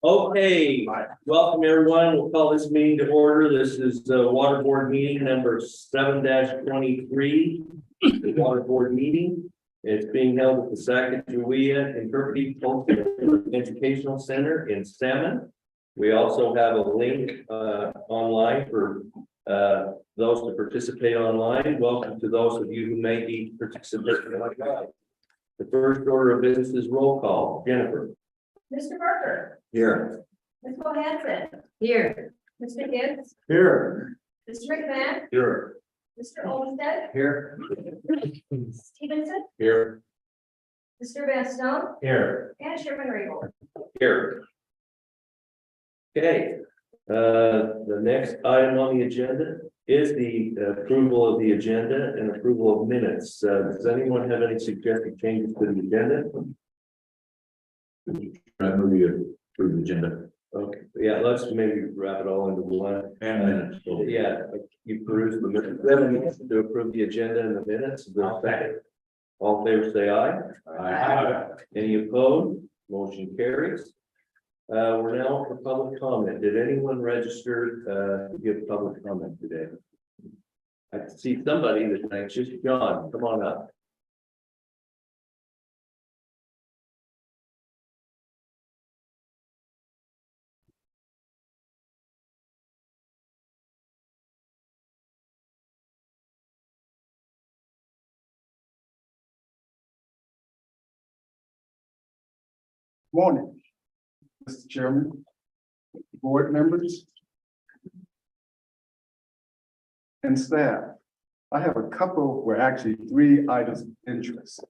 Okay, welcome everyone. We'll call this meeting to order. This is the water board meeting number 7-23. The water board meeting. It's being held at the Sacagawea Interpretive Educational Center in Salmon. We also have a link online for those to participate online. Welcome to those of you who may be participating. The first order of business is roll call. Jennifer. Mr. Parker. Here. Ms. Cole-Hansen. Here. Mr. Gibbs. Here. Mr. McMahon. Here. Mr. Olmstead. Here. Stevenson. Here. Mr. Van Stone. Here. And Chairman Raybould. Here. Okay. The next item on the agenda is the approval of the agenda and approval of minutes. Does anyone have any suggested changes to the agenda? I move you approve the agenda. Okay, yeah, let's maybe wrap it all into one. And minutes. Yeah, you peruse the minutes. Then we have to approve the agenda and the minutes. All in favor, say aye. Aye. Any opposed? Motion carries. We're now for public comment. Did anyone register to give public comment today? I can see somebody that's anxious. John, come on up. Morning, Mr. Chairman, board members, and staff. I have a couple, well, actually 3 items of interest.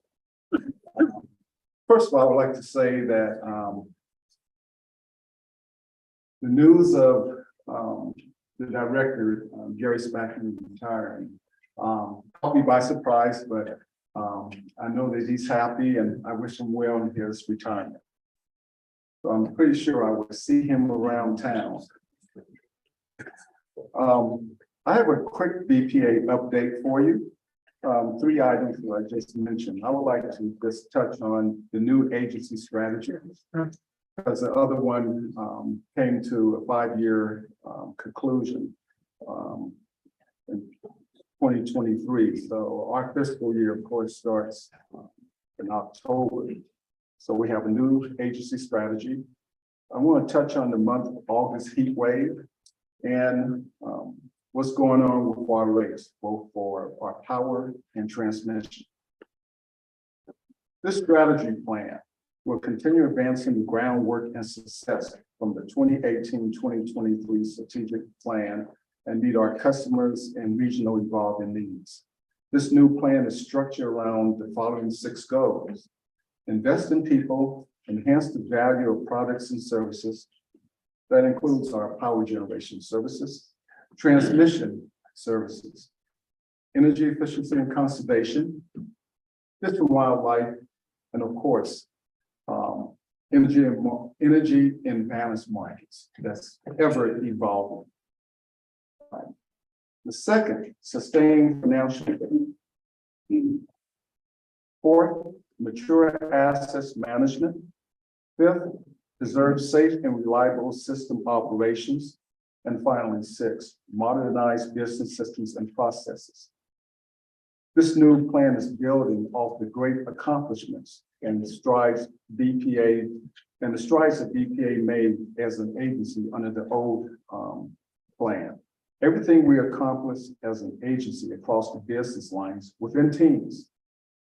First of all, I would like to say that the news of the director, Gary Spackman, retiring, caught me by surprise, but I know that he's happy and I wish him well in his retirement. So I'm pretty sure I will see him around town. I have a quick BPA update for you. 3 items that I just mentioned. I would like to just touch on the new agency strategy, because the other one came to a 5-year conclusion in 2023. So our fiscal year, of course, starts in October. So we have a new agency strategy. I want to touch on the month of August heat wave and what's going on with water rates, both for our power and transmission. This strategy plan will continue advancing the groundwork and success from the 2018-2023 strategic plan and meet our customers and regional evolving needs. This new plan is structured around the following 6 goals. Invest in people, enhance the value of products and services. That includes our power generation services, transmission services, energy efficiency and conservation, fish and wildlife, and of course, energy and balanced markets that's ever evolving. The second, sustain financial. 4th, mature assets management. 5th, preserve safe and reliable system operations. And finally, 6, modernize business systems and processes. This new plan is building off the great accomplishments and the strides that BPA made as an agency under the old plan. Everything we accomplished as an agency across the business lines within teams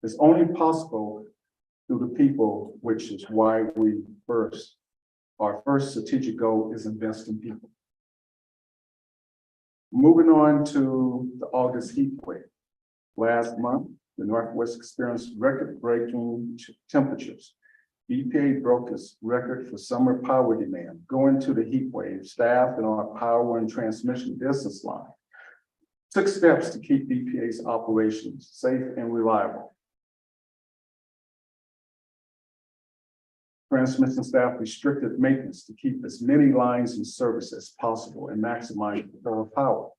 is only possible through the people, which is why our first strategic goal is invest in people. Moving on to the August heat wave. Last month, the Northwest experienced record-breaking temperatures. BPA broke its record for summer power demand. Going to the heat wave, staff in our power and transmission business line took steps to keep BPA's operations safe and reliable. Transmission staff restricted maintenance to keep as many lines in service as possible and maximize the power.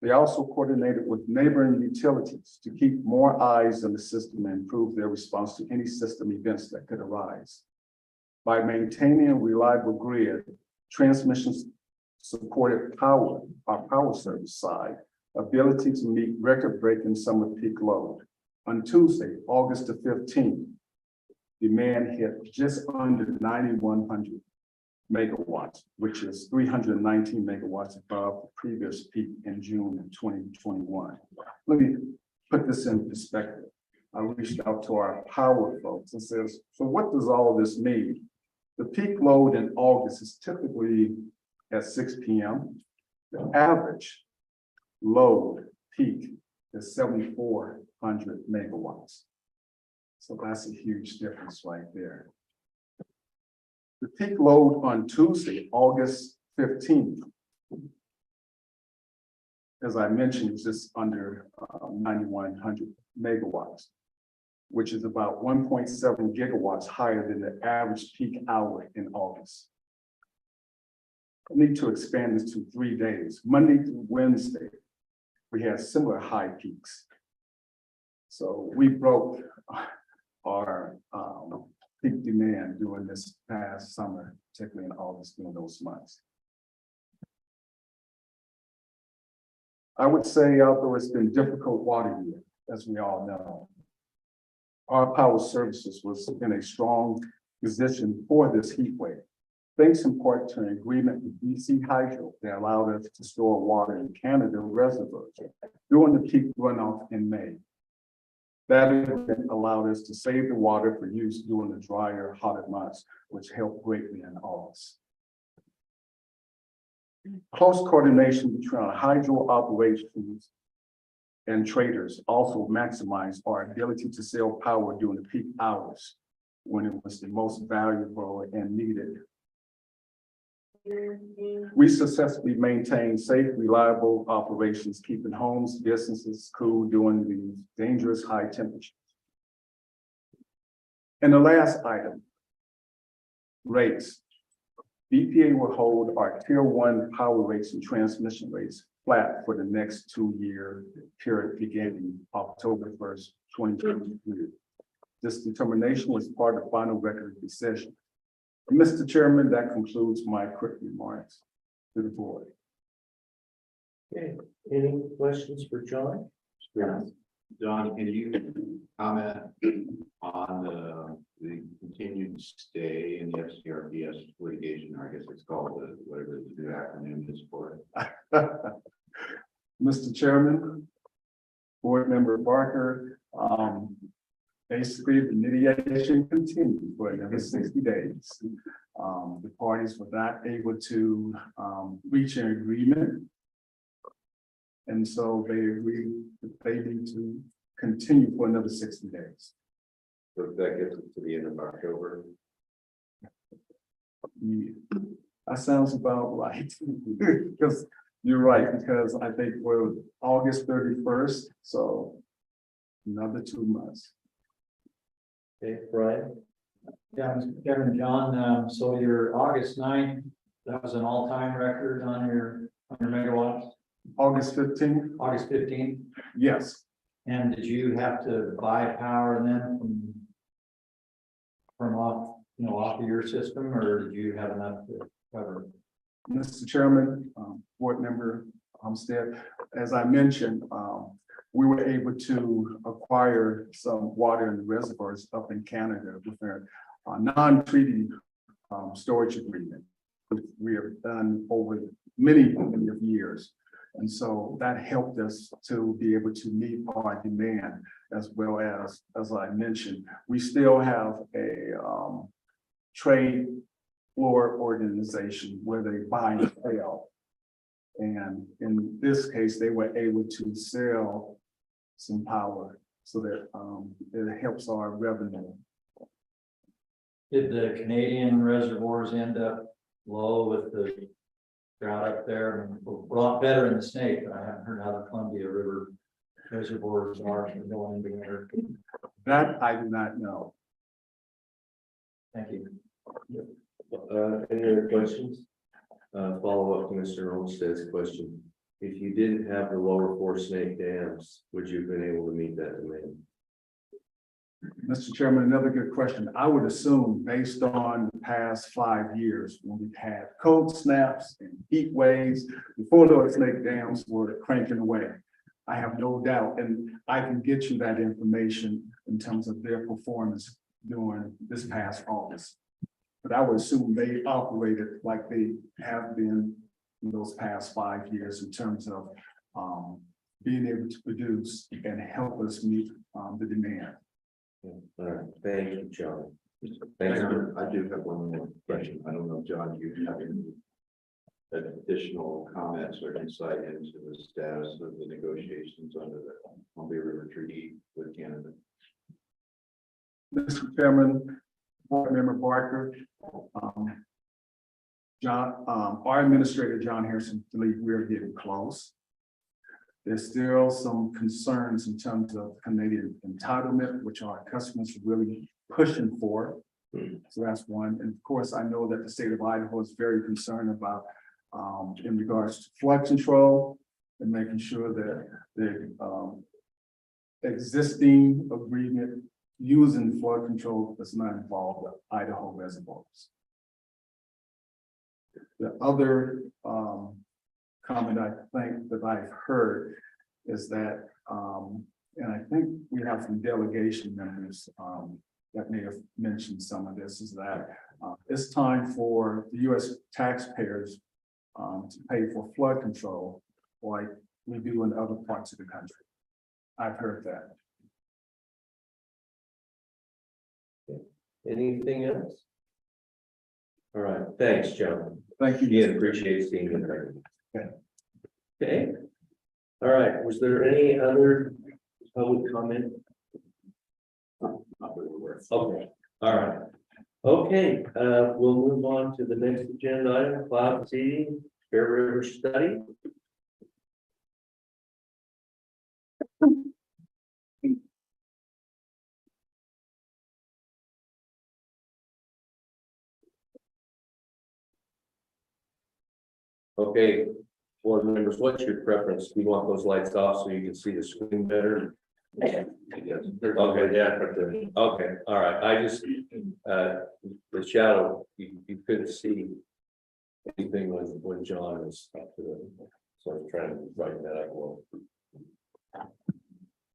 They also coordinated with neighboring utilities to keep more eyes on the system and improve their response to any system events that could arise. By maintaining a reliable grid, transmissions supported power, our power service side, ability to meet record-breaking summer peak load. On Tuesday, August the 15th, demand hit just under 9,100 megawatts, which is 319 megawatts above the previous peak in June of 2021. Let me put this in perspective. I reached out to our power folks and says, so what does all of this mean? The peak load in August is typically at 6 p.m. The average load peak is 7,400 megawatts. So that's a huge difference right there. The peak load on Tuesday, August 15th, as I mentioned, is just under 9,100 megawatts, which is about 1.7 gigawatts higher than the average peak hour in August. I need to expand this to 3 days. Monday through Wednesday, we had similar high peaks. So we broke our peak demand during this past summer, particularly in August, during those months. I would say, although it's been difficult water year, as we all know, our power services was in a strong position for this heat wave. Thanks in part to an agreement with BC Hydro that allowed us to store water in Canada reservoirs during the peak runoff in May. That agreement allowed us to save the water for use during the drier, hotter months, which helped greatly in August. Close coordination between our hydro operations and traders also maximized our ability to sell power during the peak hours when it was the most valuable and needed. We successfully maintained safe, reliable operations, keeping homes, businesses cool during these dangerous high temperatures. And the last item, rates. BPA will hold our tier 1 power rates and transmission rates flat for the next 2-year period beginning October 1st, 2023. This determination was part of the final record decision. Mr. Chairman, that concludes my quick remarks to the board. Okay, any questions for John? John, can you comment on the continued stay in the FCRPS litigation, or I guess it's called whatever the new acronym is for it? Mr. Chairman, Board Member Barker, basically the mediation continued for another 60 days. The parties were not able to reach an agreement. And so they agreed that they need to continue for another 60 days. So that gets us to the end of October. Yeah, that sounds about right. Because you're right, because I think we're August 31st, so another 2 months. Okay, Brian? Yeah, Mr. Kevin, John, so your August 9th, that was an all-time record on your megawatts, August 15th? August 15th. Yes. And did you have to buy power then from off, off of your system, or did you have enough to cover? Mr. Chairman, Board Member Olmstead, as I mentioned, we were able to acquire some water in the reservoirs up in Canada with a non-treaty storage agreement. We have done over many of years. And so that helped us to be able to meet our demand, as well as I mentioned, we still have a trade floor organization where they buy and sell. And in this case, they were able to sell some power so that it helps our revenue. Did the Canadian reservoirs end up low with the drought up there? I mean, we're a lot better in the Snake, but I haven't heard how the Columbia River reservoirs are going into winter. That I do not know. Thank you. Any other questions? Follow up to Mr. Olmstead's question. If you didn't have the lower 4 snake dams, would you have been able to meet that demand? Mr. Chairman, another good question. I would assume based on the past 5 years, when we've had cold snaps and heat waves, before those lake dams were cranking away. I have no doubt, and I can get you that information in terms of their performance during this past August. But I would assume they operated like they have been in those past 5 years in terms of being able to produce and help us meet the demand. All right, thank you, John. Thanks. I do have one more question. I don't know, John, you have any additional comments or insight into the status of the negotiations under the Columbia River Treaty with Canada? Mr. Chairman, Board Member Barker, John, our administrator, John Harrison, believe we're getting close. There's still some concerns in terms of Canadian entitlement, which our customers are really pushing for. So that's one. And of course, I know that the state of Idaho is very concerned about in regards to flood control and making sure that the existing agreement using flood control does not involve the Idaho reservoirs. The other comment I think that I've heard is that, and I think we have some delegation members that may have mentioned some of this, is that it's time for the U.S. taxpayers to pay for flood control like we do in other parts of the country. I've heard that. Anything else? All right, thanks, John. Thank you. Again, appreciate seeing you there. Okay. Okay. All right, was there any other public comment? Not that we're aware of. Okay, all right. Okay, we'll move on to the next agenda item, cloud seeding, Bear River study. Okay, board members, what's your preference? Do you want those lights off so you can see the screen better? Okay, yeah, okay, all right, I just, the shadow, you couldn't see anything when John was up to the, so I was trying to brighten that up a little.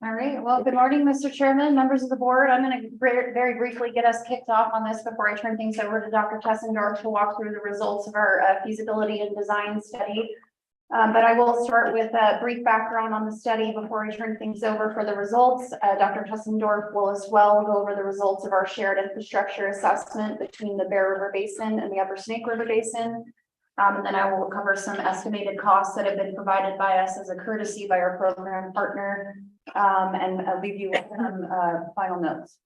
All right, well, good morning, Mr. Chairman, members of the board. I'm going to very briefly get us kicked off on this before I turn things over to Dr. Tessendorf to walk through the results of our feasibility and design study. But I will start with a brief background on the study before I turn things over for the results. Dr. Tessendorf will as well go over the results of our shared infrastructure assessment between the Bear River Basin and the Upper Snake River Basin. And then I will cover some estimated costs that have been provided by us as a courtesy by our program partner, and I'll leave you with some final notes.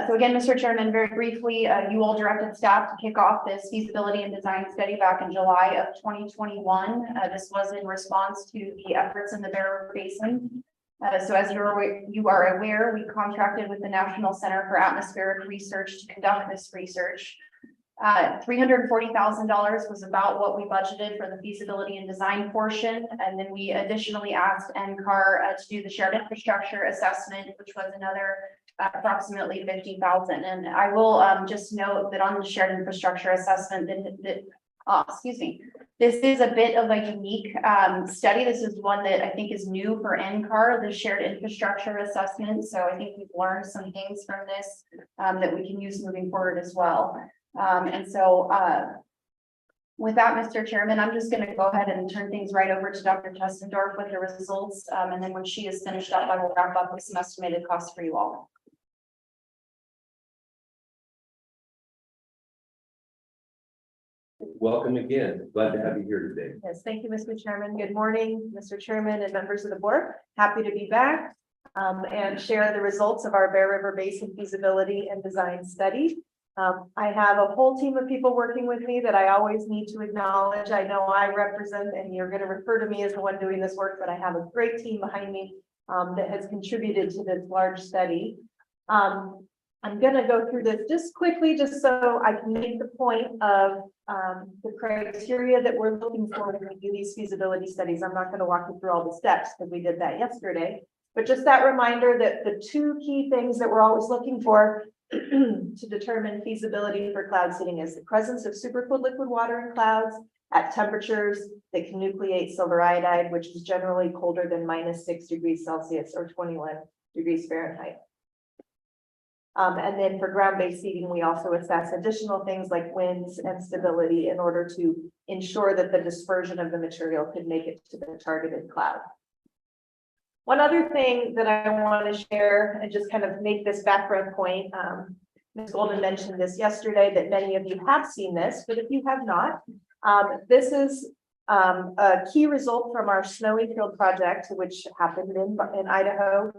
So again, Mr. Chairman, very briefly, you all directed staff to kick off this feasibility and design study back in July of 2021. This was in response to the efforts in the Bear River Basin. So as you are aware, we contracted with the National Center for Atmospheric Research to conduct this research. $340,000 was about what we budgeted for the feasibility and design portion. And then we additionally asked NCAR to do the shared infrastructure assessment, which was another approximately $50,000. And I will just note that on the shared infrastructure assessment this is a bit of a unique study. This is one that I think is new for NCAR, the shared infrastructure assessment. So I think we've learned some things from this that we can use moving forward as well. With that, Mr. Chairman, I'm just going to go ahead and turn things right over to Dr. Tessendorf with the results. And then when she is finished up, I will wrap up with some estimated costs for you all. Welcome again. Glad to have you here today. Yes, thank you, Mr. Chairman. Good morning, Mr. Chairman and members of the board. Happy to be back and share the results of our Bear River Basin feasibility and design study. I have a whole team of people working with me that I always need to acknowledge. I know I represent, and you're going to refer to me as the one doing this work, but I have a great team behind me that has contributed to this large study. I'm going to go through this just quickly, just so I can make the point of the criteria that we're looking for when we do these feasibility studies. I'm not going to walk you through all the steps because we did that yesterday. But just that reminder that the two key things that we're always looking for to determine feasibility for cloud seeding is the presence of supercooled liquid water in clouds at temperatures that can nucleate silver iodide, which is generally colder than -6 degrees Celsius or 21 degrees Fahrenheit. And then for ground-based seeding, we also assess additional things like winds and stability in order to ensure that the dispersion of the material could make it to the targeted cloud. One other thing that I want to share and just kind of make this background point, Ms. Golden mentioned this yesterday that many of you have seen this, but if you have not, this is a key result from our snowy field project, which happened in Idaho,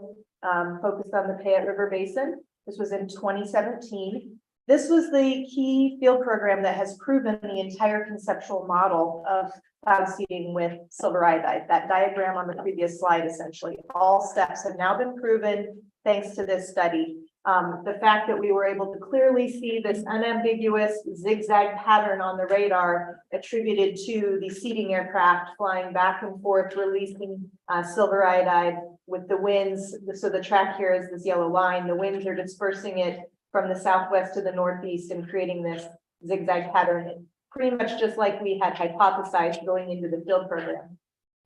focused on the Payette River Basin. This was in 2017. This was the key field program that has proven the entire conceptual model of cloud seeding with silver iodide. That diagram on the previous slide, essentially, all steps have now been proven thanks to this study. The fact that we were able to clearly see this unambiguous zigzag pattern on the radar attributed to the seeding aircraft flying back and forth, releasing silver iodide with the winds. So the track here is this yellow line. The winds are dispersing it from the southwest to the northeast and creating this zigzag pattern, pretty much just like we had hypothesized going into the field program.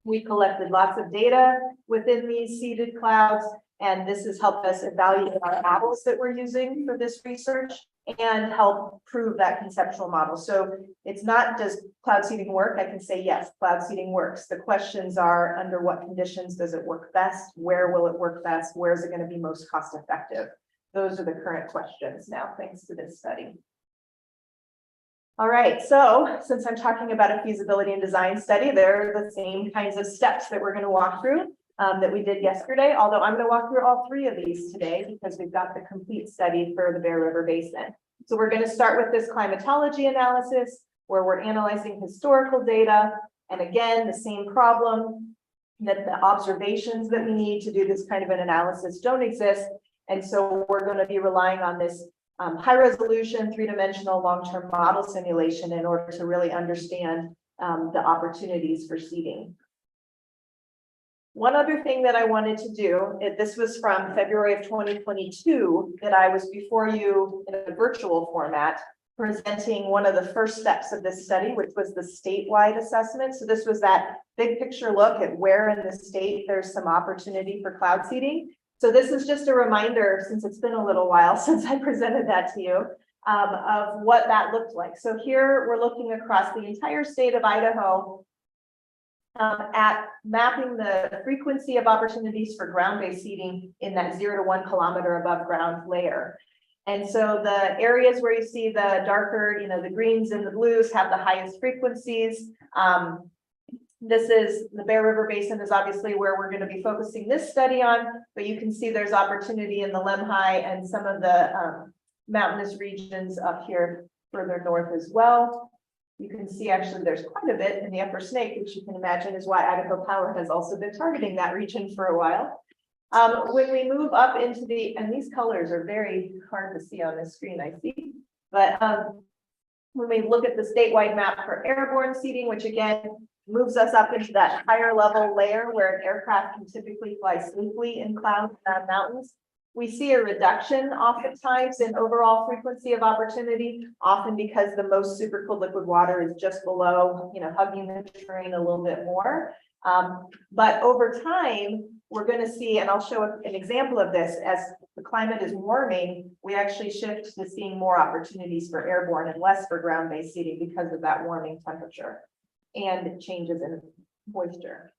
We collected lots of data within these seeded clouds, and this has helped us evaluate our models that we're using for this research and help prove that conceptual model. So it's not does cloud seeding work? I can say yes, cloud seeding works. The questions are under what conditions does it work best? Where will it work best? Where is it going to be most cost effective? Those are the current questions now, thanks to this study. All right, so since I'm talking about a feasibility and design study, they're the same kinds of steps that we're going to walk through that we did yesterday, although I'm going to walk through all three of these today because we've got the complete study for the Bear River Basin. So we're going to start with this climatology analysis where we're analyzing historical data. And again, the same problem that the observations that we need to do this kind of an analysis don't exist. And so we're going to be relying on this high resolution, three-dimensional long-term model simulation in order to really understand the opportunities for seeding. One other thing that I wanted to do, this was from February of 2022, that I was before you in a virtual format, presenting one of the first steps of this study, which was the statewide assessment. So this was that big picture look at where in the state there's some opportunity for cloud seeding. So this is just a reminder, since it's been a little while since I presented that to you, of what that looked like. So here we're looking across the entire state of Idaho at mapping the frequency of opportunities for ground-based seeding in that 0 to 1 kilometer above ground layer. And so the areas where you see the darker, the greens and the blues have the highest frequencies. This is the Bear River Basin is obviously where we're going to be focusing this study on, but you can see there's opportunity in the Lemhi and some of the mountainous regions up here further north as well. You can see actually there's quite a bit in the Upper Snake, which you can imagine is why Idaho Power has also been targeting that region for a while. When we move up into and these colors are very hard to see on this screen, I see, but when we look at the statewide map for airborne seeding, which again moves us up into that higher level layer where an aircraft can typically fly safely in clouds and mountains, we see a reduction oftentimes in overall frequency of opportunity, often because the most supercooled liquid water is just below, hugging the terrain a little bit more. But over time, we're going to see, and I'll show an example of this, as the climate is warming, we actually shift to seeing more opportunities for airborne and less for ground-based seeding because of that warming temperature and changes in moisture.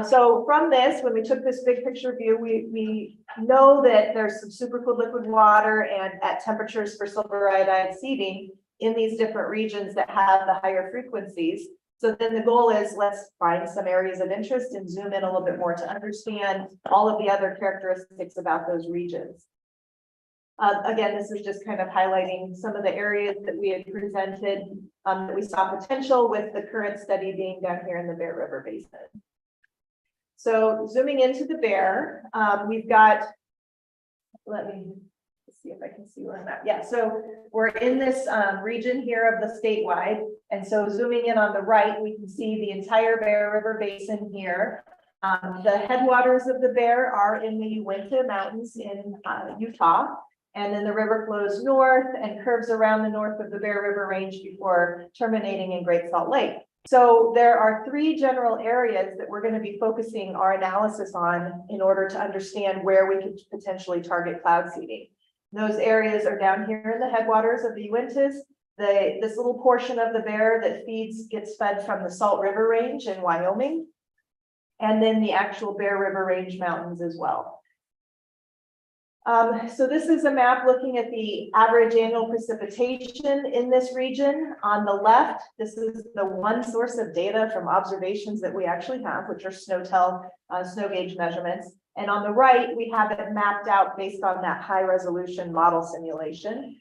So from this, when we took this big picture view, we know that there's some supercooled liquid water and at temperatures for silver iodide seeding in these different regions that have the higher frequencies. So then the goal is let's find some areas of interest and zoom in a little bit more to understand all of the other characteristics about those regions. Again, this is just kind of highlighting some of the areas that we had presented that we saw potential with the current study being done here in the Bear River Basin. So zooming into the Bear, we've got, let me see if I can see where I'm at. Yeah, so we're in this region here of the statewide. And so zooming in on the right, we can see the entire Bear River Basin here. The headwaters of the Bear are in the Uinta Mountains in Utah. And then the river flows north and curves around the north of the Bear River Range before terminating in Great Salt Lake. So there are three general areas that we're going to be focusing our analysis on in order to understand where we could potentially target cloud seeding. Those areas are down here in the headwaters of the Uintas. This little portion of the Bear that gets fed from the Salt River Range in Wyoming. And then the actual Bear River Range mountains as well. So this is a map looking at the average annual precipitation in this region. On the left, this is the one source of data from observations that we actually have, which are snow gauge measurements. And on the right, we have it mapped out based on that high resolution model simulation.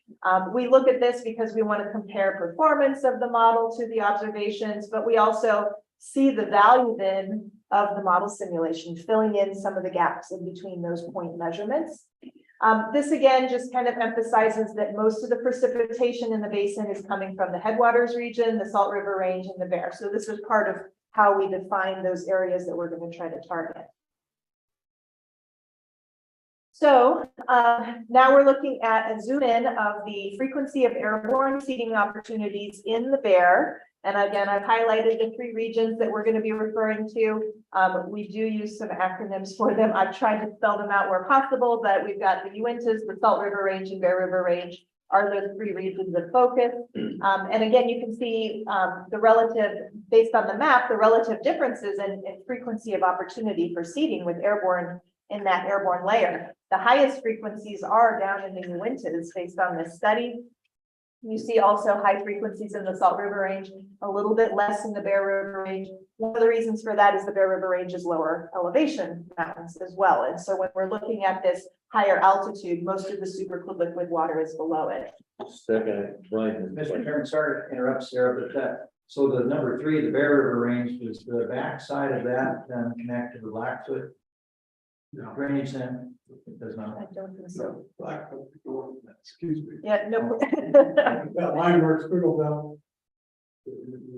We look at this because we want to compare performance of the model to the observations, but we also see the value then of the model simulation, filling in some of the gaps in between those point measurements. This again just kind of emphasizes that most of the precipitation in the basin is coming from the headwaters region, the Salt River Range, and the Bear. So this is part of how we define those areas that we're going to try to target. So now we're looking at a zoom in of the frequency of airborne seeding opportunities in the Bear. And again, I've highlighted the three regions that we're going to be referring to. We do use some acronyms for them. I've tried to spell them out where possible, but we've got the Uintas, the Salt River Range, and Bear River Range are those three regions of focus. And again, you can see the relative, based on the map, the relative differences in frequency of opportunity for seeding with airborne in that airborne layer. The highest frequencies are down in the Uintas based on this study. You see also high frequencies in the Salt River Range, a little bit less in the Bear River Range. One of the reasons for that is the Bear River Range is lower elevation mountains as well. And so when we're looking at this higher altitude, most of the superliquid water is below it. Second, Brian. Mr. Chairman, sorry to interrupt, Sarah, but so the number 3, the Bear River Range, is the back side of that then connect to the Blackfoot drainage then? It does not. I don't think so. Blackfoot, excuse me. Yeah, no. That line where it's squiggled down.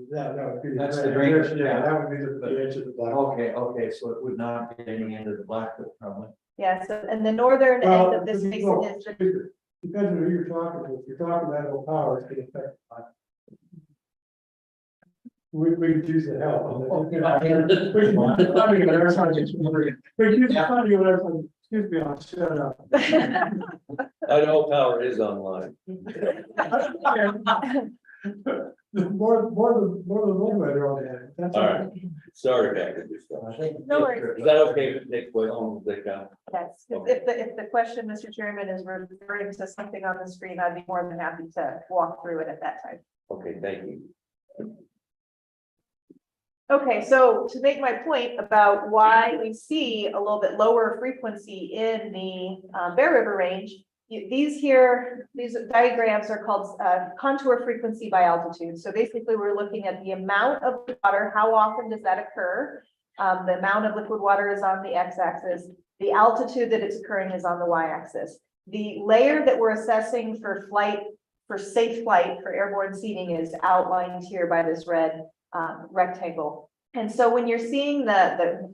That would be. That's the drainage, yeah. That would be the edge of the black. Okay, so it would not be any end of the Blackfoot probably. Yeah, so and the northern end of this basin is just Depends on who you're talking to. If you're talking about low power, it's going to affect. We could use the help. Excuse me, I'll shut up. Idaho Power is online. More than one way they're on the end. That's All right. Sorry, back to this stuff. I think. No worries. Is that okay? Next question, yes. If the question, Mr. Chairman, is referring to something on the screen, I'd be more than happy to walk through it at that time. Okay, thank you. Okay, so to make my point about why we see a little bit lower frequency in the Bear River Range, these diagrams are called contour frequency by altitude. So basically we're looking at the amount of water, how often does that occur? The amount of liquid water is on the x-axis. The altitude that it's occurring is on the y-axis. The layer that we're assessing for flight, for safe flight for airborne seeding is outlined here by this red rectangle. And so when you're seeing the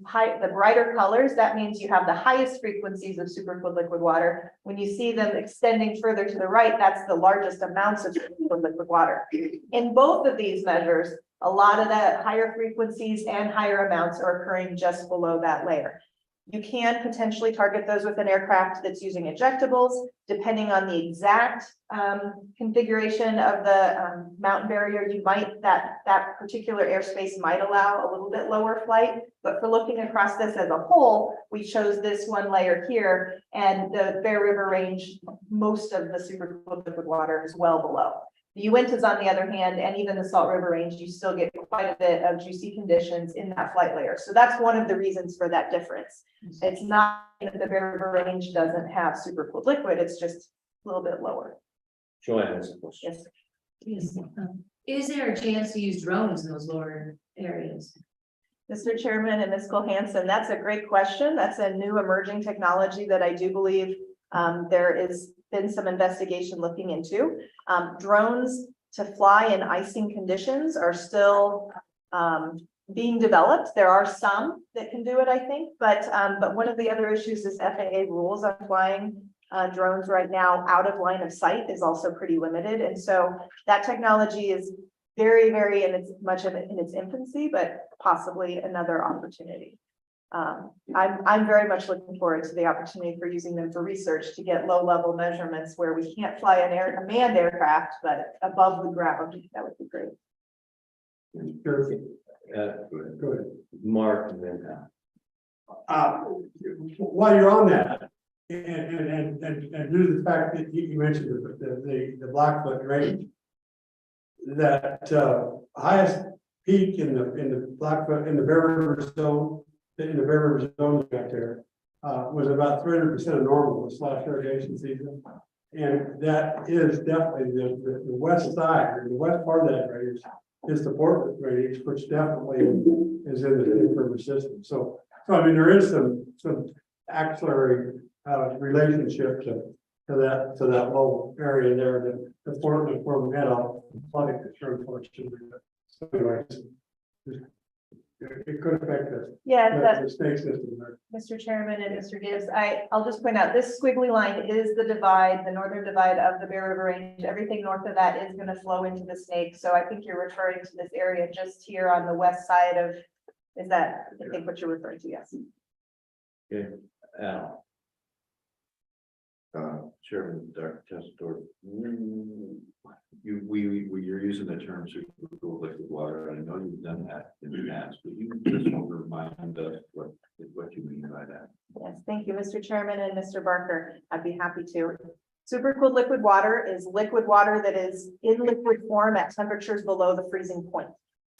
brighter colors, that means you have the highest frequencies of superliquid water. When you see them extending further to the right, that's the largest amounts of superliquid water. In both of these measures, a lot of the higher frequencies and higher amounts are occurring just below that layer. You can potentially target those with an aircraft that's using ejectables, depending on the exact configuration of the mountain barrier. You might, that particular airspace might allow a little bit lower flight, but for looking across this as a whole, we chose this one layer here, and the Bear River Range, most of the superliquid water is well below. The Uintas, on the other hand, and even the Salt River Range, you still get quite a bit of juicy conditions in that flight layer. So that's one of the reasons for that difference. It's not that the Bear River Range doesn't have supercooled liquid, it's just a little bit lower. Joanne has a question. Yes. Is there a chance to use drones in those lower areas? Mr. Chairman and Ms. Cole-Hansen, that's a great question. That's a new emerging technology that I do believe there is been some investigation looking into. Drones to fly in icing conditions are still being developed. There are some that can do it, I think, but one of the other issues is FAA rules on flying drones right now out of line of sight is also pretty limited. And so that technology is very, very in its infancy, but possibly another opportunity. I'm very much looking forward to the opportunity for using them for research to get low-level measurements where we can't fly a manned aircraft, but above the ground. That would be great. Go ahead. Mark and then. While you're on that, and due to the fact that you mentioned the Blackfoot range, that highest peak in the Blackfoot, in the Bear River zone, back there, was about 300% of normal this last irrigation season. And that is definitely the west side, or the west part of that range is the Portland range, which definitely is in the river system. So I mean, there is some axillary relationship to that low area there, the Portland from head off flooding concern question. So anyways, it could affect us. Yeah, the snake system there. Mr. Chairman and Mr. Gibbs, I'll just point out this squiggly line is the divide, the northern divide of the Bear River Range. Everything north of that is going to flow into the Snake. So I think you're referring to this area just here on the west side of, is that, I think what you're referring to, yes. Okay, Al. Chairman, Dr. Tessendorf, you're using the term super cool liquid water. I know you've done that in the past, but you just remind us what you mean by that. Yes, thank you, Mr. Chairman and Mr. Barker. I'd be happy to. Supercooled liquid water is liquid water that is in liquid form at temperatures below the freezing point.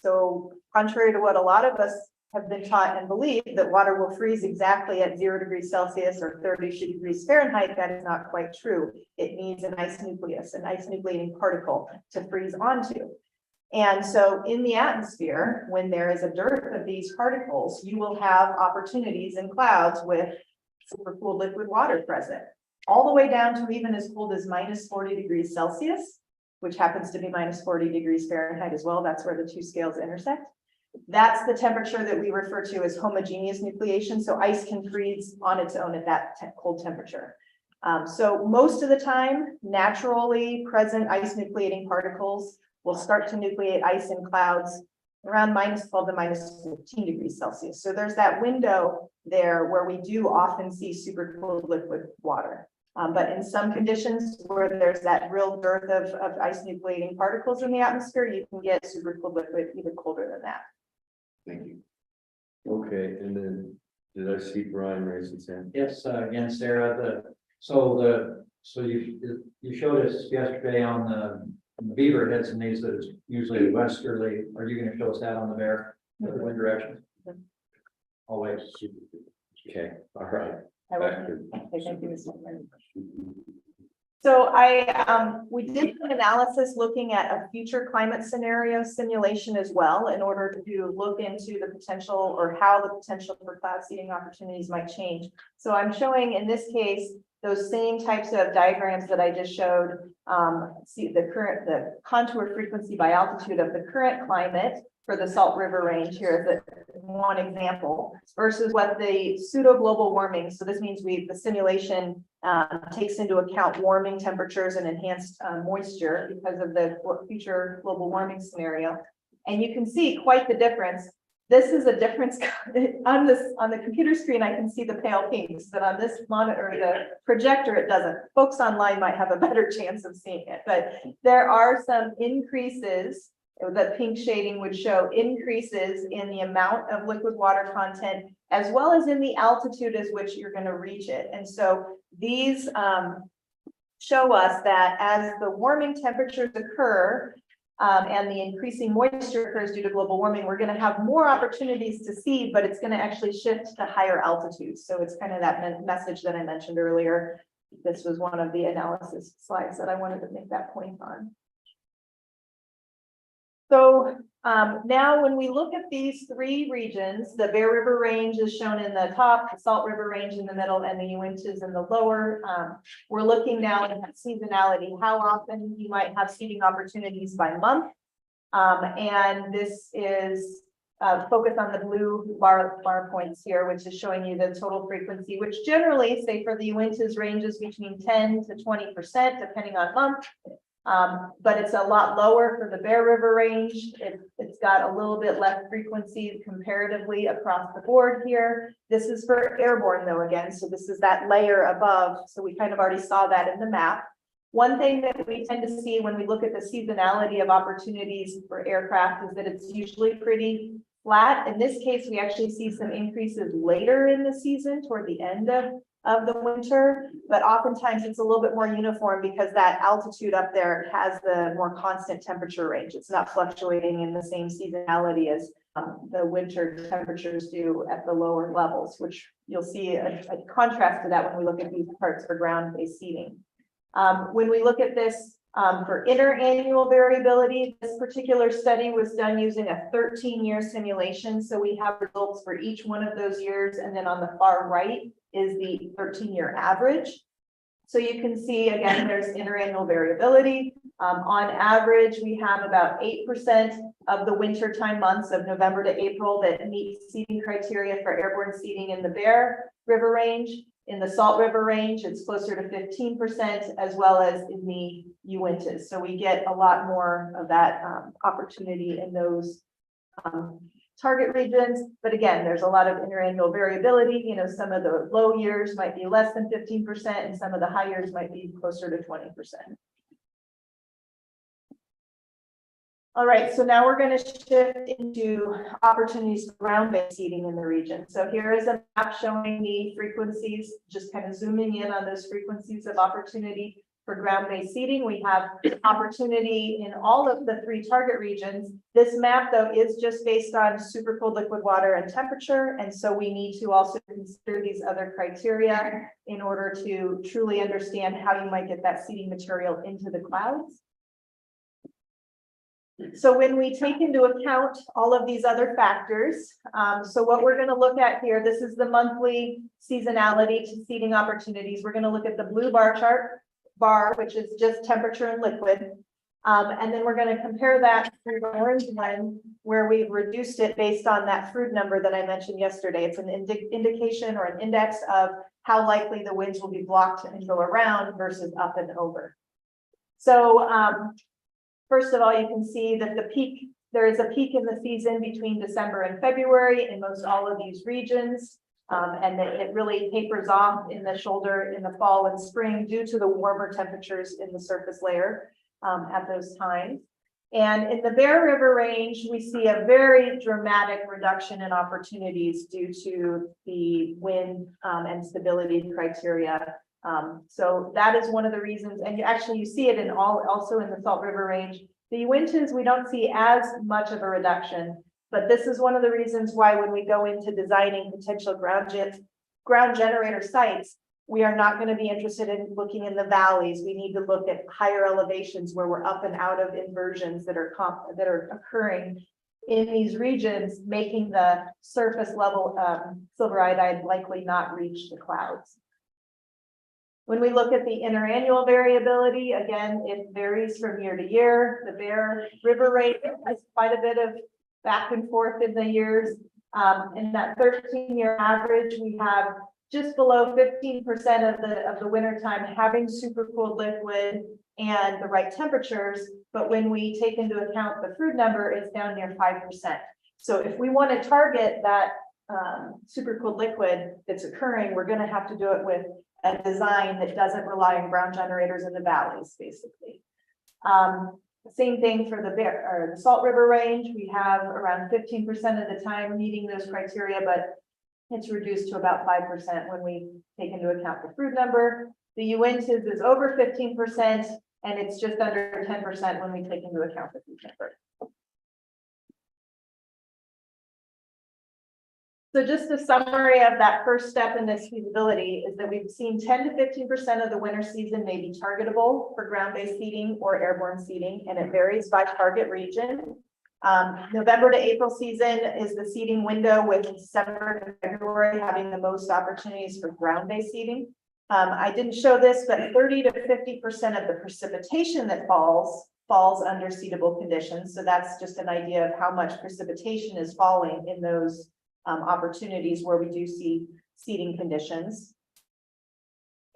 So contrary to what a lot of us have been taught and believe that water will freeze exactly at 0 degrees Celsius or 30 degrees Fahrenheit, that is not quite true. It needs an ice nucleus, an ice nucleating particle to freeze onto. And so in the atmosphere, when there is a dearth of these particles, you will have opportunities in clouds with supercooled liquid water present, all the way down to even as cold as minus 40 degrees Celsius, which happens to be minus 40 degrees Fahrenheit as well. That's where the two scales intersect. That's the temperature that we refer to as homogeneous nucleation. So ice can freeze on its own at that cold temperature. So most of the time, naturally present ice nucleating particles will start to nucleate ice in clouds around minus 12 to minus 15 degrees Celsius. So there's that window there where we do often see supercooled liquid water. But in some conditions where there's that real dearth of ice nucleating particles in the atmosphere, you can get supercooled liquid even colder than that. Thank you. Okay, and then did I see Brian raise his hand? Yes, again, Sarah, so you showed us yesterday on the beaver heads and these that is usually westerly. Are you going to show us that on the bear, the wind direction? Always. Okay, all right. I will. Back to- Okay, thank you, Mr. Chairman. So we did an analysis looking at a future climate scenario simulation as well in order to look into the potential or how the potential for cloud seeding opportunities might change. So I'm showing in this case those same types of diagrams that I just showed. See the contour frequency by altitude of the current climate for the Salt River Range here is one example versus what the pseudo global warming. So this means the simulation takes into account warming temperatures and enhanced moisture because of the future global warming scenario. And you can see quite the difference. This is a difference on the computer screen. I can see the pale pinks, but on this monitor, the projector, it doesn't. Folks online might have a better chance of seeing it, but there are some increases. The pink shading would show increases in the amount of liquid water content, as well as in the altitude as which you're going to reach it. And so these show us that as the warming temperatures occur and the increasing moisture occurs due to global warming, we're going to have more opportunities to seed, but it's going to actually shift to higher altitudes. So it's kind of that message that I mentioned earlier. This was one of the analysis slides that I wanted to make that point on. So now when we look at these three regions, the Bear River Range is shown in the top, the Salt River Range in the middle, and the Uintas in the lower. We're looking now at seasonality, how often you might have seeding opportunities by month. And this is focus on the blue bar points here, which is showing you the total frequency, which generally, say for the Uintas, ranges between 10 to 20%, depending on month. But it's a lot lower for the Bear River range. It's got a little bit less frequency comparatively across the board here. This is for airborne though, again, so this is that layer above. So we kind of already saw that in the map. One thing that we tend to see when we look at the seasonality of opportunities for aircraft is that it's usually pretty flat. In this case, we actually see some increases later in the season toward the end of the winter, but oftentimes it's a little bit more uniform because that altitude up there has the more constant temperature range. It's not fluctuating in the same seasonality as the winter temperatures do at the lower levels, which you'll see a contrast to that when we look at these charts for ground-based seating. When we look at this for interannual variability, this particular study was done using a 13-year simulation. So we have results for each one of those years. And then on the far right is the 13-year average. So you can see, again, there's interannual variability. On average, we have about 8% of the wintertime months of November to April that meet seating criteria for airborne seating in the Bear River range. In the Salt River range, it's closer to 15%, as well as in the Uintas. So we get a lot more of that opportunity in those target regions. But again, there's a lot of interannual variability. You know, some of the low years might be less than 15%, and some of the high years might be closer to 20%. All right, so now we're going to shift into opportunities for ground-based seating in the region. So here is a map showing the frequencies, just kind of zooming in on those frequencies of opportunity for ground-based seating. We have opportunity in all of the 3 target regions. This map, though, is just based on super cold liquid water and temperature. And so we need to also consider these other criteria in order to truly understand how you might get that seating material into the clouds. So when we take into account all of these other factors, so what we're going to look at here, this is the monthly seasonality to seating opportunities. We're going to look at the blue bar, which is just temperature and liquid. And then we're going to compare that to the orange one, where we've reduced it based on that Froude number that I mentioned yesterday. It's an indication or an index of how likely the winds will be blocked and go around versus up and over. So first of all, you can see that there is a peak in the season between December and February in most all of these regions. And that it really tapers off in the shoulder in the fall and spring due to the warmer temperatures in the surface layer at those times. And in the Bear River range, we see a very dramatic reduction in opportunities due to the wind and stability criteria. So that is one of the reasons, and you see it in also in the Salt River range. The Uintas, we don't see as much of a reduction, but this is one of the reasons why when we go into designing potential ground generator sites, we are not going to be interested in looking in the valleys. We need to look at higher elevations where we're up and out of inversions that are occurring in these regions, making the surface level silver iodide likely not reach the clouds. When we look at the interannual variability, again, it varies from year to year. The Bear River rate has quite a bit of back and forth in the years. In that 13-year average, we have just below 15% of the wintertime having super cooled liquid and the right temperatures. But when we take into account the Froude number, it's down near 5%. So if we want to target that super cooled liquid that's occurring, we're going to have to do it with a design that doesn't rely on ground generators in the valleys, basically. Same thing for the Salt River range. We have around 15% of the time meeting those criteria, but it's reduced to about 5% when we take into account the Froude number. The Uintas is over 15%, and it's just under 10% when we take into account the Froude number. So just a summary of that first step in this feasibility is that we've seen 10 to 15% of the winter season may be targetable for ground-based seating or airborne seating, and it varies by target region. November to April season is the seating window, with December to February having the most opportunities for ground-based seating. I didn't show this, but 30 to 50% of the precipitation that falls falls under seedable conditions. So that's just an idea of how much precipitation is falling in those opportunities where we do see seeding conditions.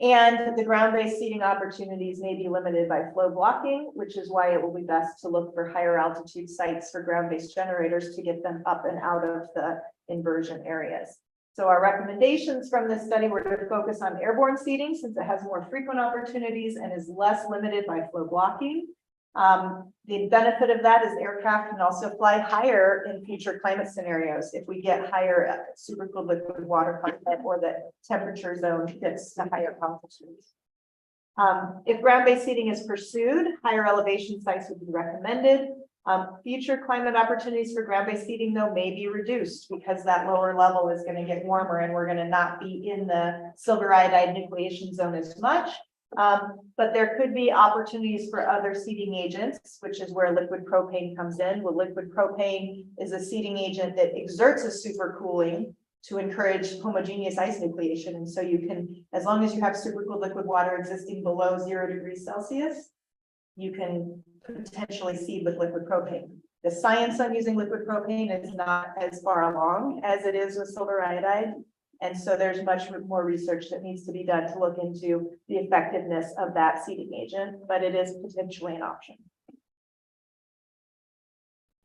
And the ground-based seeding opportunities may be limited by flow blocking, which is why it will be best to look for higher altitude sites for ground-based generators to get them up and out of the inversion areas. So our recommendations from this study were to focus on airborne seeding since it has more frequent opportunities and is less limited by flow blocking. The benefit of that is aircraft can also fly higher in future climate scenarios if we get higher supercooled liquid water content or the temperature zone gets to higher altitudes. If ground-based seeding is pursued, higher elevation sites would be recommended. Future climate opportunities for ground-based seeding, though, may be reduced because that lower level is going to get warmer and we're going to not be in the silver iodide nucleation zone as much. But there could be opportunities for other seeding agents, which is where liquid propane comes in. Well, liquid propane is a seeding agent that exerts a supercooling to encourage homogeneous ice nucleation. And so you can, as long as you have supercooled liquid water existing below 0 degrees Celsius, you can potentially seed with liquid propane. The science on using liquid propane is not as far along as it is with silver iodide. And so there's much more research that needs to be done to look into the effectiveness of that seeding agent, but it is potentially an option.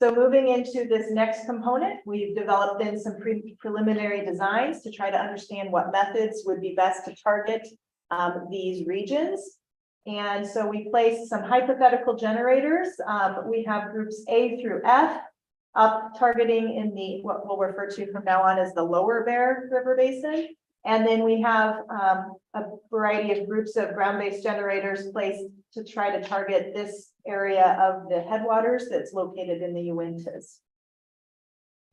So moving into this next component, we've developed in some preliminary designs to try to understand what methods would be best to target these regions. And so we placed some hypothetical generators. We have groups A through F up targeting in the, what we'll refer to from now on as the lower Bear River Basin. And then we have a variety of groups of ground-based generators placed to try to target this area of the headwaters that's located in the Uintas.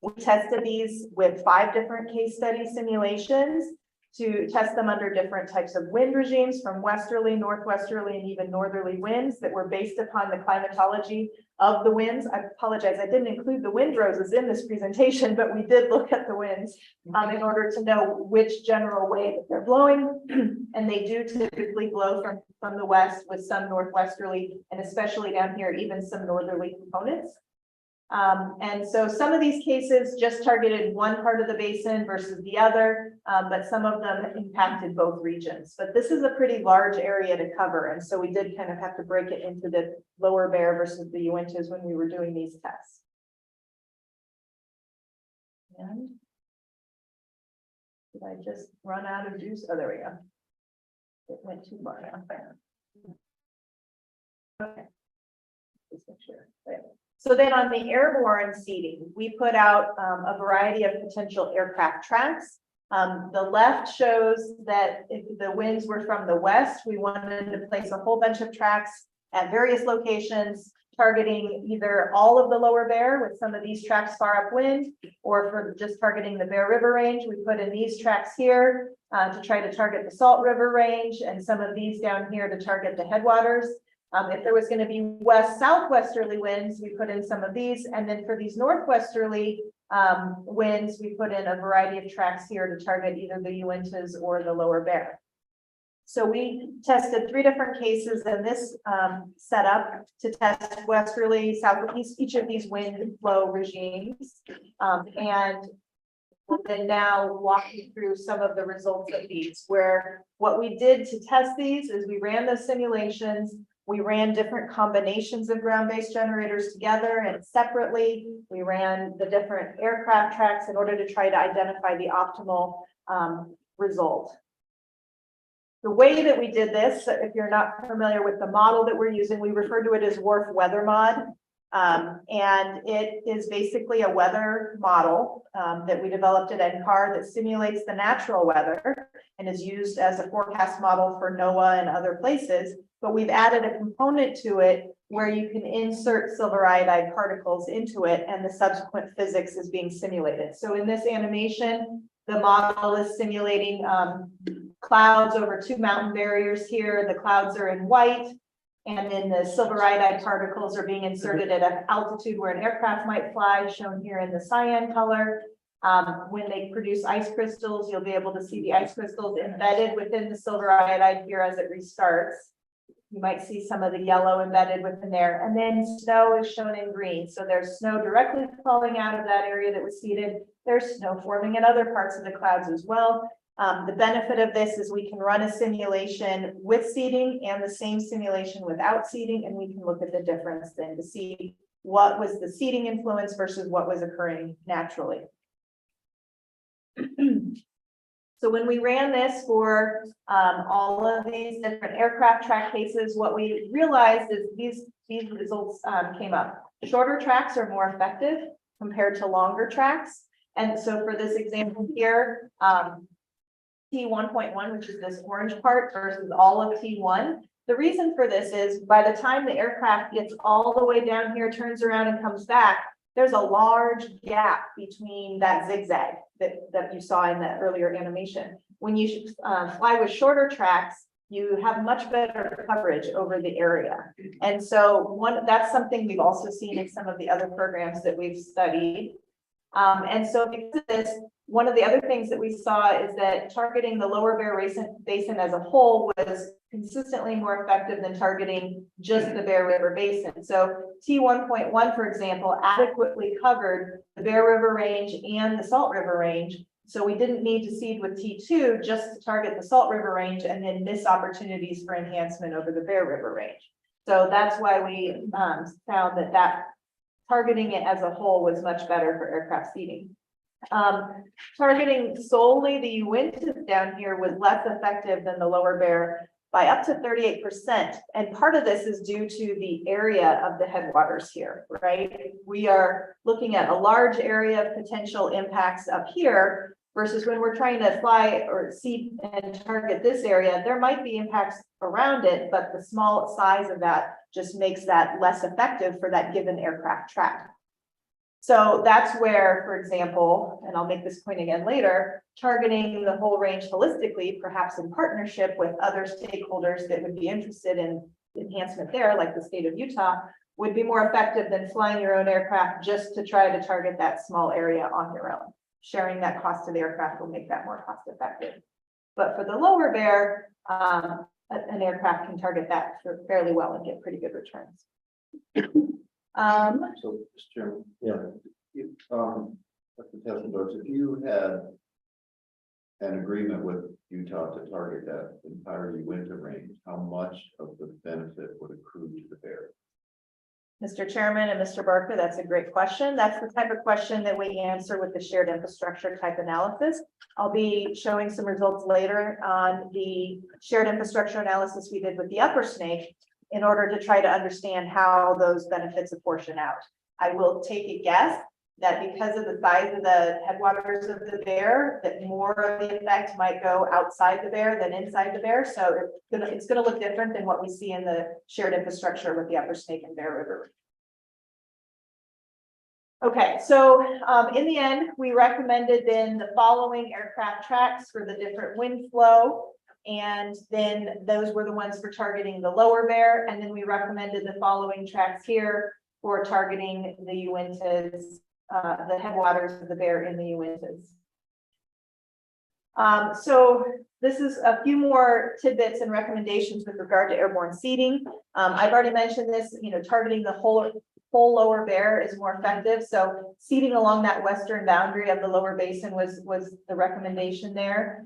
We tested these with 5 different case study simulations to test them under different types of wind regimes, from westerly, northwesterly, and even northerly winds that were based upon the climatology of the winds. I apologize, I didn't include the windroses in this presentation, but we did look at the winds in order to know which general way that they're blowing. And they do typically blow from the west with some northwesterly, and especially down here, even some northerly components. And so some of these cases just targeted one part of the basin versus the other, but some of them impacted both regions. But this is a pretty large area to cover. And so we did kind of have to break it into the lower Bear versus the Uintas when we were doing these tests. And did I just run out of juice? Oh, there we go. It went too far now. Okay. Just make sure. There. So then on the airborne seeding, we put out a variety of potential aircraft tracks. The left shows that if the winds were from the west, we wanted to place a whole bunch of tracks at various locations, targeting either all of the lower Bear with some of these tracks far upwind, or for just targeting the Bear River range. We put in these tracks here to try to target the Salt River range, and some of these down here to target the headwaters. If there was going to be west-southwesterly winds, we put in some of these. And then for these northwesterly winds, we put in a variety of tracks here to target either the Uintas or the lower Bear. So we tested 3 different cases in this setup to test westerly, southeast, each of these wind flow regimes. And we'll then now walk you through some of the results of these, where what we did to test these is we ran the simulations. We ran different combinations of ground-based generators together and separately. We ran the different aircraft tracks in order to try to identify the optimal result. The way that we did this, if you're not familiar with the model that we're using, we refer to it as WRF weather mod. And it is basically a weather model that we developed at NCAR that simulates the natural weather and is used as a forecast model for NOAA and other places. But we've added a component to it where you can insert silver iodide particles into it, and the subsequent physics is being simulated. So in this animation, the model is simulating clouds over 2 mountain barriers here. The clouds are in white, and then the silver iodide particles are being inserted at an altitude where an aircraft might fly, shown here in the cyan color. When they produce ice crystals, you'll be able to see the ice crystals embedded within the silver iodide here as it restarts. You might see some of the yellow embedded within there, and then snow is shown in green. So there's snow directly falling out of that area that was seeded. There's snow forming in other parts of the clouds as well. The benefit of this is we can run a simulation with seeding and the same simulation without seeding, and we can look at the difference then to see what was the seeding influence versus what was occurring naturally. So when we ran this for all of these different aircraft track cases, what we realized is these results came up. Shorter tracks are more effective compared to longer tracks. And so for this example here, T1.1, which is this orange part versus all of T1. The reason for this is by the time the aircraft gets all the way down here, turns around and comes back, there's a large gap between that zigzag that you saw in that earlier animation. When you fly with shorter tracks, you have much better coverage over the area. And so that's something we've also seen in some of the other programs that we've studied. And so because of this, one of the other things that we saw is that targeting the lower Bear Basin as a whole was consistently more effective than targeting just the Bear River Basin. So T1.1, for example, adequately covered the Bear River Range and the Salt River Range. So we didn't need to seed with T2 just to target the Salt River Range and then miss opportunities for enhancement over the Bear River Range. So that's why we found that targeting it as a whole was much better for aircraft seeding. Targeting solely the Uintas down here was less effective than the lower Bear by up to 38%. And part of this is due to the area of the headwaters here, right? We are looking at a large area of potential impacts up here versus when we're trying to fly or seed and target this area, there might be impacts around it, but the small size of that just makes that less effective for that given aircraft track. So that's where, for example, and I'll make this point again later, targeting the whole range holistically, perhaps in partnership with other stakeholders that would be interested in enhancement there, like the state of Utah, would be more effective than flying your own aircraft just to try to target that small area on your own. Sharing that cost to the aircraft will make that more cost effective. But for the lower Bear, an aircraft can target that fairly well and get pretty good returns. So, Mr. Chairman. Yeah. Dr. Tessendorf, if you had an agreement with Utah to target that entire Uinta range, how much of the benefit would accrue to the Bear? Mr. Chairman and Mr. Barker, that's a great question. That's the type of question that we answer with the shared infrastructure type analysis. I'll be showing some results later on the shared infrastructure analysis we did with the upper snake in order to try to understand how those benefits apportion out. I will take a guess that because of the size of the headwaters of the Bear, that more of the effect might go outside the Bear than inside the Bear. So it's gonna look different than what we see in the shared infrastructure with the upper snake and Bear River. Okay, so in the end, we recommended then the following aircraft tracks for the different wind flow. And then those were the ones for targeting the lower Bear. And then we recommended the following tracks here for targeting the Uintas, the headwaters of the Bear in the Uintas. So this is a few more tidbits and recommendations with regard to airborne seeding. I've already mentioned this, targeting the whole lower Bear is more effective. So seeding along that western boundary of the lower basin was the recommendation there.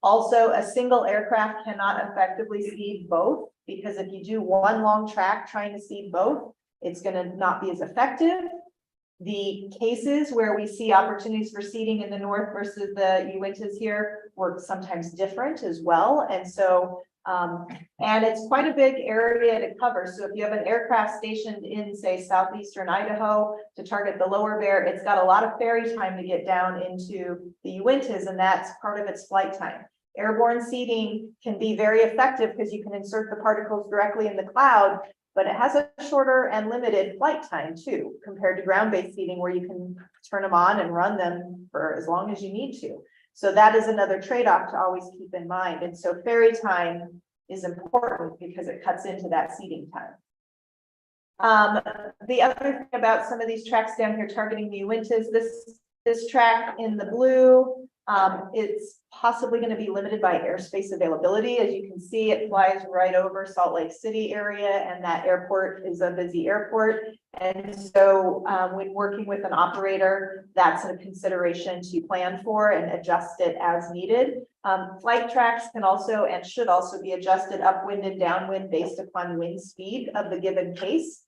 Also, a single aircraft cannot effectively seed both, because if you do one long track trying to seed both, it's going to not be as effective. The cases where we see opportunities for seeding in the north versus the Uintas here were sometimes different as well. And so and it's quite a big area to cover. So if you have an aircraft stationed in, say, southeastern Idaho to target the lower Bear, it's got a lot of ferry time to get down into the Uintas, and that's part of its flight time. Airborne seeding can be very effective because you can insert the particles directly in the cloud, but it has a shorter and limited flight time too, compared to ground-based seeding where you can turn them on and run them for as long as you need to. So that is another trade-off to always keep in mind. And so ferry time is important because it cuts into that seeding time. The other thing about some of these tracks down here targeting the Uintas, this track in the blue It's possibly going to be limited by airspace availability. As you can see, it flies right over Salt Lake City area, and that airport is a busy airport. And so when working with an operator, that's a consideration to plan for and adjust it as needed. Flight tracks can also and should also be adjusted upwind and downwind based upon wind speed of the given case.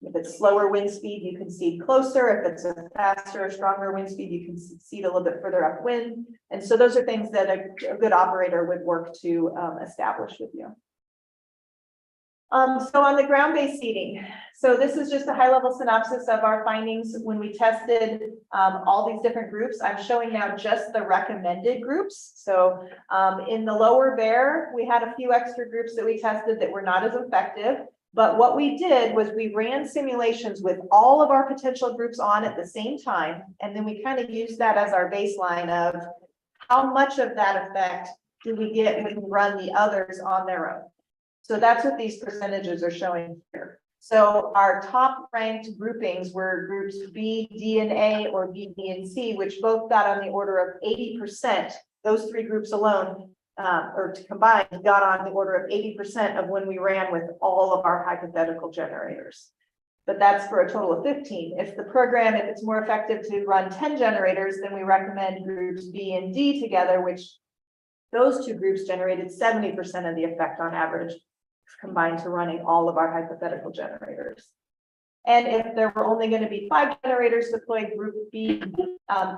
If it's slower wind speed, you can seed closer. If it's a faster or stronger wind speed, you can seed a little bit further upwind. And so those are things that a good operator would work to establish with you. So on the ground-based seeding, so this is just a high-level synopsis of our findings when we tested all these different groups. I'm showing now just the recommended groups. So in the lower Bear, we had a few extra groups that we tested that were not as effective. But what we did was we ran simulations with all of our potential groups on at the same time. And then we kind of used that as our baseline of how much of that effect do we get when we run the others on their own. So that's what these percentages are showing here. So our top ranked groupings were groups B, D, and A, or B, B, and C, which both got on the order of 80%. Those three groups alone, or to combine, got on the order of 80% of when we ran with all of our hypothetical generators. But that's for a total of 15. If the program, if it's more effective to run 10 generators, then we recommend groups B and D together, which those two groups generated 70% of the effect on average, combined to running all of our hypothetical generators. And if there were only going to be 5 generators deployed, group B,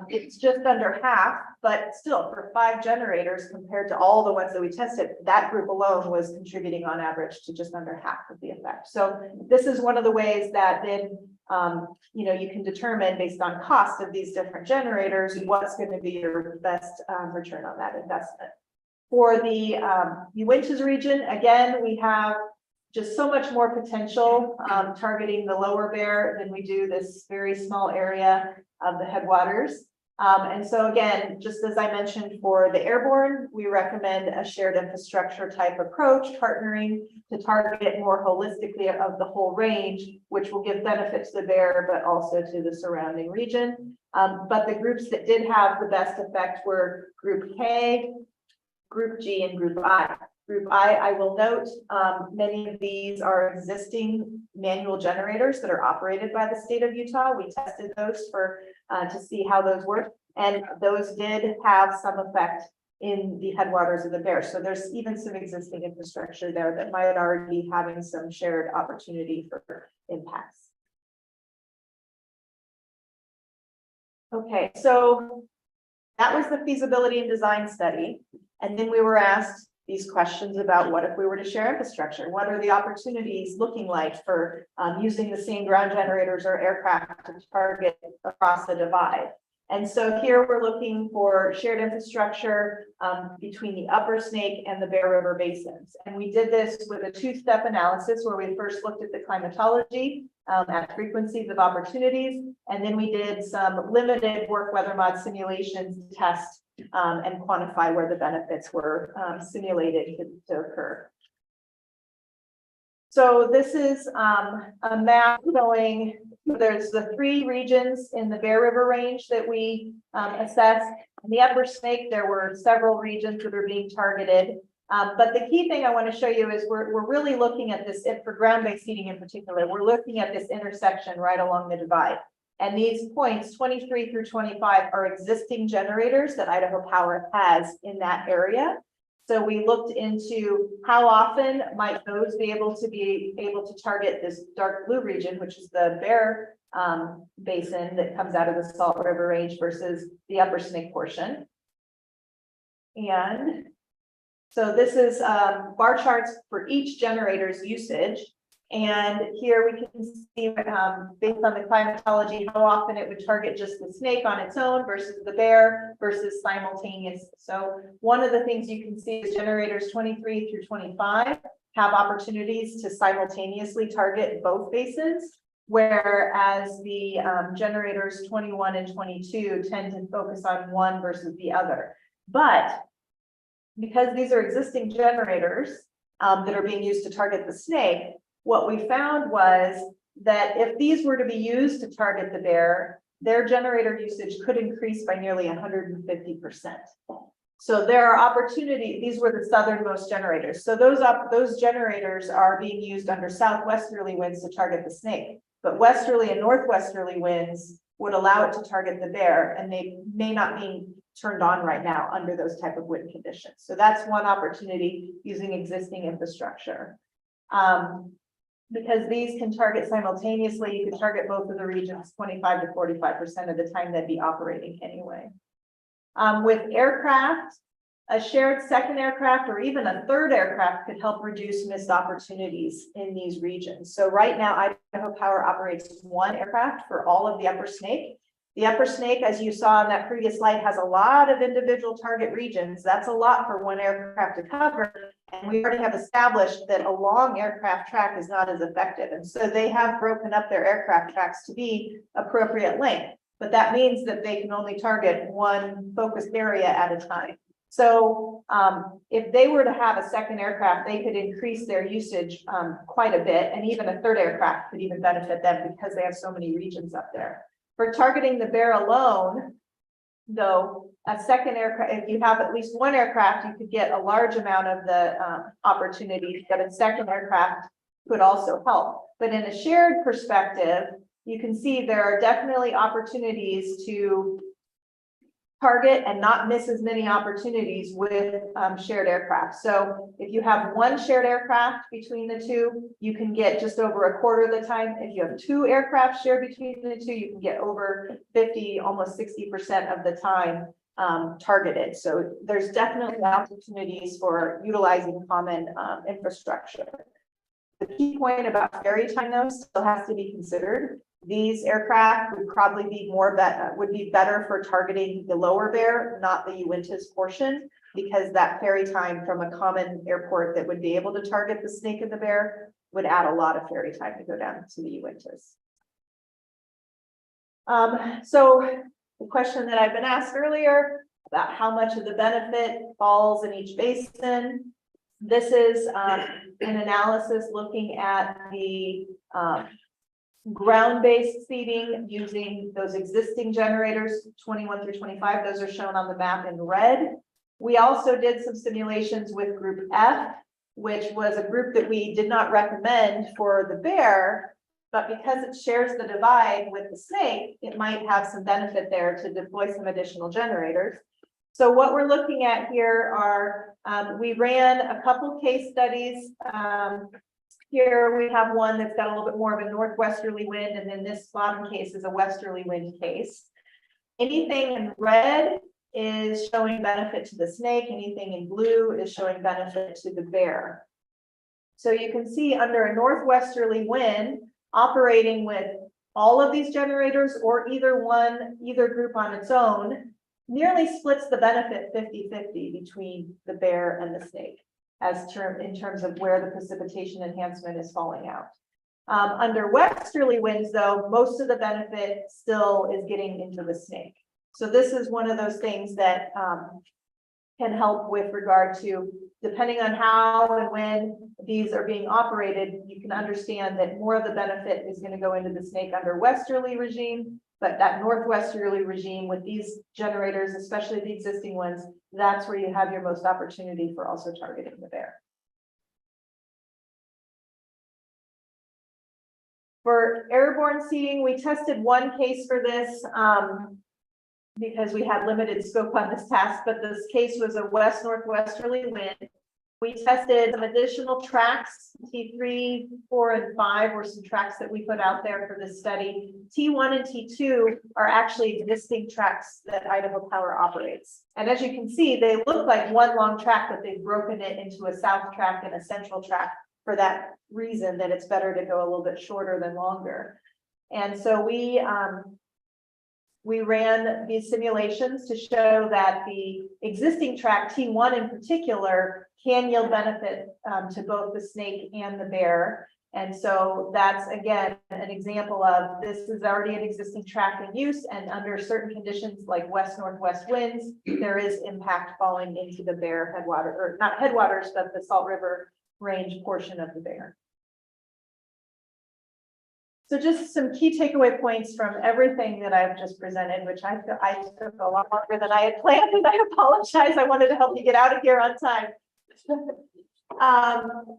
it's just under half, but still for 5 generators compared to all the ones that we tested, that group alone was contributing on average to just under half of the effect. So this is one of the ways that then, you can determine based on cost of these different generators, what's going to be your best return on that investment. For the Uintas region, again, we have just so much more potential targeting the lower Bear than we do this very small area of the headwaters. And so again, just as I mentioned for the airborne, we recommend a shared infrastructure type approach, partnering to target more holistically of the whole range, which will give benefits to the Bear, but also to the surrounding region. But the groups that did have the best effect were Group K, Group G, and Group I. Group I will note, many of these are existing manual generators that are operated by the state of Utah. We tested those for to see how those work, and those did have some effect in the headwaters of the Bear. So there's even some existing infrastructure there that might already be having some shared opportunity for impacts. Okay, so that was the feasibility and design study. And then we were asked these questions about what if we were to share infrastructure? What are the opportunities looking like for using the same ground generators or aircraft to target across the divide? And so here we're looking for shared infrastructure between the Upper Snake and the Bear River basins. And we did this with a 2-step analysis where we first looked at the climatology at frequencies of opportunities. And then we did some limited work weather mod simulations to test and quantify where the benefits were simulated to occur. So this is a map showing there's the 3 regions in the Bear River range that we assessed. In the Upper Snake, there were several regions that are being targeted. But the key thing I want to show you is we're really looking at this for ground-based seeding in particular. We're looking at this intersection right along the divide. And these points 23 through 25 are existing generators that Idaho Power has in that area. So we looked into how often might those be able to target this dark blue region, which is the Bear basin that comes out of the Salt River Range versus the Upper Snake portion. And so this is bar charts for each generator's usage. And here we can see based on the climatology, how often it would target just the snake on its own versus the Bear versus simultaneous. So one of the things you can see is generators 23 through 25 have opportunities to simultaneously target both basins, whereas the generators 21 and 22 tend to focus on one versus the other. But because these are existing generators that are being used to target the snake, what we found was that if these were to be used to target the Bear, their generator usage could increase by nearly 150%. So there are opportunities. These were the southernmost generators. So those generators are being used under southwesterly winds to target the snake, but westerly and northwesterly winds would allow it to target the bear, and they may not be turned on right now under those type of wind conditions. So that's one opportunity using existing infrastructure. Because these can target simultaneously, you can target both of the regions 25 to 45% of the time they'd be operating anyway. With aircraft, a shared second aircraft or even a third aircraft could help reduce missed opportunities in these regions. So right now, Idaho Power operates one aircraft for all of the Upper Snake. The Upper Snake, as you saw in that previous slide, has a lot of individual target regions. That's a lot for one aircraft to cover. And we already have established that a long aircraft track is not as effective. And so they have broken up their aircraft tracks to be appropriate length. But that means that they can only target one focused area at a time. So if they were to have a second aircraft, they could increase their usage quite a bit. And even a third aircraft could even benefit them because they have so many regions up there. For targeting the bear alone, though, a second aircraft, if you have at least one aircraft, you could get a large amount of the opportunities, but a second aircraft could also help. But in a shared perspective, you can see there are definitely opportunities to target and not miss as many opportunities with shared aircraft. So if you have one shared aircraft between the two, you can get just over a quarter of the time. If you have two aircraft shared between the two, you can get over 50, almost 60% of the time targeted. So there's definitely opportunities for utilizing common infrastructure. The key point about ferry time, though, still has to be considered. These aircraft would probably be would be better for targeting the lower bear, not the Uintas portion, because that ferry time from a common airport that would be able to target the snake and the bear would add a lot of ferry time to go down to the Uintas. So the question that I've been asked earlier about how much of the benefit falls in each basin. This is an analysis looking at the ground-based seeding using those existing generators, 21 through 25. Those are shown on the map in red. We also did some simulations with group F, which was a group that we did not recommend for the bear, but because it shares the divide with the snake, it might have some benefit there to deploy some additional generators. So what we're looking at here are, we ran a couple case studies. Here we have one that's got a little bit more of a northwesterly wind, and then this bottom case is a westerly wind case. Anything in red is showing benefit to the snake. Anything in blue is showing benefit to the bear. So you can see under a northwesterly wind, operating with all of these generators or either group on its own, nearly splits the benefit 50-50 between the bear and the snake. In terms of where the precipitation enhancement is falling out. Under westerly winds, though, most of the benefit still is getting into the snake. So this is one of those things that can help with regard to, depending on how and when these are being operated, you can understand that more of the benefit is going to go into the snake under westerly regime, but that northwesterly regime with these generators, especially the existing ones, that's where you have your most opportunity for also targeting the bear. For airborne seeding, we tested one case for this because we had limited scope on this task, but this case was a west-northwesterly wind. We tested some additional tracks, T3, 4, and 5 were some tracks that we put out there for this study. T1 and T2 are actually existing tracks that Idaho Power operates. And as you can see, they look like one long track, but they've broken it into a south track and a central track for that reason that it's better to go a little bit shorter than longer. And so we ran these simulations to show that the existing track, T1 in particular, can yield benefit to both the snake and the bear. And so that's, again, an example of this is already an existing track in use, and under certain conditions like west-northwest winds, there is impact falling into the bear headwater, or not headwaters, but the Salt River Range portion of the bear. So just some key takeaway points from everything that I've just presented, which I feel I took a lot longer than I had planned, and I apologize. I wanted to help you get out of here on time.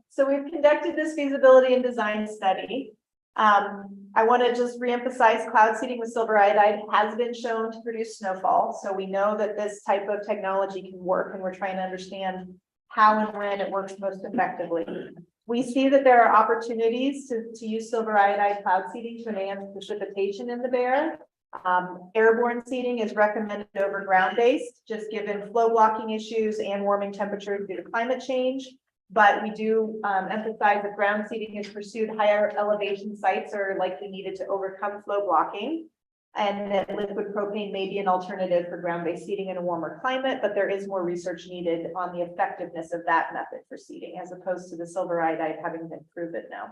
So we've conducted this feasibility and design study. I want to just reemphasize cloud seeding with silver iodide has been shown to produce snowfall. So we know that this type of technology can work, and we're trying to understand how and when it works most effectively. We see that there are opportunities to use silver iodide cloud seeding to enhance precipitation in the Bear. Airborne seeding is recommended over ground-based, just given flow blocking issues and warming temperatures due to climate change. But we do emphasize that ground seeding is pursued. Higher elevation sites are likely needed to overcome flow blocking, and that liquid propane may be an alternative for ground-based seeding in a warmer climate, but there is more research needed on the effectiveness of that method for seeding, as opposed to the silver iodide having been proven now.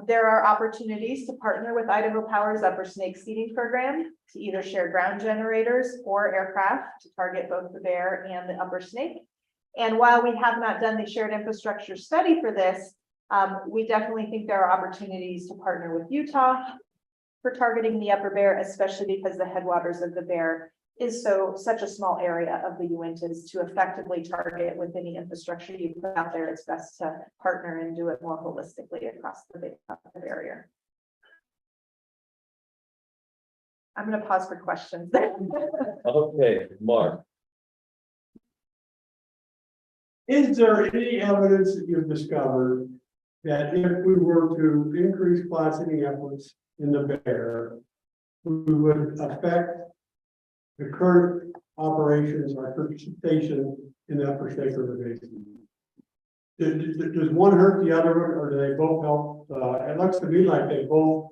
There are opportunities to partner with Idaho Power's Upper Snake Seeding Program to either share ground generators or aircraft to target both the Bear and the Upper Snake. And while we have not done the shared infrastructure study for this, we definitely think there are opportunities to partner with Utah for targeting the Upper Bear, especially because the headwaters of the Bear is such a small area of the Uintas. To effectively target with any infrastructure you put out there, it's best to partner and do it more holistically across the barrier. I'm going to pause for questions. Okay, Mark. Is there any evidence that you've discovered that if we were to increase cloud seeding efforts in the Bear, we would affect the current operations or participation in the Upper Snake River Basin? Does one hurt the other, or do they both help? It looks to me like they both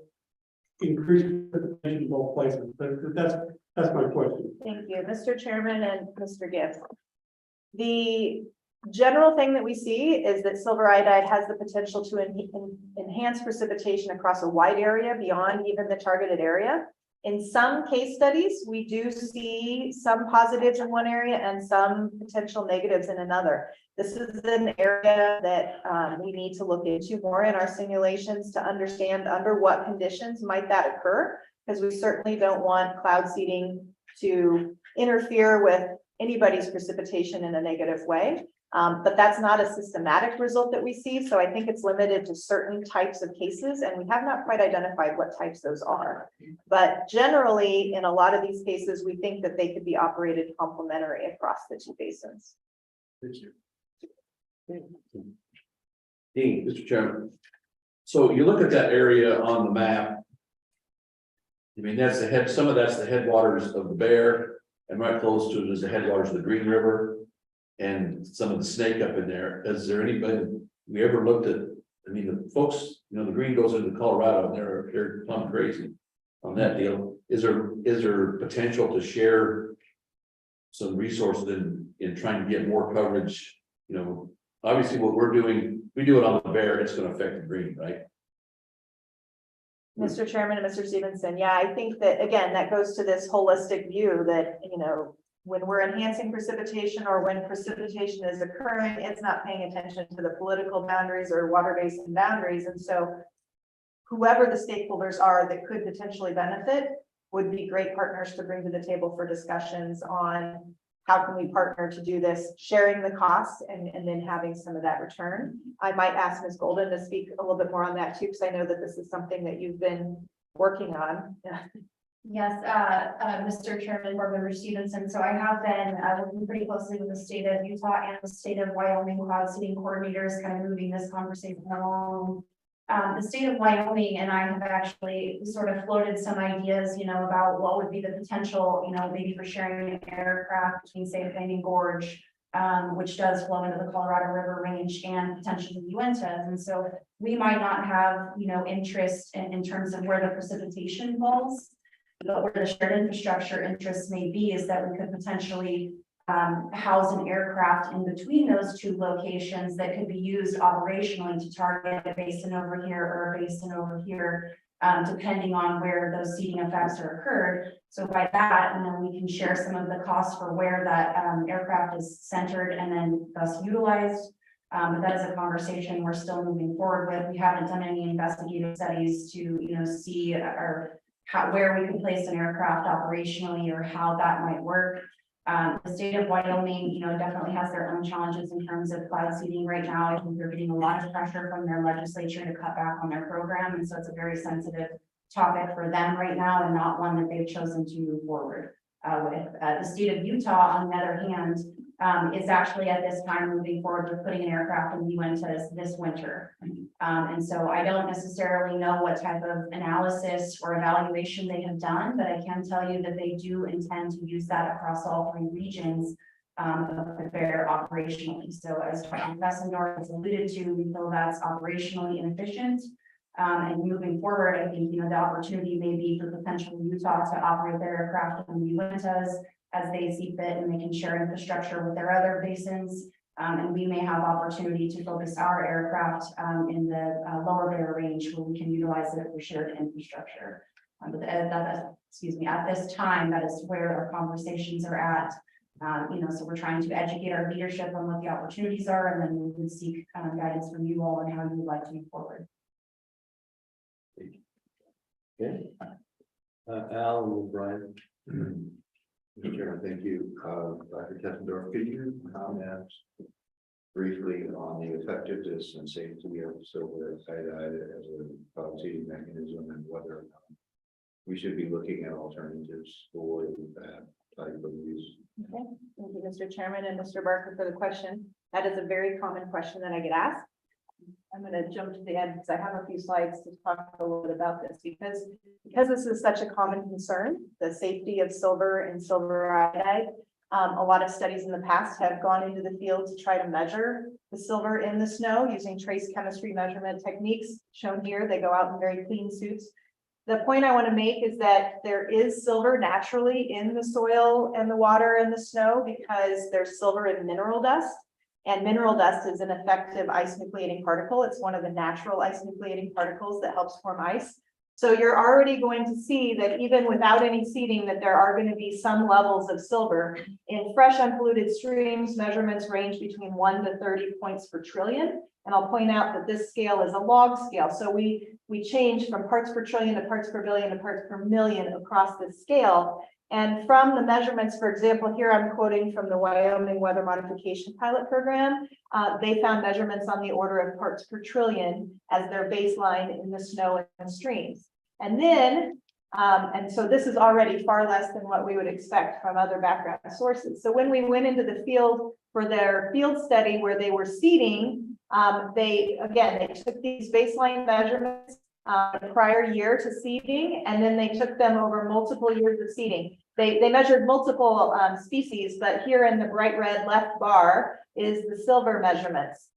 increase participation in both places, but that's my question. Thank you, Mr. Chairman and Mr. Gibbs. The general thing that we see is that silver iodide has the potential to enhance precipitation across a wide area beyond even the targeted area. In some case studies, we do see some positives in one area and some potential negatives in another. This is an area that we need to look into more in our simulations to understand under what conditions might that occur, because we certainly don't want cloud seeding to interfere with anybody's precipitation in a negative way. But that's not a systematic result that we see. So I think it's limited to certain types of cases, and we have not quite identified what types those are. But generally, in a lot of these cases, we think that they could be operated complementary across the two basins. Thank you. Dean. Mr. Chairman, so you look at that area on the map. I mean, that's some of that's the headwaters of the Bear, and right close to it is the headwaters of the Green River. And some of the Snake up in there. Is there anybody we ever looked at? I mean, the folks, the Green goes into Colorado and they're plumb crazy on that deal. Is there potential to share some resources in trying to get more coverage? Obviously what we're doing, we do it on the Bear, it's going to affect the Green, right? Mr. Chairman and Mr. Stevenson, yeah, I think that again, that goes to this holistic view that, when we're enhancing precipitation or when precipitation is occurring, it's not paying attention to the political boundaries or water basin boundaries. And so whoever the stakeholders are that could potentially benefit would be great partners to bring to the table for discussions on how can we partner to do this, sharing the cost and then having some of that return. I might ask Ms. Golden to speak a little bit more on that too, because I know that this is something that you've been working on. Yes, Mr. Chairman, Board Member Stevenson. So I have been working pretty closely with the state of Utah and the state of Wyoming cloud seeding coordinators, kind of moving this conversation along. The state of Wyoming and I have actually sort of floated some ideas, about what would be the potential, maybe for sharing an aircraft between, say, Flaming Gorge, which does flow into the Colorado River range, and potentially the Uintas. And so we might not have, interest in terms of where the precipitation falls. But where the shared infrastructure interest may be is that we could potentially house an aircraft in between those two locations that could be used operationally to target a basin over here or a basin over here, depending on where those seeding effects are occurred. So by that, we can share some of the costs for where that aircraft is centered and then thus utilized. But that is a conversation we're still moving forward with. We haven't done any investigative studies to, see or where we can place an aircraft operationally or how that might work. The state of Wyoming, definitely has their own challenges in terms of cloud seeding right now. I think they're getting a lot of pressure from their legislature to cut back on their program. And so it's a very sensitive topic for them right now and not one that they've chosen to move forward with. The state of Utah, on the other hand, is actually at this time moving forward with putting an aircraft in Uintas this winter. And so I don't necessarily know what type of analysis or evaluation they have done, but I can tell you that they do intend to use that across all 3 regions of the bear operationally. So as Dr. Fessendorf has alluded to, we feel that's operationally inefficient. And moving forward, I think, the opportunity may be for potentially Utah to operate their aircraft in the Uintas as they see fit, and they can share infrastructure with their other basins. And we may have opportunity to focus our aircraft in the lower Bear Range where we can utilize it for shared infrastructure. But at this time, that is where our conversations are at. So we're trying to educate our leadership on what the opportunities are, and then we can seek guidance from you all on how you would like to move forward. Okay. Al and Brian. Mr. Chairman, thank you. Dr. Tessendorf, could you comment briefly on the effectiveness and safety of silver iodide as a cloud seeding mechanism and whether we should be looking at alternatives for that type of use? Okay, thank you, Mr. Chairman and Mr. Barker for the question. That is a very common question that I get asked. I'm going to jump to the end because I have a few slides to talk a little bit about this because this is such a common concern, the safety of silver and silver iodide. A lot of studies in the past have gone into the field to try to measure the silver in the snow using trace chemistry measurement techniques shown here. They go out in very clean suits. The point I want to make is that there is silver naturally in the soil and the water and the snow because there's silver in mineral dust. And mineral dust is an effective ice nucleating particle. It's one of the natural ice nucleating particles that helps form ice. So you're already going to see that even without any seeding, that there are going to be some levels of silver. In fresh unpolluted streams, measurements range between 1 to 30 points per trillion. And I'll point out that this scale is a log scale. So we change from parts per trillion to parts per billion to parts per million across this scale. And from the measurements, for example, here I'm quoting from the Wyoming Weather Modification Pilot Program. They found measurements on the order of parts per trillion as their baseline in the snow and streams. And then, and so this is already far less than what we would expect from other background sources. So when we went into the field for their field study where they were seeding, they took these baseline measurements the prior year to seeding, and then they took them over multiple years of seeding. They measured multiple species, but here in the bright red left bar is the silver measurements.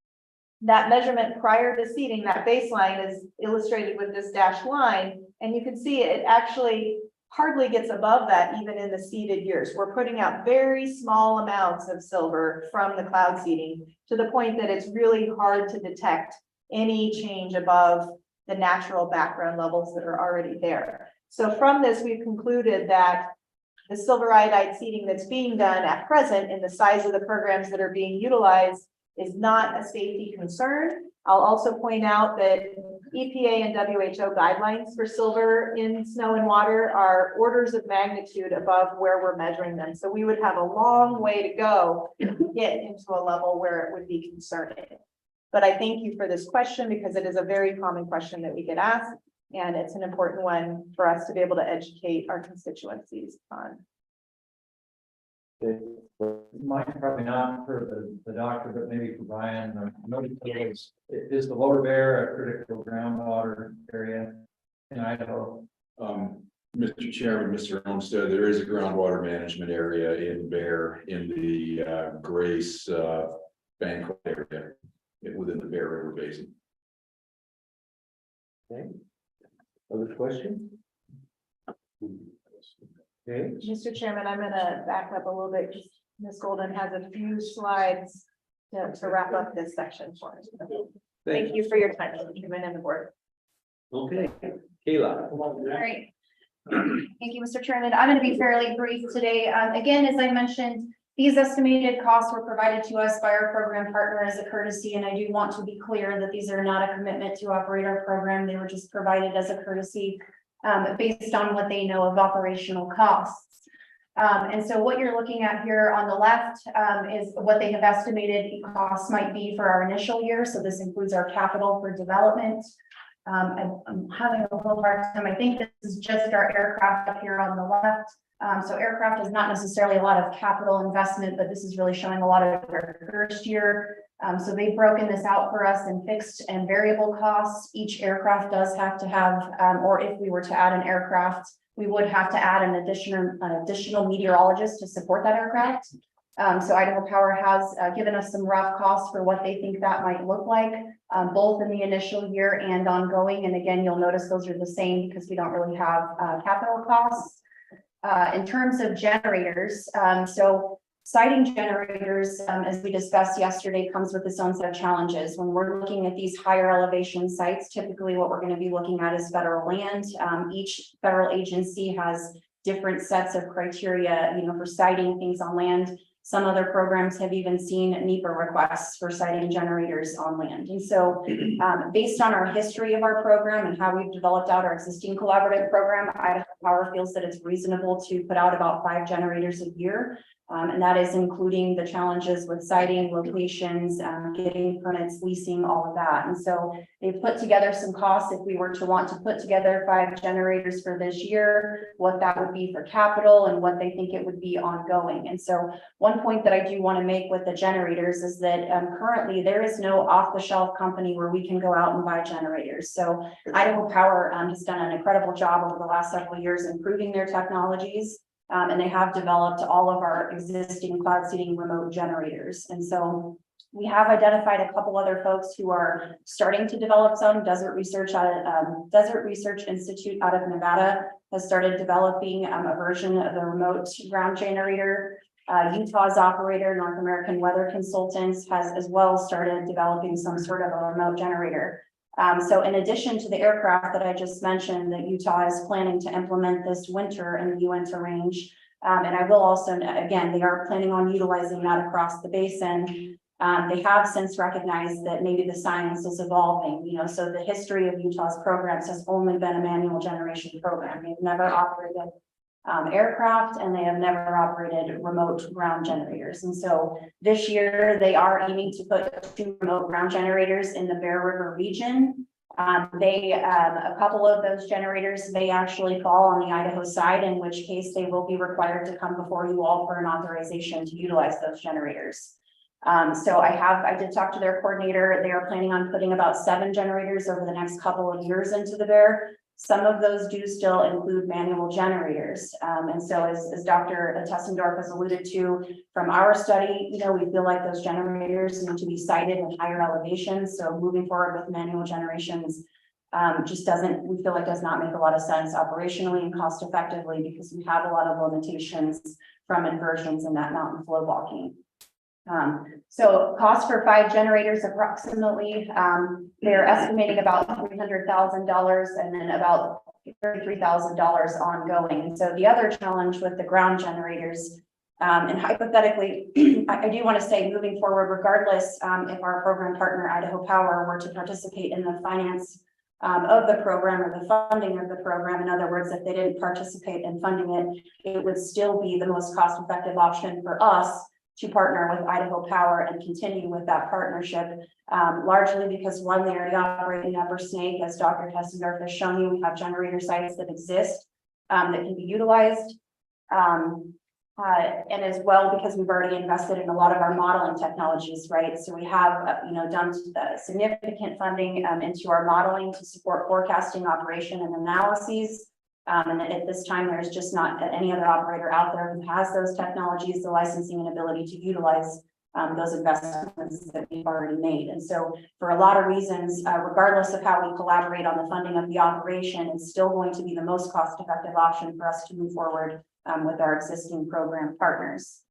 That measurement prior to seeding, that baseline is illustrated with this dashed line, and you can see it actually hardly gets above that even in the seeded years. We're putting out very small amounts of silver from the cloud seeding to the point that it's really hard to detect any change above the natural background levels that are already there. So from this, we've concluded that the silver iodide seeding that's being done at present in the size of the programs that are being utilized is not a safety concern. I'll also point out that EPA and WHO guidelines for silver in snow and water are orders of magnitude above where we're measuring them. So we would have a long way to go to get into a level where it would be concerning. But I thank you for this question because it is a very common question that we get asked, and it's an important one for us to be able to educate our constituencies on. Mine probably not for the doctor, but maybe for Brian. Is the lower Bear a critical groundwater area in Idaho? Mr. Chairman, Mr. Olmstead, there is a groundwater management area in Bear in the Grace banquet area within the Bear River Basin. Okay. Other question? Okay. Mr. Chairman, I'm going to back up a little bit because Ms. Golden has a few slides to wrap up this section for us. Thank you for your time, Chairman and the board. Okay, Kayla. All right. Thank you, Mr. Chairman. I'm going to be fairly brief today. Again, as I mentioned, These estimated costs were provided to us by our program partner as a courtesy, and I do want to be clear that these are not a commitment to operate our program. They were just provided as a courtesy based on what they know of operational costs. And so what you're looking at here on the left is what they have estimated costs might be for our initial year. So this includes our capital for development. I'm having a little hard time. I think this is just our aircraft up here on the left. So aircraft is not necessarily a lot of capital investment, but this is really showing a lot of their first year. So they've broken this out for us in fixed and variable costs. Each aircraft does have to have, or if we were to add an aircraft, we would have to add an additional meteorologist to support that aircraft. So Idaho Power has given us some rough costs for what they think that might look like, both in the initial year and ongoing. And again, you'll notice those are the same because we don't really have capital costs. In terms of generators, so siting generators, as we discussed yesterday, comes with its own set of challenges. When we're looking at these higher elevation sites, typically what we're going to be looking at is federal land. Each federal agency has different sets of criteria, for siting things on land. Some other programs have even seen NEPA requests for siting generators on land. And so based on our history of our program and how we've developed out our existing collaborative program, Idaho Power feels that it's reasonable to put out about 5 generators a year. And that is including the challenges with siting, locations, getting permits, leasing, all of that. And so they've put together some costs if we were to want to put together 5 generators for this year, what that would be for capital and what they think it would be ongoing. And so one point that I do want to make with the generators is that currently there is no off-the-shelf company where we can go out and buy generators. So Idaho Power has done an incredible job over the last several years improving their technologies. And they have developed all of our existing cloud seeding remote generators. And so we have identified a couple other folks who are starting to develop some. Desert Research Institute out of Nevada has started developing a version of the remote ground generator. Utah's operator, North American Weather Consultants, has as well started developing some sort of a remote generator. So in addition to the aircraft that I just mentioned that Utah is planning to implement this winter in the Uinta range, and I will also, again, they are planning on utilizing that across the basin. They have since recognized that maybe the science is evolving, so the history of Utah's programs has only been a manual generation program. They've never operated aircraft, and they have never operated remote ground generators. And so this year they are aiming to put 2 remote ground generators in the Bear River region. A couple of those generators, they actually fall on the Idaho side, in which case they will be required to come before you all for an authorization to utilize those generators. So I did talk to their coordinator. They are planning on putting about 7 generators over the next couple of years into the Bear. Some of those do still include manual generators. And so as Dr. Tessendorf has alluded to from our study, we feel like those generators need to be sited in higher elevations. So moving forward with manual generations we feel like does not make a lot of sense operationally and cost effectively, because we have a lot of limitations from inversions in that mountain flow blocking. So cost for 5 generators approximately, they're estimating about $300,000 and then about $33,000 ongoing. And so the other challenge with the ground generators, and hypothetically, I do want to say moving forward, regardless if our program partner Idaho Power were to participate in the finance of the program or the funding of the program. In other words, if they didn't participate in funding it, it would still be the most cost-effective option for us to partner with Idaho Power and continue with that partnership, largely because one, they already operate in Upper Snake. As Dr. Tessendorf has shown you, we have generator sites that exist that can be utilized. And as well, because we've already invested in a lot of our modeling technologies, right? So we have, done significant funding into our modeling to support forecasting, operation, and analyses. And at this time, there's just not any other operator out there who has those technologies, the licensing and ability to utilize those investments that we've already made. And so for a lot of reasons, regardless of how we collaborate on the funding of the operation, it's still going to be the most cost-effective option for us to move forward with our existing program partners.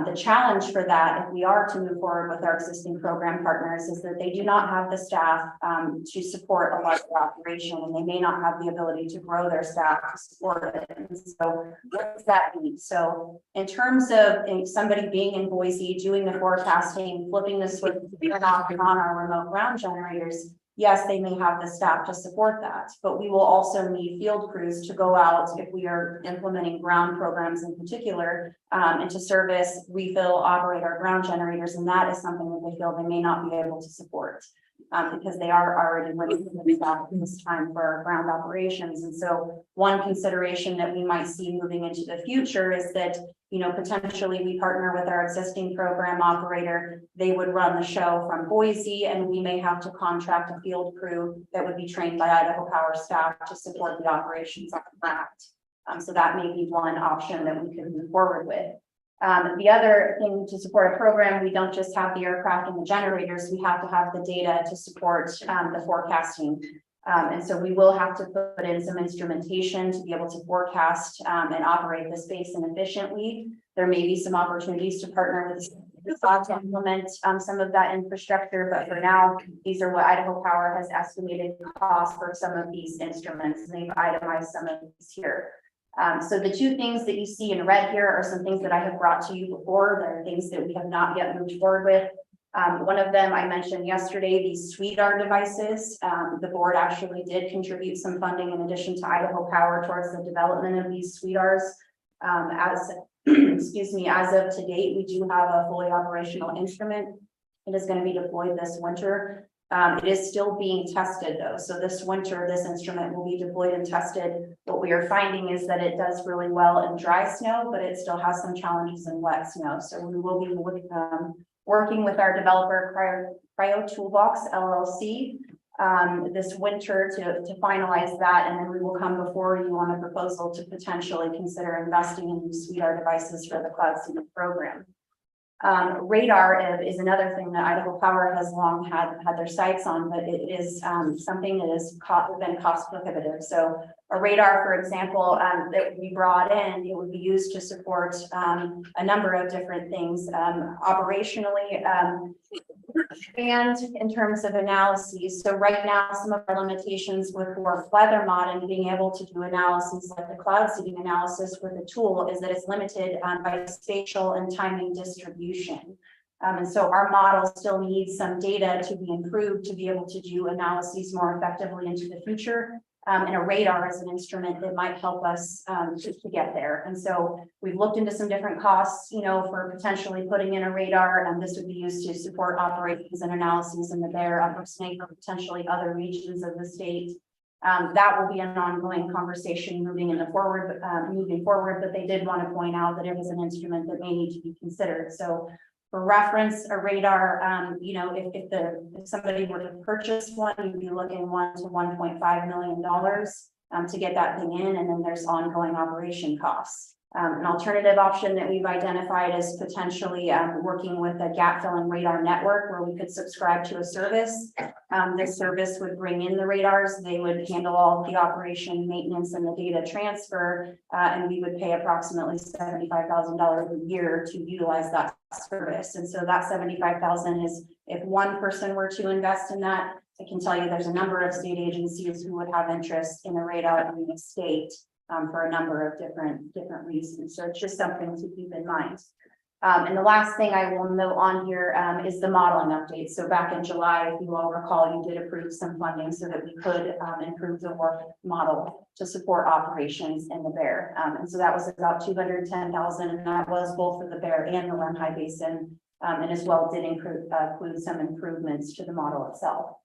The challenge for that, if we are to move forward with our existing program partners, is that they do not have the staff to support a larger operation, and they may not have the ability to grow their staff to support it. And so what does that mean? So in terms of somebody being in Boise, doing the forecasting, flipping the switch on our remote ground generators, yes, they may have the staff to support that, but we will also need field crews to go out if we are implementing ground programs in particular, and to service, refill, operate our ground generators. And that is something that they feel they may not be able to support, because they are already limited in staff at this time for our ground operations. And so one consideration that we might see moving into the future is that, you know, potentially we partner with our existing program operator. They would run the show from Boise, and we may have to contract a field crew that would be trained by Idaho Power staff to support the operations on the ground. So that may be one option that we could move forward with. The other thing to support a program, we don't just have the aircraft and the generators, we have to have the data to support the forecasting. And so we will have to put in some instrumentation to be able to forecast and operate this basin efficiently. There may be some opportunities to partner with to implement some of that infrastructure, but for now, these are what Idaho Power has estimated cost for some of these instruments, and they've itemized some of these here. So the two things that you see in red here are some things that I have brought to you before. There are things that we have not yet moved forward with. One of them I mentioned yesterday, these SweetR devices. The board actually did contribute some funding in addition to Idaho Power towards the development of these SweetRs. Excuse me, as of to date, we do have a fully operational instrument. It is going to be deployed this winter. It is still being tested though. So this winter, this instrument will be deployed and tested. What we are finding is that it does really well in dry snow, but it still has some challenges in wet snow. So we will be working with our developer Cryo Toolbox LLC this winter to finalize that, and then we will come before you on a proposal to potentially consider investing in these SweetR devices for the cloud seeding program. Radar is another thing that Idaho Power has long had their sights on, but it is something that has been cost prohibitive. So a radar, for example, that we brought in, it would be used to support a number of different things operationally and in terms of analyses. So right now, some of our limitations with weather mod and being able to do analyses like the cloud seeding analysis with a tool is that it's limited by spatial and timing distribution. And so our model still needs some data to be improved to be able to do analyses more effectively into the future. And a radar is an instrument that might help us to get there. And so we've looked into some different costs, you know, for potentially putting in a radar, and this would be used to support operations and analyses in the Bear, Upper Snake, or potentially other regions of the state. That will be an ongoing conversation moving forward, but they did want to point out that it was an instrument that may need to be considered. So for reference, a radar, you know, if somebody were to purchase one, you'd be looking $1 to $1.5 million to get that thing in, and then there's ongoing operation costs. An alternative option that we've identified is potentially working with a gap filling radar network where we could subscribe to a service. This service would bring in the radars, they would handle all of the operation, maintenance, and the data transfer, and we would pay approximately $75,000 a year to utilize that service. And so that $75,000 is if one person were to invest in that. I can tell you there's a number of state agencies who would have interest in a radar in the state. For a number of different reasons. So it's just something to keep in mind. And the last thing I will note on here is the modeling update. So back in July, if you all recall, you did approve some funding so that we could improve the work model to support operations in the Bear. And so that was about $210,000, and that was both for the Bear and the Lemhi Basin, and as well did include some improvements to the model itself.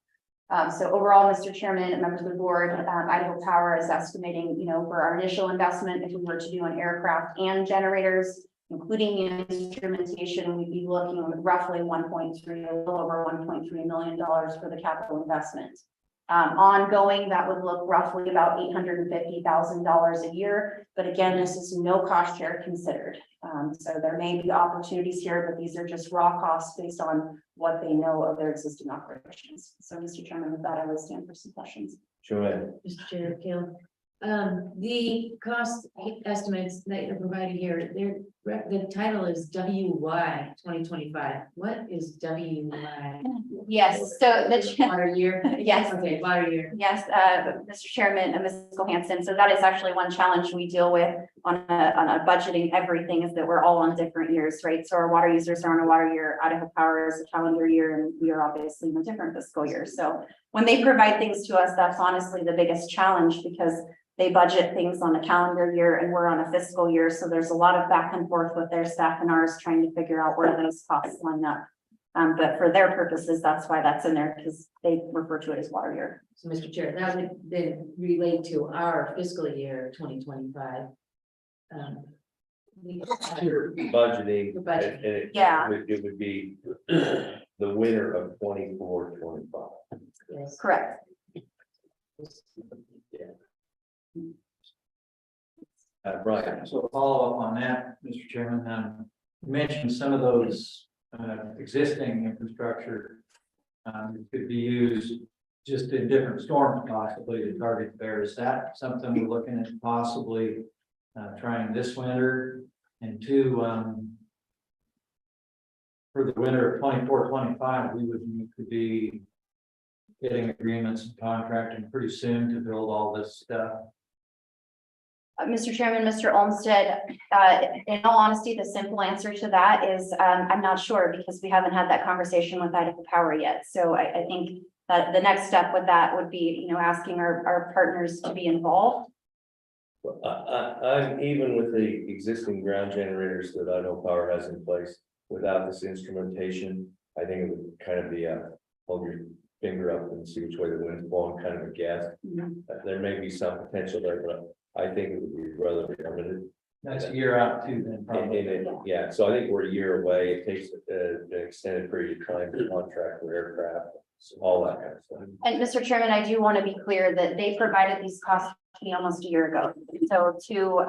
So overall, Mr. Chairman and members of the board, Idaho Power is estimating, you know, for our initial investment, if we were to do an aircraft and generators, including the instrumentation, we'd be looking at roughly a little over $1.3 million for the capital investment. Ongoing, that would look roughly about $850,000 a year. But again, this is no cost share considered. So there may be opportunities here, but these are just raw costs based on what they know of their existing operations. So Mr. Chairman, with that, I would stand for some questions. Sure. Mr. Chair, Gail, The cost estimates that you're providing here, the title is WY 2025. What is WY? Yes, so the, Water year? Yes. Okay, water year. yes, Mr. Chairman, Ms. Cole-Hansen, so that is actually one challenge we deal with on a budgeting everything is that we're all on different years, right? So our water users are on a water year, Idaho Power is a calendar year, and we are obviously in a different fiscal year. So when they provide things to us, that's honestly the biggest challenge because they budget things on a calendar year and we're on a fiscal year. So there's a lot of back and forth with their staff and ours trying to figure out where those costs line up. But for their purposes, that's why that's in there because they refer to it as water year. So, Mr. Chair, that would then relate to our fiscal year 2025. Budgeting. The budget. and it- Yeah. It would be the winter of 24-25. Yes. Correct. Right. So to follow up on that, Mr. Chairman, you mentioned some of those existing infrastructure could be used just in different storms possibly to target bear. Is that something we're looking at possibly trying this winter? And two, for the winter of 24-25, we would need to be getting agreements and contracting pretty soon to build all this stuff. Mr. Chairman, Mr. Olmstead, in all honesty, the simple answer to that is, I'm not sure because we haven't had that conversation with Idaho Power yet. So I think that the next step with that would be, you know, asking our partners to be involved. I'm even with the existing ground generators that Idaho Power has in place, without this instrumentation, I think it would kind of be a hold your finger up and see which way the wind's blowing kind of a guess. There may be some potential there, but I think it would be rather limited. That's a year out too, then And probably. yeah, so I think we're a year away. It takes an extended period of time to contract for aircraft, all that kind of stuff. And Mr. Chairman, I do want to be clear that they provided these costs to me almost a year ago. So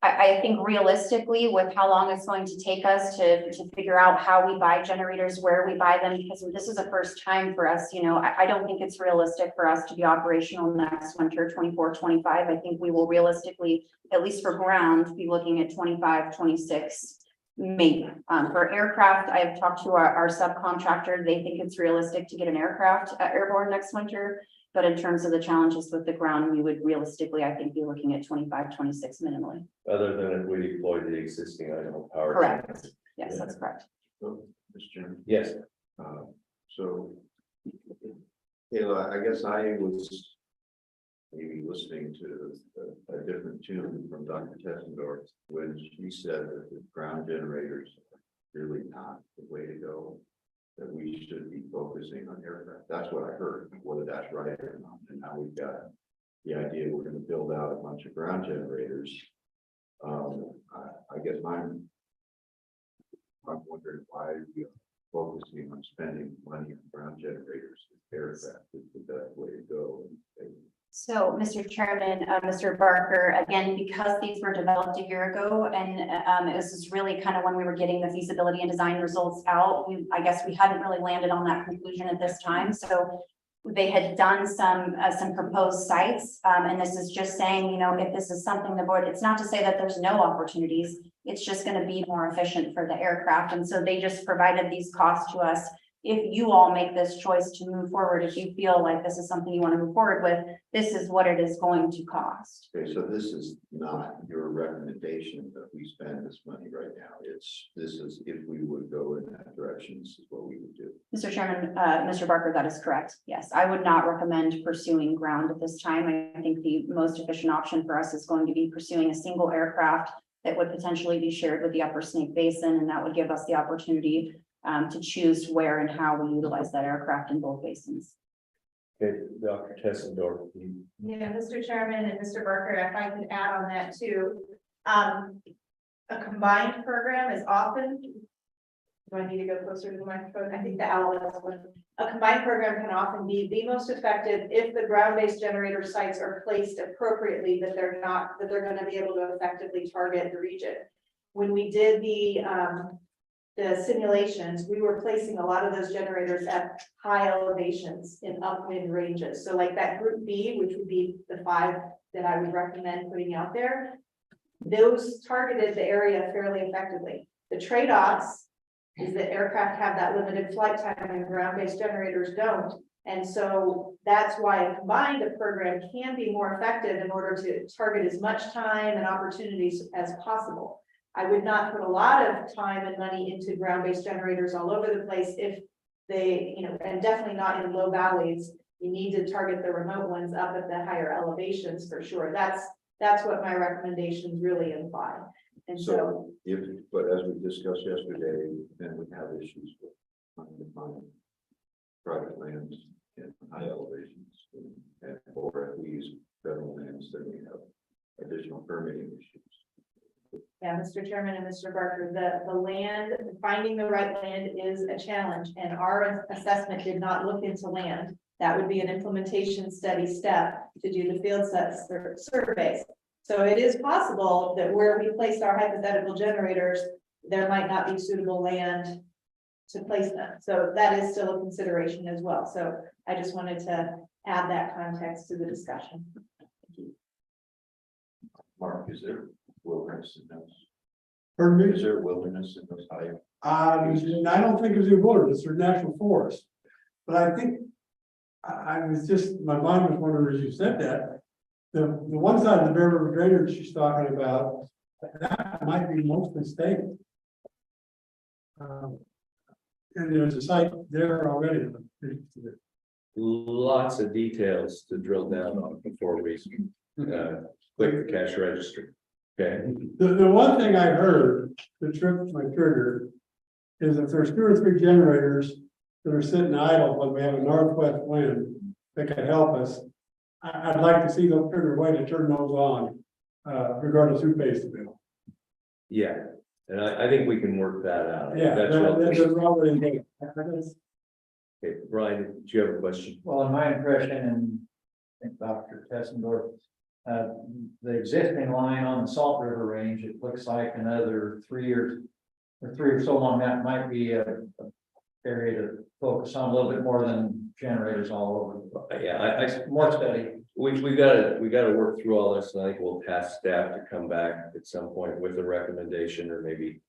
I think realistically with how long it's going to take us to figure out how we buy generators, where we buy them, because this is a first time for us, you know, I don't think it's realistic for us to be operational next winter, 24-25. I think we will realistically, at least for ground, be looking at 25-26. Maybe for aircraft, I have talked to our subcontractor. They think it's realistic to get an aircraft airborne next winter. But in terms of the challenges with the ground, we would realistically, I think, be looking at 25-26 minimally. Other than if we deploy the existing Idaho Power. Correct. Yes, that's correct. So, Mr. Chairman, Yes, so, Kayla, I guess I was maybe listening to a different tune from Dr. Tessendorf when she said that the ground generators are really not the way to go, that we should be focusing on aircraft. That's what I heard, whether that's right or not. And now we've got the idea we're going to build out a bunch of ground generators. I guess I'm wondering why we are focusing on spending money on ground generators. Aircraft is the best way to go. So, Mr. Chairman, Mr. Barker, again, because these were developed a year ago, and this is really kind of when we were getting the feasibility and design results out, I guess we hadn't really landed on that conclusion at this time. So they had done some proposed sites, and this is just saying, you know, if this is something the board, it's not to say that there's no opportunities, it's just going to be more efficient for the aircraft. And so they just provided these costs to us. If you all make this choice to move forward, if you feel like this is something you want to move forward with, this is what it is going to cost. Okay, so this is not your recommendation that we spend this money right now. This is if we would go in that direction, this is what we would do. Mr. Chairman, Mr. Barker, that is correct. Yes, I would not recommend pursuing ground at this time. I think the most efficient option for us is going to be pursuing a single aircraft that would potentially be shared with the Upper Snake Basin, and that would give us the opportunity to choose where and how we utilize that aircraft in both basins. okay, Dr. Tessendorf. Yeah, Mr. Chairman and Mr. Barker, if I could add on that too. A combined program is often. Do I need to go closer to the microphone? I think the LLS one. A combined program can often be the most effective if the ground-based generator sites are placed appropriately, that they're going to be able to effectively target the region. When we did the the simulations, we were placing a lot of those generators at high elevations in upwind ranges. So like that group B, which would be the 5 that I would recommend putting out there, those targeted the area fairly effectively. The trade-offs is that aircraft have that limited flight time and ground-based generators don't. And so that's why a combined program can be more effective in order to target as much time and opportunities as possible. I would not put a lot of time and money into ground-based generators all over the place if they, and definitely not in low valleys. You need to target the remote ones up at the higher elevations for sure. That's what my recommendations really imply. And so, But as we discussed yesterday, then we have issues with trying to find private lands and high elevations. And or if we use federal lands, then we have additional permitting issues. yeah, Mr. Chairman and Mr. Barker, the land, finding the right land is a challenge, and our assessment did not look into land. That would be an implementation study step to do the field sets surveys. So it is possible that where we placed our hypothetical generators, there might not be suitable land to place them. So that is still a consideration as well. So I just wanted to add that context to the discussion. Mark, is there wilderness in those? Pardon me? Is there wilderness in those high? I don't think it's a wilderness or national forest, but I think I was just, my mind was wondering as you said that, the one side of the Bear River drainage she's talking about, that might be mostly stable. And there's a site there already. Lots of details to drill down on before we click the cash register. Okay, The one thing I heard that tripped my trigger is if there's 2 or 3 generators that are sitting idle when we have a northwest wind that could help us, I'd like to see them figure a way to turn those on, regardless who pays the bill. yeah, and I think we can work that out. Yeah, That's that's what. already. Okay, Brian, do you have a question? Well, in my impression, and I think Dr. Tessendorf, the existing line on the Salt River Range, it looks like another 3 or 3 or so on that might be a area to focus on a little bit more than generators all over. Yeah, More study. we gotta work through all this, and I think we'll task staff to come back at some point with a recommendation, or maybe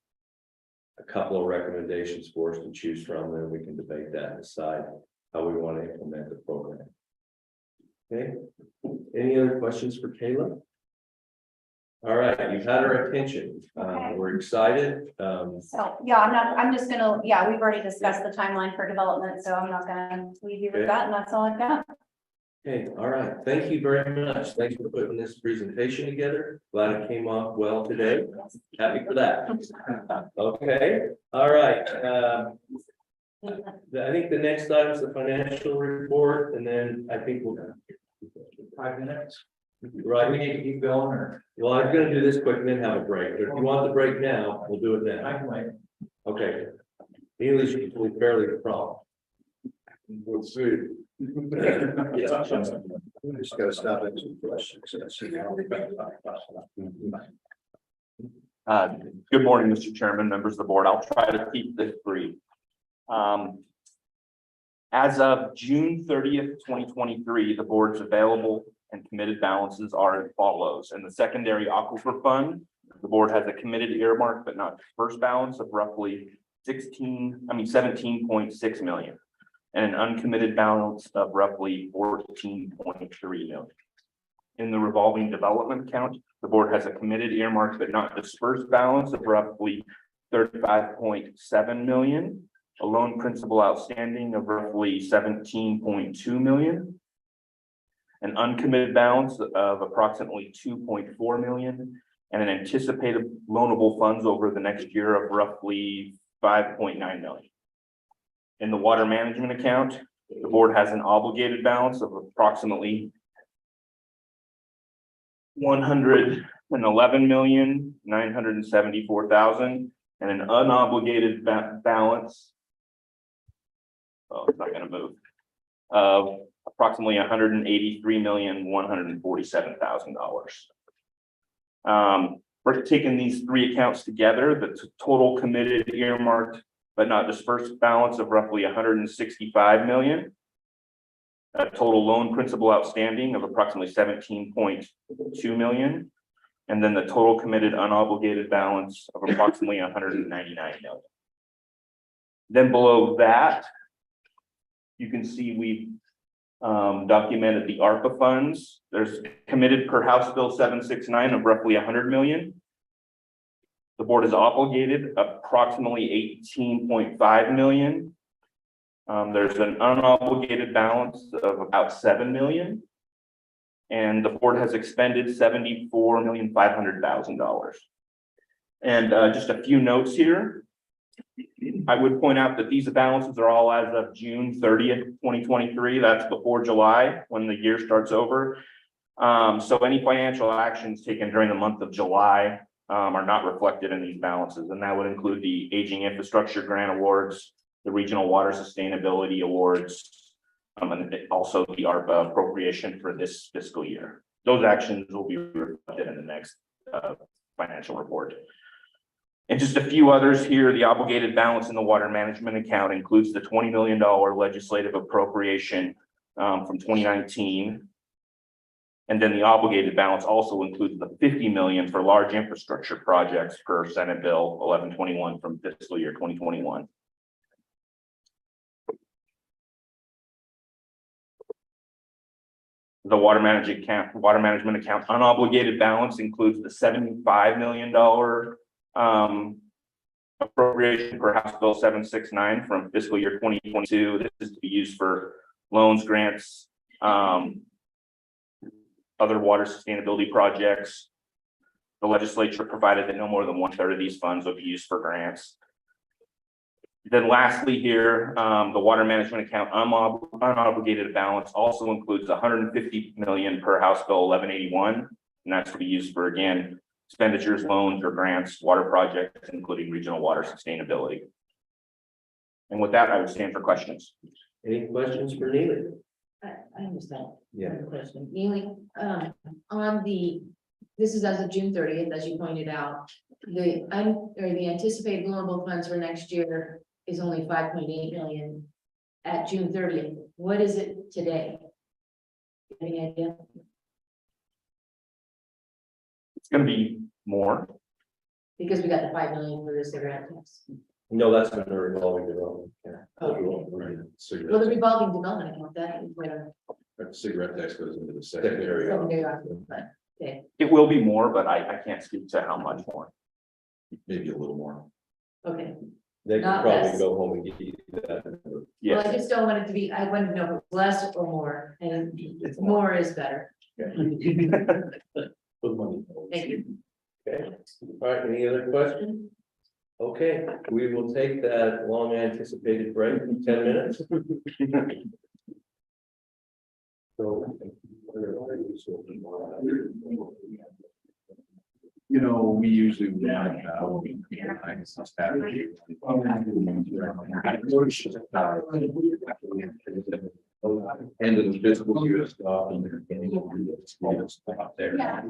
a couple of recommendations for us to choose from, then we can debate that and decide how we want to implement the program. Okay, any other questions for Kayla? All right, you've had our attention. Okay. We're excited. So, yeah, I'm just gonna, yeah, we've already discussed the timeline for development, so I'm not gonna leave you with Okay. that, and that's all I've got. Okay, all right. Thank you very much. Thanks for putting this presentation together. Glad it came off well today. Happy for that. Okay, all right. I think the next item is the financial report, and then I think we'll. 5 minutes. Right, We need to keep going, or well, I'm gonna do this quick and then have a break. But if you want the break now, we'll do it I now. can wait. Okay. English is fairly prompt. We'll see. Just gotta stop at some questions. Good morning, Mr. Chairman, members of the board. I'll try to keep this brief. As of June 30th, 2023, the board's available and committed balances are as follows. In the secondary aquifer fund, the board has a committed earmark but not dispersed balance of roughly 17.6 million, and an uncommitted balance of roughly 14.3 million. In the revolving development account, the board has a committed earmark but not dispersed balance of roughly 35.7 million, a loan principal outstanding of roughly 17.2 million, an uncommitted balance of approximately 2.4 million, and an anticipated loanable funds over the next year of roughly 5.9 million. In the water management account, the board has an obligated balance of approximately 111,974,000 and an unobligated balance. Oh, it's not going to move. Of approximately $183,147,000. We're taking these three accounts together, the total committed earmarked but not dispersed balance of roughly 165 million. A total loan principal outstanding of approximately 17.2 million. And then the total committed unobligated balance of approximately 199 million. Then below that, you can see we've documented the ARPA funds. There's committed per House Bill 769 of roughly 100 million. The board is obligated approximately 18.5 million. There's an unobligated balance of about 7 million. And the board has expended $74,500,000. And just a few notes here. I would point out that these balances are all as of June 30th, 2023. That's before July, when the year starts over. So any financial actions taken during the month of July are not reflected in these balances. And that would include the Aging Infrastructure Grant Awards, the Regional Water Sustainability Awards, and also the ARPA appropriation for this fiscal year. Those actions will be reflected in the next financial report. And just a few others here, the obligated balance in the water management account includes the $20 million legislative appropriation from 2019. And then the obligated balance also includes the $50 million for large infrastructure projects per Senate Bill 1121 from fiscal year 2021. The water management account unobligated balance includes the $75 million appropriation for House Bill 769 from fiscal year 2022. This is to be used for loans, grants, other water sustainability projects. The legislature provided that no more than 1/3 of these funds would be used for grants. Then lastly here, the water management account unobligated balance also includes 150 million per House Bill 1181, and that's to be used for, again, expenditures, loans, or grants, water projects, including regional water sustainability. And with that, I would stand for questions. Any questions for Neely? I understand. Yeah. The question, Neely, on this is as of June 30th, as you pointed out, the anticipated loanable funds for next year is only 5.8 million at June 30th. What is it today? Any idea? It's going to be more. Because we got the 5 million for the cigarette tax. No, that's been a revolving development. Well, the revolving development account, that is where. Cigarette tax goes into the secondary. But, okay, It will be more, but I can't speak to how much more. Maybe a little more. okay. They can Not probably less. go home and get you that. Well, Yes. I just don't want it to be, I want to know if it's less or more, and more is better. Put money. Thank you. Okay, all right, any other questions? Okay, we will take that long anticipated break, 10 minutes. So. You know, we usually want end of the fiscal year stuff and they're getting all this stuff out there. Yeah.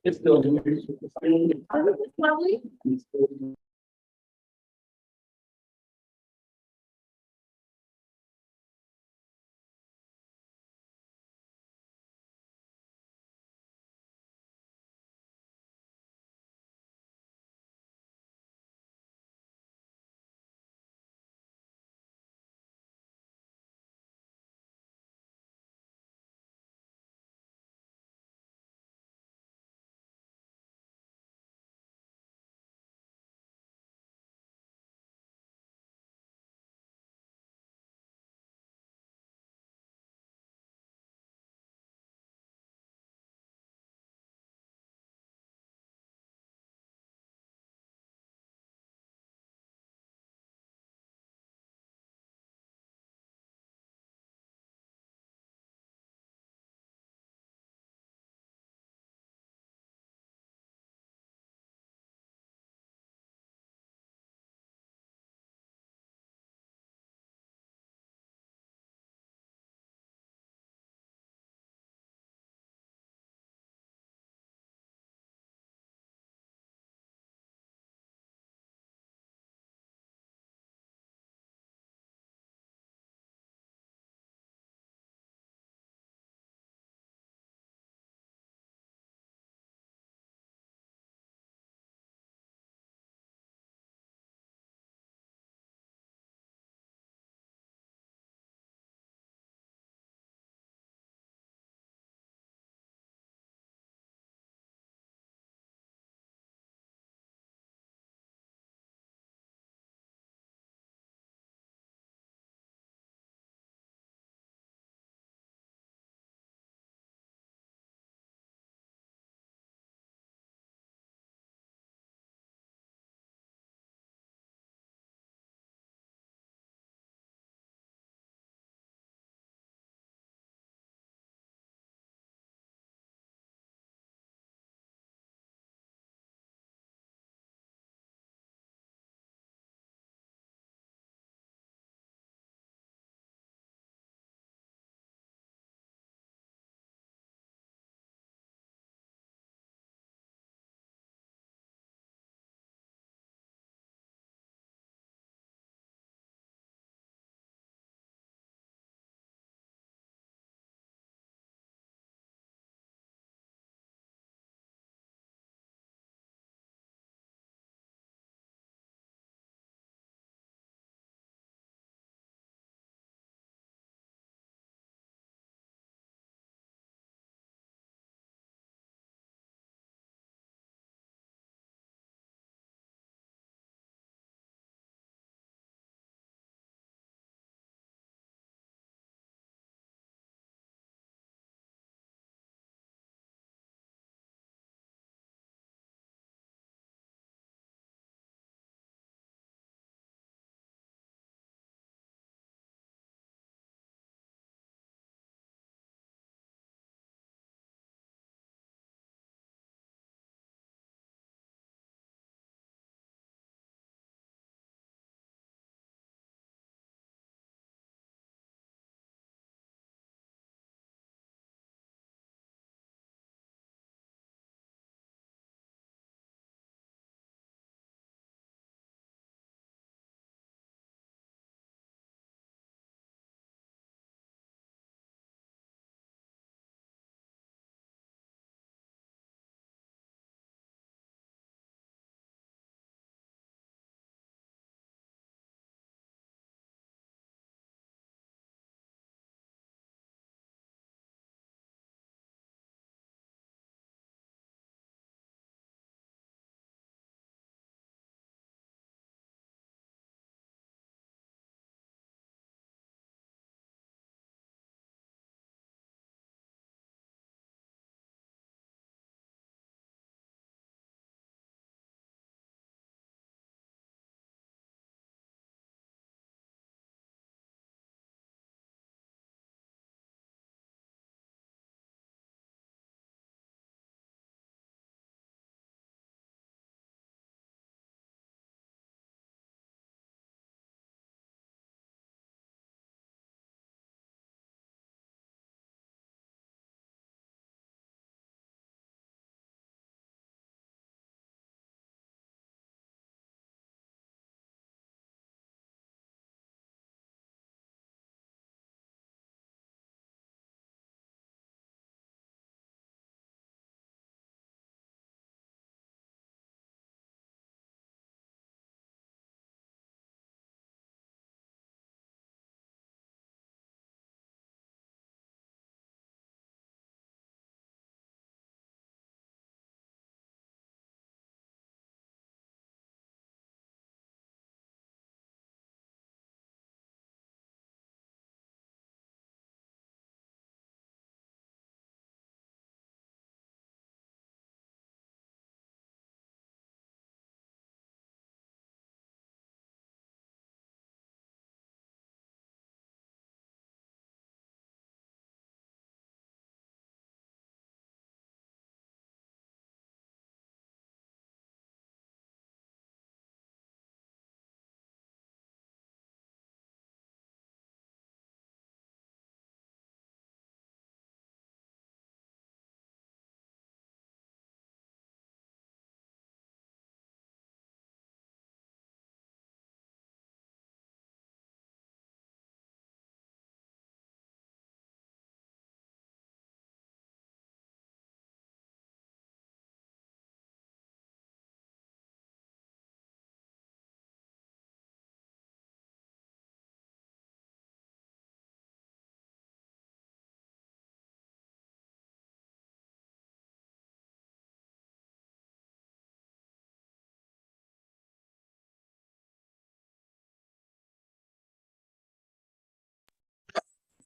It's still. Lovely.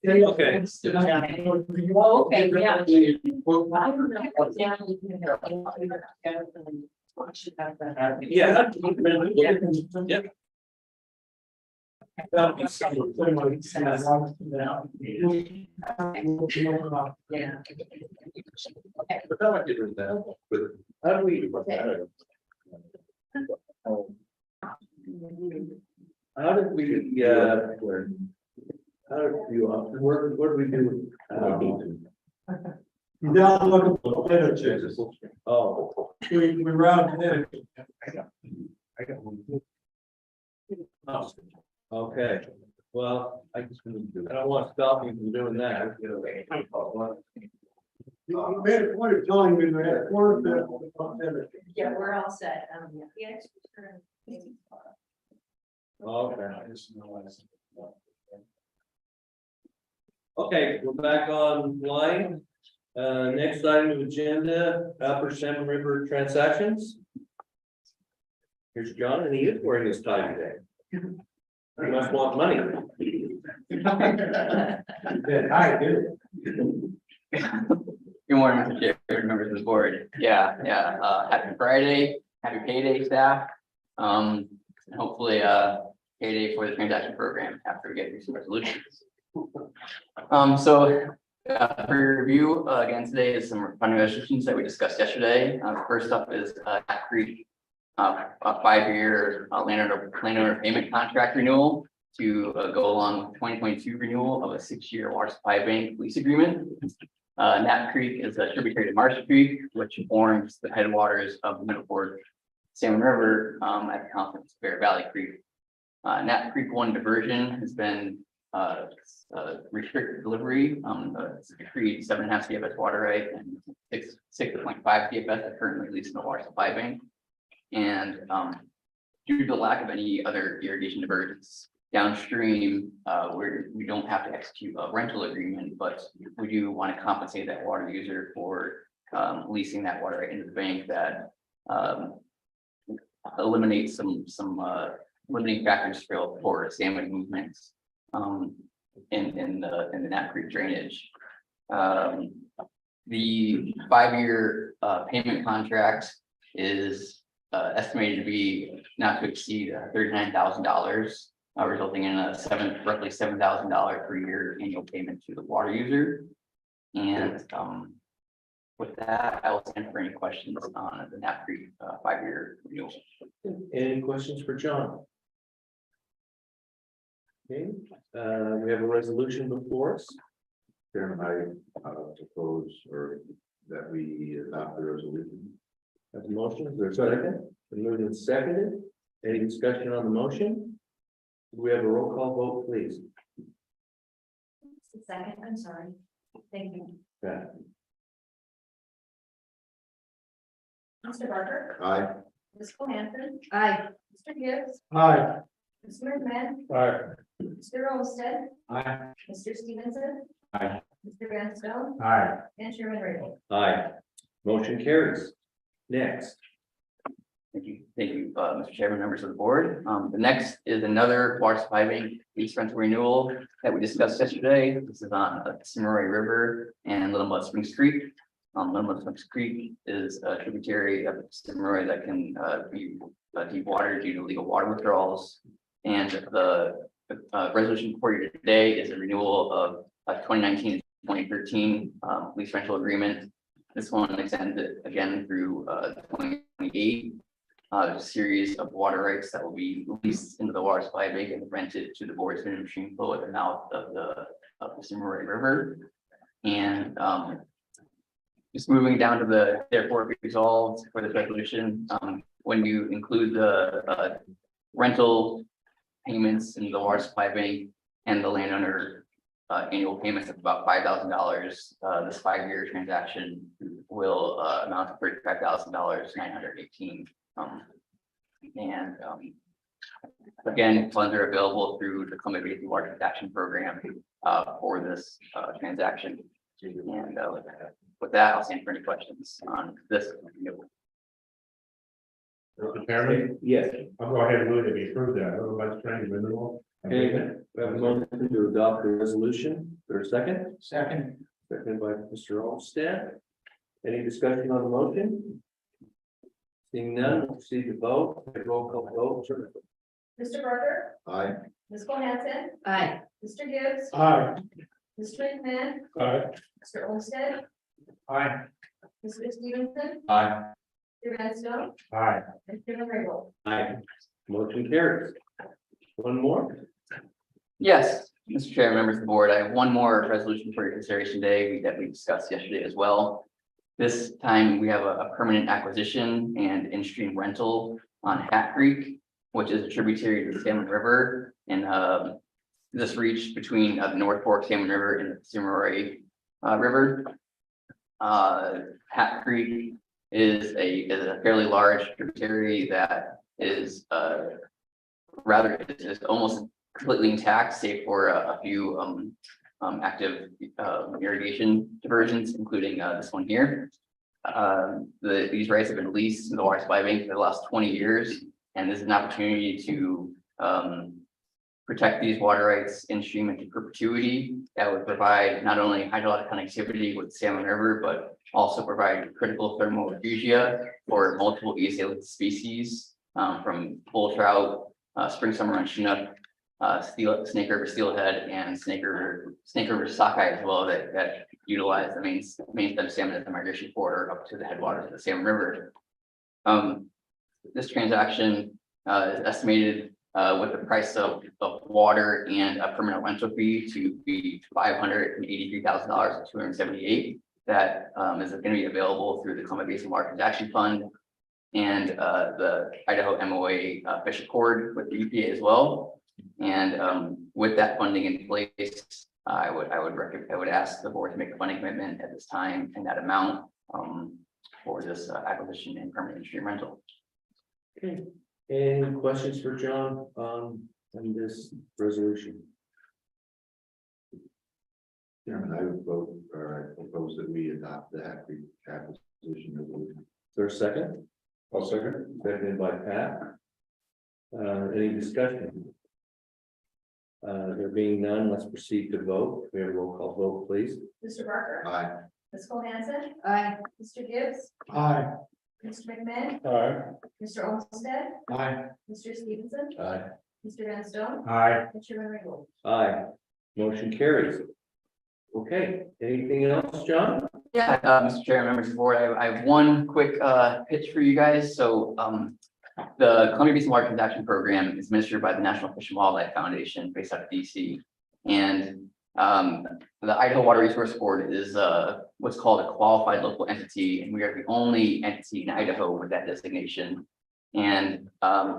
Okay. Okay, yeah. Yeah. Yep. How do we? How did we, how did you, what did we do? You down look at the potato chips. Oh. We rounded in. Okay, well, I don't want to stop you from doing that. You made a point of telling me we had a quarter of the potato. Yeah, we're all set. Okay, we're back online. Next item of agenda, Upper Salmon River transactions. Here's John, and he is wearing his tie today. He must want money. Hi, dude. Good morning, Mr. Chair, members of the board. Happy Friday, happy payday, staff. And hopefully, payday for the transaction program after we get through some resolutions. For your review, again, today is some funding resolutions that we discussed yesterday. First up is Cat Creek, a 5-year landowner payment contract renewal to go along with 2022 renewal of a 6-year water supply bank lease agreement. Nat Creek is a tributary to Marsh Creek, which forms the headwaters of the Middle Fork Salmon River at the confluence of Bear Valley Creek. Nat Creek 1 diversion has been restricted delivery. It's decreed 7.5 CFS water right and 6.5 CFS are currently leased in the water supply bank. And due to the lack of any other irrigation diversions downstream, we don't have to execute a rental agreement, but we do want to compensate that water user for leasing that water right into the bank. That eliminates some limiting factors for salmon movements in the Nat Creek drainage. The 5-year payment contract is estimated to be not to exceed $39,000, resulting in a roughly $7,000 per year annual payment to the water user. And with that, I will stand for any questions on the Nat Creek 5-year renewal. Any questions for John? Okay, we have a resolution before us. Chairman, I propose or that we adopt the resolution. Have a motion, is there a second? Been moved and seconded. Any discussion on the motion? Do we have a roll call vote, please? Second, I'm sorry. Thank you. Yeah. Mr. Barker. Aye. Ms. Cole-Hansen. Aye. Mr. Gibbs. Hi. Mr. McMahon. Hi. Mr. Olmstead. Aye. Mr. Stevenson. Aye. Mr. Van Stone. Hi. And Chairman Raybould. Aye. Motion carries. Next. Thank you, Mr. Chairman, members of the board. The next is another water supply bank lease rental renewal that we discussed yesterday. This is on the Cimarroy River and Little Mud Springs Creek. Little Mud Springs Creek is a tributary of the Cimarroy that can be deep water due to legal water withdrawals. And the resolution before you today is a renewal of 2019 to 2013 lease rental agreement. This one extended again through 2028. A series of water rights that will be leased into the water supply bank and rented to the board's minimum stream flow at the mouth of the Cimarroy River. And just moving down to the therefore be resolved for this resolution, when you include the rental payments in the water supply bank and the landowner annual payments of about $5,000, this 5-year transaction will amount to $35,918. Again, funds are available through the Columbia Basin Water Transaction Program for this transaction. And with that, I'll stand for any questions on this. Mr. Chairman, Yes. I'll go ahead and move that we approve that, otherwise trying to renewal. Okay, we have a motion to adopt the resolution. For a second, Second. seconded by Mr. Olmstead. Any discussion on the motion? Seeing none, we'll proceed to vote. Roll call vote. Mr. Barker, Aye. Ms. Cole-Hansen, Aye. Mr. Gibbs, Aye. Mr. McMahon, Aye. Mr. Olmstead, Aye. Mr. Stevenson, Aye. Mr. Van Stone, Aye. and Mr. Raybould. Aye. Motion carries. One more. Yes, Mr. Chair, members of the board, I have one more resolution for your consideration today that we discussed yesterday as well. This time we have a permanent acquisition and in-stream rental on Hat Creek, which is a tributary to the Salmon River. And this reach between the North Fork Salmon River and the Cimarron River. Hat Creek is a fairly large tributary that is is almost completely intact, save for a few active irrigation diversions, including this one here. These rights have been leased to the water supply bank for the last 20 years, and this is an opportunity to protect these water rights in stream into perpetuity. That would provide not only hydrologic connectivity with the Salmon River, but also provide critical thermal refugia for multiple east species, from bull trout, spring summer on Chinook, Snake River steelhead, and Snake River sockeye as well, that utilize the main stem salmon as the migration corridor up to the headwaters of the Salmon River. This transaction is estimated with the price of water and a permanent rental fee to be $583,000 and $278. That is going to be available through the Columbia Basin Water Transaction Fund and the Idaho MOA Fish Accord with the EPA as well. And with that funding in place, I would ask the board to make a funding commitment at this time and that amount for this acquisition and permanent stream rental. Okay. Any questions for John on this resolution? Chairman, I would vote, or I propose that we adopt the acquisition resolution. Is there a second? I'll second. Seconded by Pat. Any discussion? There being none, let's proceed to vote. We have a roll call vote, please. Mr. Barker, Aye. Ms. Cole-Hansen, Aye. Mr. Gibbs, Aye. Mr. McMahon, Aye. Mr. Olmstead, Aye. Mr. Stevenson, Aye. Mr. Van Stone, Aye. and Chairman Raybould. Aye. Motion carries. Okay, anything else, John? Yeah, Mr. Chair, members of the board, I have one quick pitch for you guys. So the Columbia Basin Water Transaction Program is administered by the National Fish and Wildlife Foundation based out of DC. And the Idaho Water Resource Board is what's called a qualified local entity, and we are the only entity in Idaho with that designation. And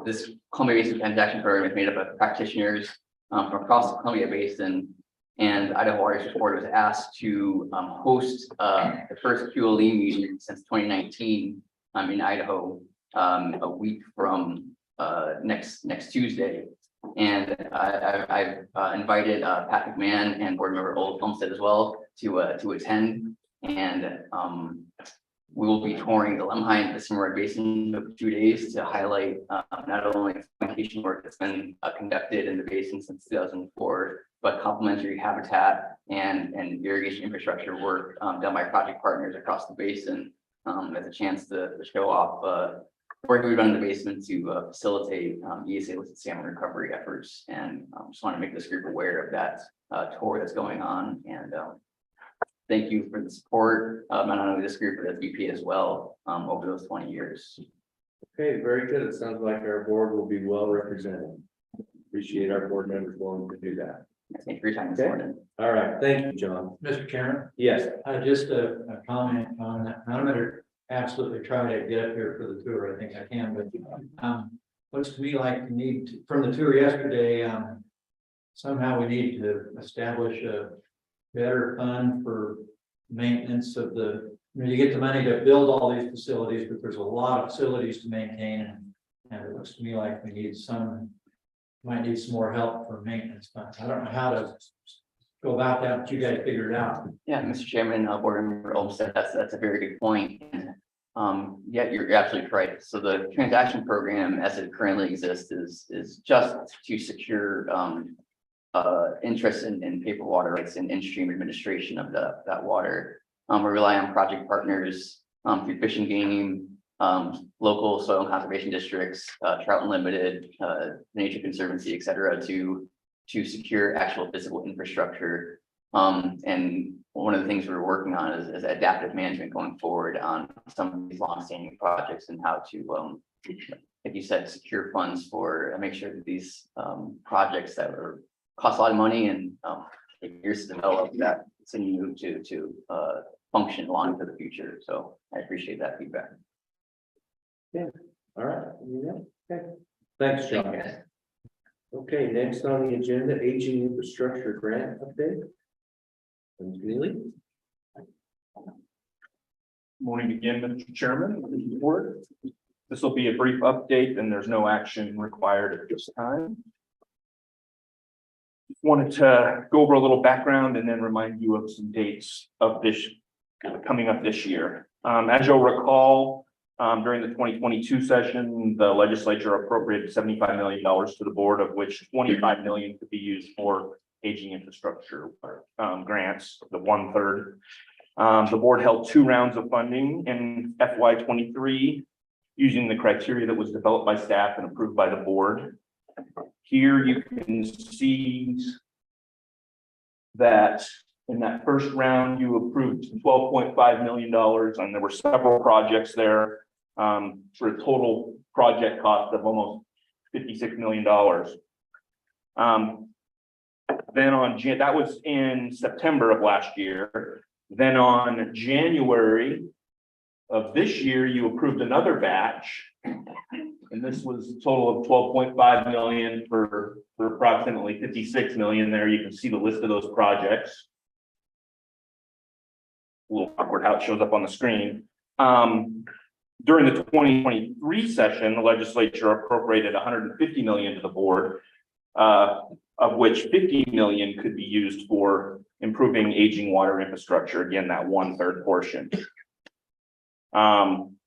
this Columbia Basin Transaction Program is made up of practitioners from across the Columbia Basin. And Idaho Water Resource Board was asked to host the first QLE meeting since 2019 in Idaho a week from next Tuesday. And I've invited Pat McMahon and board member Olmstead as well to attend. And we will be touring the Lemhi and the Cimarron Basin for 2 days to highlight not only communication work that's been conducted in the basin since 2004, but complementary habitat and irrigation infrastructure work done by project partners across the basin as a chance to show off work we've done in the basement to facilitate ESA listed salmon recovery efforts. And just want to make this group aware of that tour that's going on. And thank you for the support, not only this group, but the VP as well over those 20 years. Okay, very good. It sounds like our board will be well represented. Appreciate our board members willing to do that. Thank you for your time this Okay. morning. All right, thank you, John. Mr. Chairman, Yes, just a comment on that. I'm gonna absolutely try to get up here for the tour. I think I can, but looks to me like we need to, from the tour yesterday, somehow we need to establish a better fund for maintenance of the, you get the money to build all these facilities, but there's a lot of facilities to maintain, and it looks to me like we need might need some more help for maintenance funds. I don't know how to go about that, but you guys figure it out. Yeah, Mr. Chairman, board member Olmstead, that's a very good point. And Yeah, you're absolutely right. So the transaction program as it currently exists is just to secure interest in paper water rights and in-stream administration of that water. We rely on project partners through Fish and Game, local soil and conservation districts, Trout Unlimited, Nature Conservancy, et cetera, to secure actual physical infrastructure. And one of the things we're working on is adaptive management going forward on some of these longstanding projects and how to, like you said, secure funds for make sure that these projects that cost a lot of money and take years to develop that continue to function long into the future. So I appreciate that feedback. All right. Yeah. Okay. Thanks, John. Okay, next on the agenda, aging infrastructure grant update. And Neely? Morning again, Mr. Chairman, board. This will be a brief update and there's no action required at this time. Wanted to go over a little background and then remind you of some dates of this coming up this year. As you'll recall, during the 2022 session, the legislature appropriated $75 million to the board, of which $25 million could be used for aging infrastructure grants, the 1/3. The board held 2 rounds of funding in FY23 using the criteria that was developed by staff and approved by the board. Here you can see that in that first round, you approved $12.5 million, and there were several projects there for a total project cost of almost $56 million. Then that was in September of last year. Then on January of this year, you approved another batch. And this was a total of $12.5 million for approximately $56 million there. You can see the list of those projects. A little awkward how it shows up on the screen. During the 2023 session, the legislature appropriated $150 million to the board, of which $50 million could be used for improving aging water infrastructure. Again, that 1/3 portion.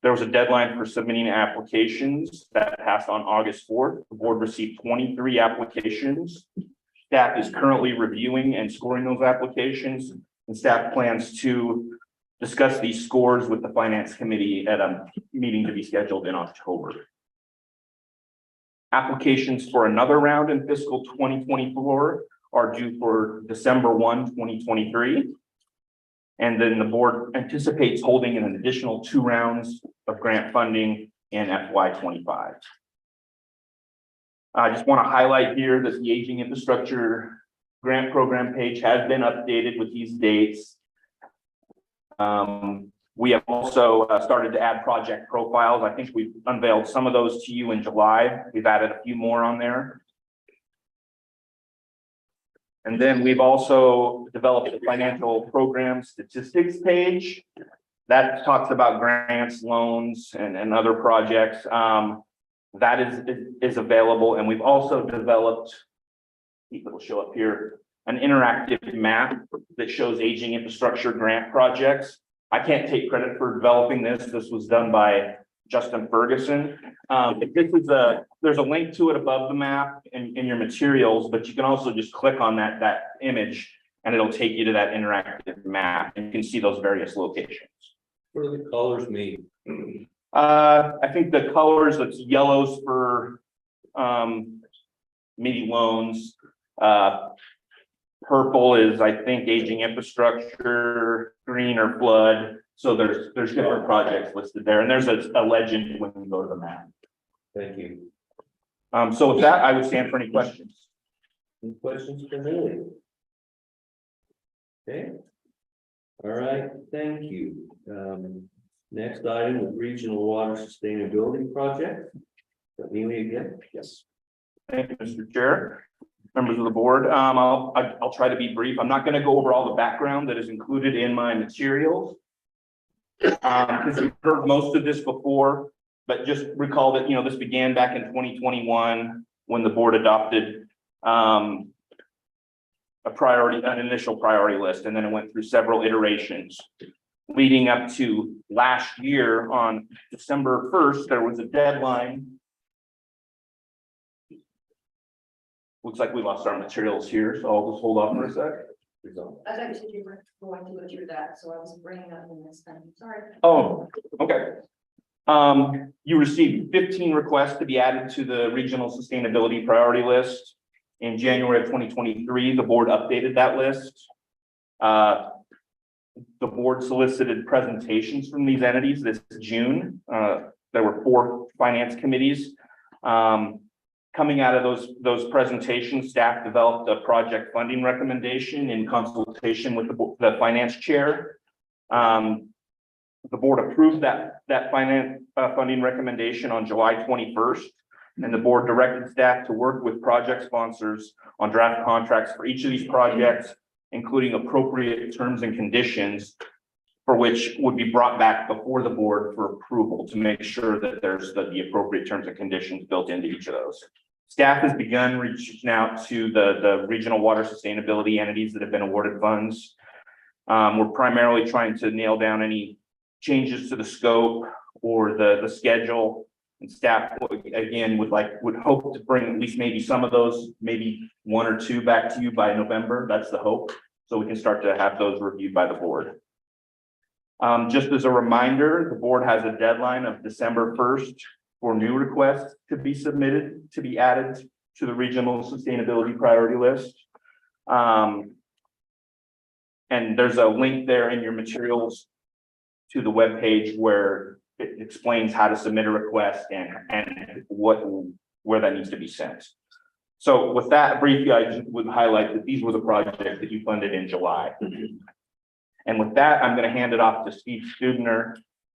There was a deadline for submitting applications that passed on August 4th. The board received 23 applications. Staff is currently reviewing and scoring those applications, and staff plans to discuss these scores with the finance committee at a meeting to be scheduled in October. Applications for another round in fiscal 2024 are due for December 1, 2023. And then the board anticipates holding an additional 2 rounds of grant funding in FY25. I just want to highlight here that the aging infrastructure grant program page has been updated with these dates. We have also started to add project profiles. I think we've unveiled some of those to you in July. We've added a few more on there. And then we've also developed a financial program statistics page that talks about grants, loans, and other projects. That is available. And we've also developed, it'll show up here, an interactive map that shows aging infrastructure grant projects. I can't take credit for developing this. This was done by Justin Ferguson. There's a link to it above the map in your materials, but you can also just click on that image and it'll take you to that interactive map and you can see those various locations. What do the colors mean? I think the colors, it's yellows for maybe loans. Purple is, I think, aging infrastructure, green or flood. So there's different projects listed there, and there's a legend when you go to the map. Thank you. So with that, I would stand for any questions. Any questions for Lily? Okay. All right, thank you. Next item is Regional Water Sustainability Project. Neely again? Yes. Thank you, Mr. Chair. Members of the board, I'll try to be brief. I'm not going to go over all the background that is included in my materials. Because you've heard most of this before, but just recall that, this began back in 2021 when the board adopted an initial priority list, and then it went through several iterations. leading up to last year on December 1st, there was a deadline. Looks like we lost our materials here, so I'll just hold off for a sec. I thought you said you were going to go through that, so I was bringing up in this time, sorry. Oh, okay. You received 15 requests to be added to the regional sustainability priority list. In January of 2023, the board updated that list. The board solicited presentations from these entities this June. There were 4 finance committees. Coming out of those presentations, staff developed a project funding recommendation in consultation with the finance chair. The board approved that finance funding recommendation on July 21st, and the board directed staff to work with project sponsors on draft contracts for each of these projects, including appropriate terms and conditions for which would be brought back before the board for approval to make sure that there's the appropriate terms and conditions built into each of those. Staff has begun reaching out to the regional water sustainability entities that have been awarded funds. We're primarily trying to nail down any changes to the scope or the schedule. And staff again would hope to bring at least maybe some of those, maybe 1 or 2 back to you by November. That's the hope. So we can start to have those reviewed by the board. Just as a reminder, the board has a deadline of December 1st for new requests to be submitted to be added to the regional sustainability priority list. And there's a link there in your materials to the web page where it explains how to submit a request and where that needs to be sent. So with that briefly, I just would highlight that these were the projects that you funded in July. And with that, I'm going to hand it off to Steve Stubner,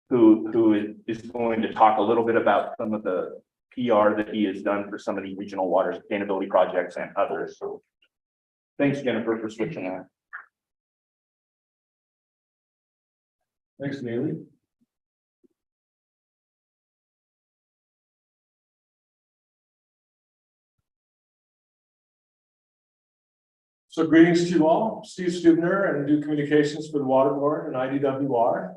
who is going to talk a little bit about some of the PR that he has done for some of the regional water sustainability projects and others. So thanks, Jennifer, for switching that. Thanks, Neely. So greetings to you all. Steve Stubner, and do communications for the Water Board and IDWR.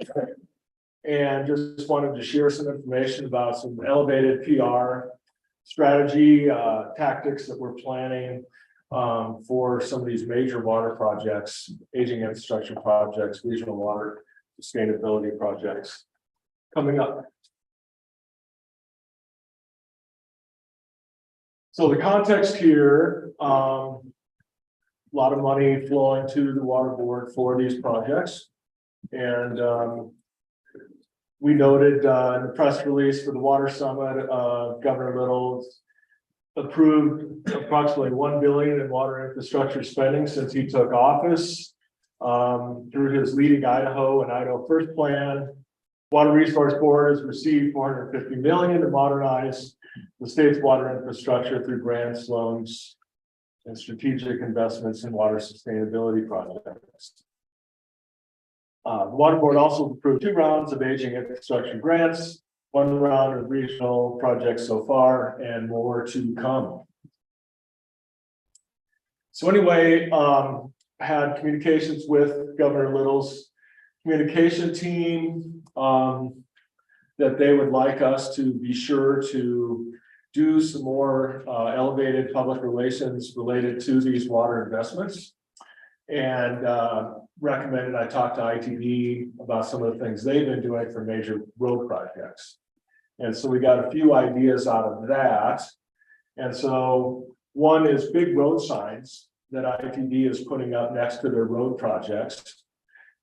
And just wanted to share some information about some elevated PR strategy tactics that we're planning for some of these major water projects, aging infrastructure projects, regional water sustainability projects coming up. So the context here, a lot of money flowing to the Water Board for these projects. And we noted in the press release for the Water Summit, Governor Little's approved approximately $1 billion in water infrastructure spending since he took office. Through his Leading Idaho and Idaho First Plan, Water Resource Board has received $450 million to modernize the state's water infrastructure through grants, loans, and strategic investments in water sustainability projects. The Water Board also approved 2 rounds of aging infrastructure grants, 1 round of regional projects so far, and more to come. So anyway, had communications with Governor Little's communication team that they would like us to be sure to do some more elevated public relations related to these water investments. And recommended I talk to ITD about some of the things they've been doing for major road projects. And so we got a few ideas out of that. And so one is big road signs that ITD is putting up next to their road projects.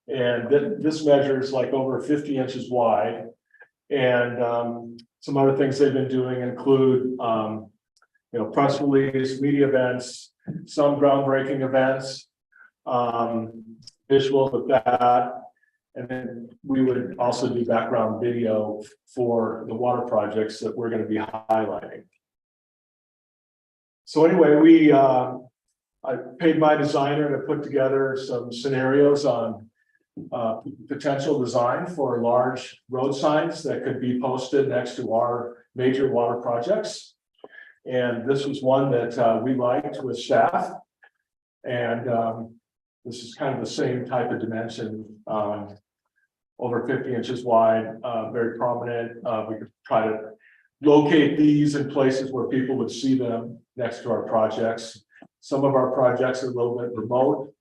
And this measures like over 50 inches wide. And some other things they've been doing include, press release, media events, some groundbreaking events, visuals of that. And then we would also do background video for the water projects that we're going to be highlighting. So anyway, I paid my designer to put together some scenarios on potential design for large road signs that could be posted next to our major water projects. And this was one that we liked with staff. And this is kind of the same type of dimension over 50 inches wide, very prominent. We could try to locate these in places where people would see them next to our projects. Some of our projects are a little bit remote,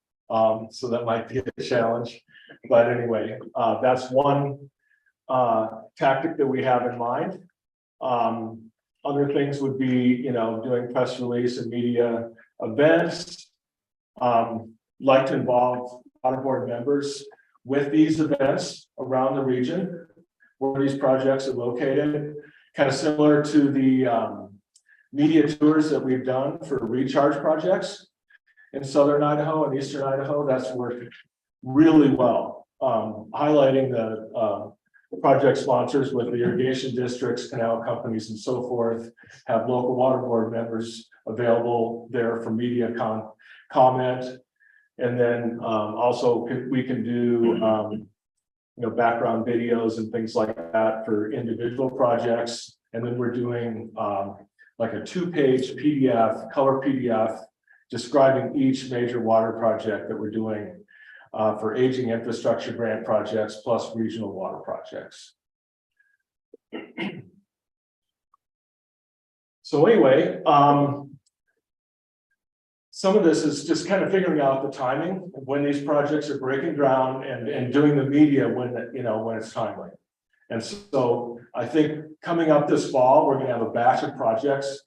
so that might be a challenge. But anyway, that's one tactic that we have in mind. Other things would be, doing press release and media events. Like to involve water board members with these events around the region where these projects are located, kind of similar to the media tours that we've done for recharge projects in southern Idaho and eastern Idaho. That's worked really well, highlighting the project sponsors with the irrigation districts, canal companies, and so forth, have local water board members available there for media comment. And then also we can do background videos and things like that for individual projects. And then we're doing like a 2-page PDF, color PDF, describing each major water project that we're doing for aging infrastructure grant projects plus regional water projects. So anyway, some of this is just kind of figuring out the timing of when these projects are breaking ground and doing the media when it's timely. And so I think coming up this fall, we're going to have a batch of projects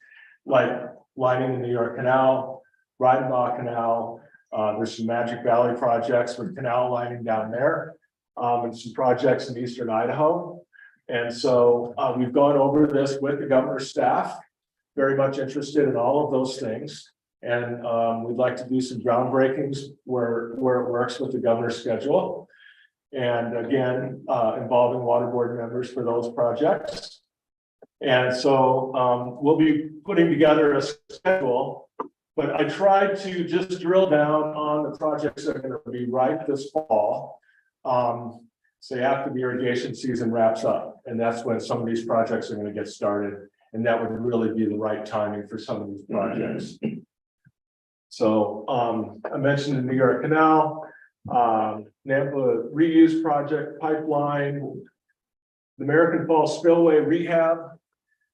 like lining the New York Canal, Raybould Canal. There's some Magic Valley projects with canal lining down there, and some projects in eastern Idaho. And so we've gone over this with the governor's staff, very much interested in all of those things. And we'd like to do some groundbreakings where it works with the governor's schedule. And again, involving water board members for those projects. And so we'll be putting together a schedule, but I tried to just drill down on the projects that are going to be right this fall. Say after the irrigation season wraps up, and that's when some of these projects are going to get started. And that would really be the right timing for some of these projects. So I mentioned the New York Canal, Nampa reuse project pipeline, the American Falls Spillway rehab.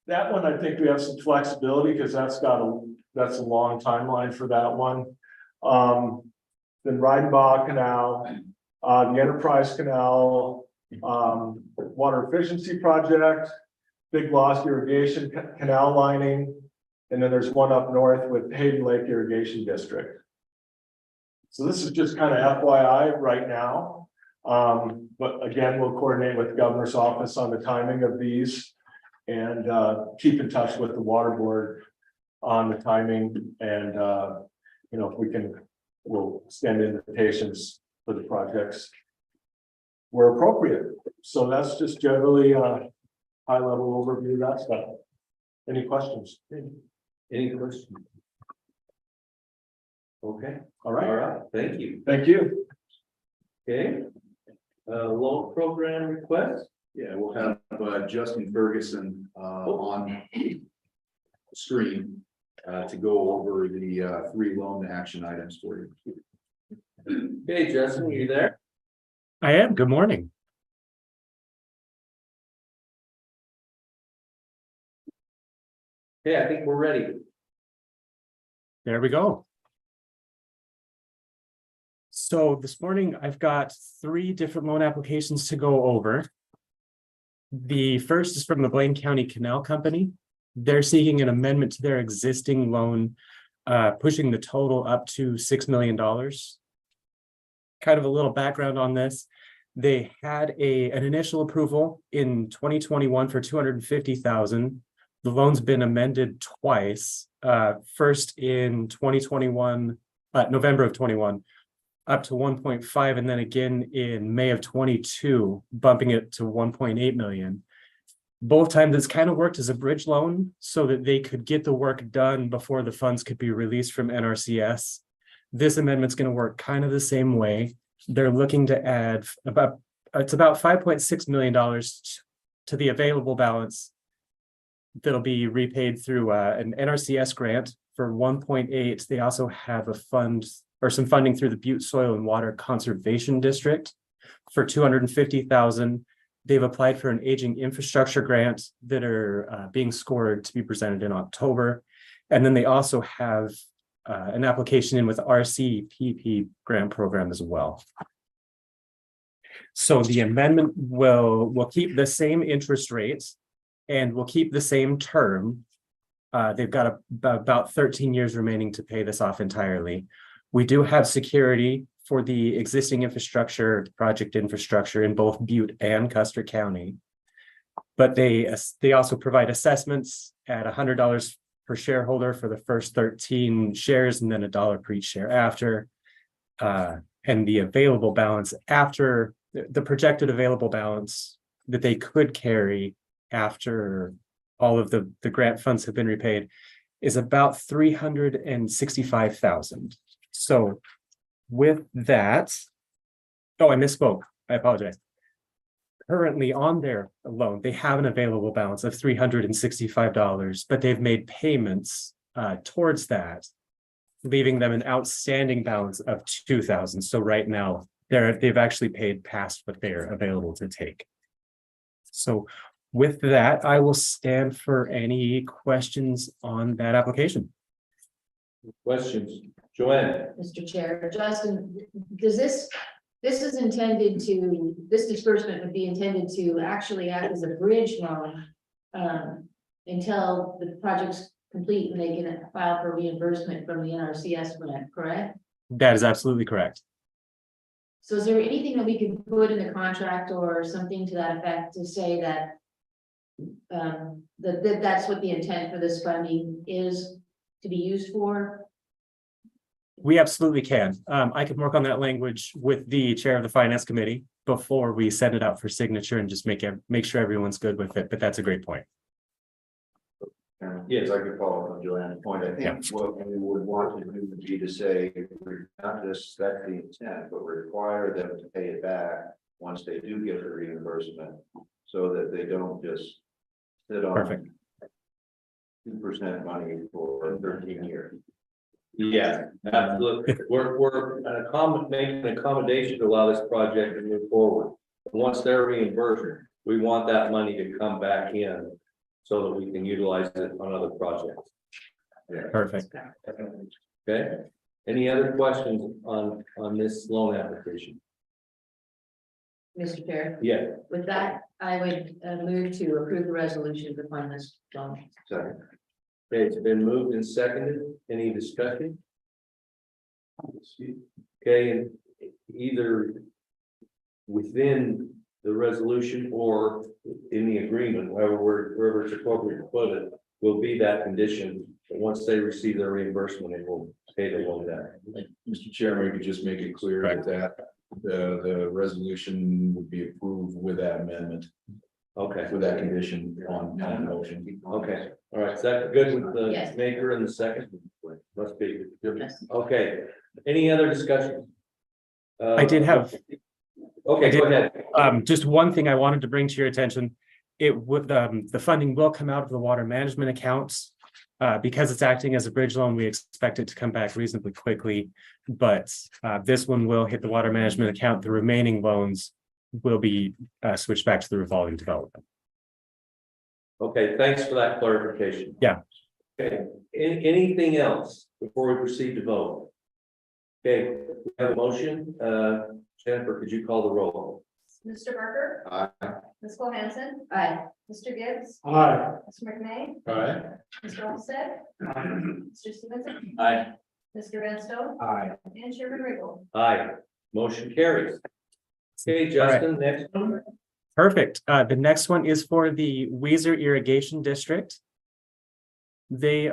That one, I think we have some flexibility because that's a long timeline for that one. Then Raybould Canal, the Enterprise Canal, water efficiency project, Big Lost irrigation canal lining. And then there's one up north with Hayden Lake Irrigation District. So this is just kind of FYI right now. But again, we'll coordinate with the governor's office on the timing of these and keep in touch with the water board on the timing. And, if we can, we'll extend invitations for the projects where appropriate. So that's just generally a high level overview of that stuff. Any questions? Any questions? Okay, All right. all right, thank you. Thank you. Okay. Loan program request? Yeah, we'll have Justin Ferguson on screen to go over the 3 loan action items for you. Okay, Justin, are you there? I am. Good morning. Okay, I think we're ready. There we go. So this morning I've got 3 different loan applications to go over. The first is from the Blaine County Canal Company. They're seeking an amendment to their existing loan, pushing the total up to $6 million. Kind of a little background on this. They had an initial approval in 2021 for $250,000. The loan's been amended twice, first in 2021, November of 21, up to 1.5, and then again in May of 22, bumping it to 1.8 million. Both times it's kind of worked as a bridge loan so that they could get the work done before the funds could be released from NRCS. This amendment's going to work kind of the same way. They're looking to add about $5.6 million to the available balance that'll be repaid through an NRCS grant for 1.8. They also have a fund or some funding through the Butte Soil and Water Conservation District. For $250,000, they've applied for an aging infrastructure grant that are being scored to be presented in October. And then they also have an application in with RCPP grant program as well. So the amendment will keep the same interest rates and will keep the same term. They've got about 13 years remaining to pay this off entirely. We do have security for the existing infrastructure, project infrastructure in both Butte and Custer County. But they also provide assessments at $100 per shareholder for the first 13 shares and then $1 per each share after. And the available balance after the projected available balance that they could carry after all of the grant funds have been repaid is about $365,000. So with that, oh, I misspoke. I apologize. Currently on their loan, they have an available balance of $365, but they've made payments towards that, leaving them an outstanding balance of $2,000. So right now, they've actually paid past what they're available to take. So with that, I will stand for any questions on that application. Questions? Joanne? Mr. Chair, Justin, does this is intended to, this disbursement would be intended to actually act as a bridge loan until the project's complete and they can file for reimbursement from the NRCS grant, correct? That is absolutely correct. So is there anything that we could put in the contract or something to that effect to say that that's what the intent for this funding is to be used for? We absolutely can. I could work on that language with the chair of the finance committee before we send it out for signature and just make sure everyone's good with it. But that's a great point. Yes, I could follow up on Joanne's point. I Yeah. think what we would want to do would be to say, not just that's the intent, but require them to pay it back once they do get the reimbursement, so that they don't just sit on Perfect. 2% money for 13 years. Yeah, absolutely. We're making an accommodation to allow this project to move forward. But once they're reimbursed, we want that money to come back in so that we can utilize it on other projects. Perfect. Okay, any other questions on this loan application? Mr. Chair, Yeah, with that, I would move to approve the resolution to fund this loan. Second. okay, it's been moved and seconded. Any discussion? Okay, and either within the resolution or in the agreement, wherever it's appropriate to put it, will be that condition that once they receive their reimbursement, it will pay the loan back. Mr. Chairman, we could just make it clear that the resolution would be approved with that amendment, Okay, with that condition on the motion. okay, all right, is that good with the Yes. maker and the second? Must be. Yes. Okay, any other discussion? I did have Okay, go ahead. just one thing I wanted to bring to your attention. It would the funding will come out of the water management accounts. Because it's acting as a bridge loan, we expect it to come back reasonably quickly. But this one will hit the water management account. The remaining loans will be switched back to the revolving development. Okay, thanks for that clarification. Yeah. Okay, anything else before we proceed to vote? Okay, we have a motion. Jennifer, could you call the roll? Mr. Barker, Aye. Ms. Cole-Hansen, Aye. Mr. Gibbs, Aye. Mr. McMahon, All right. Mr. Olmstead, Mr. Stevenson, Aye. Mr. Van Stone, Aye. and Chairman Raybould. Aye, motion carries. Okay, Justin, next one. Perfect. The next one is for the Weiser Irrigation District. There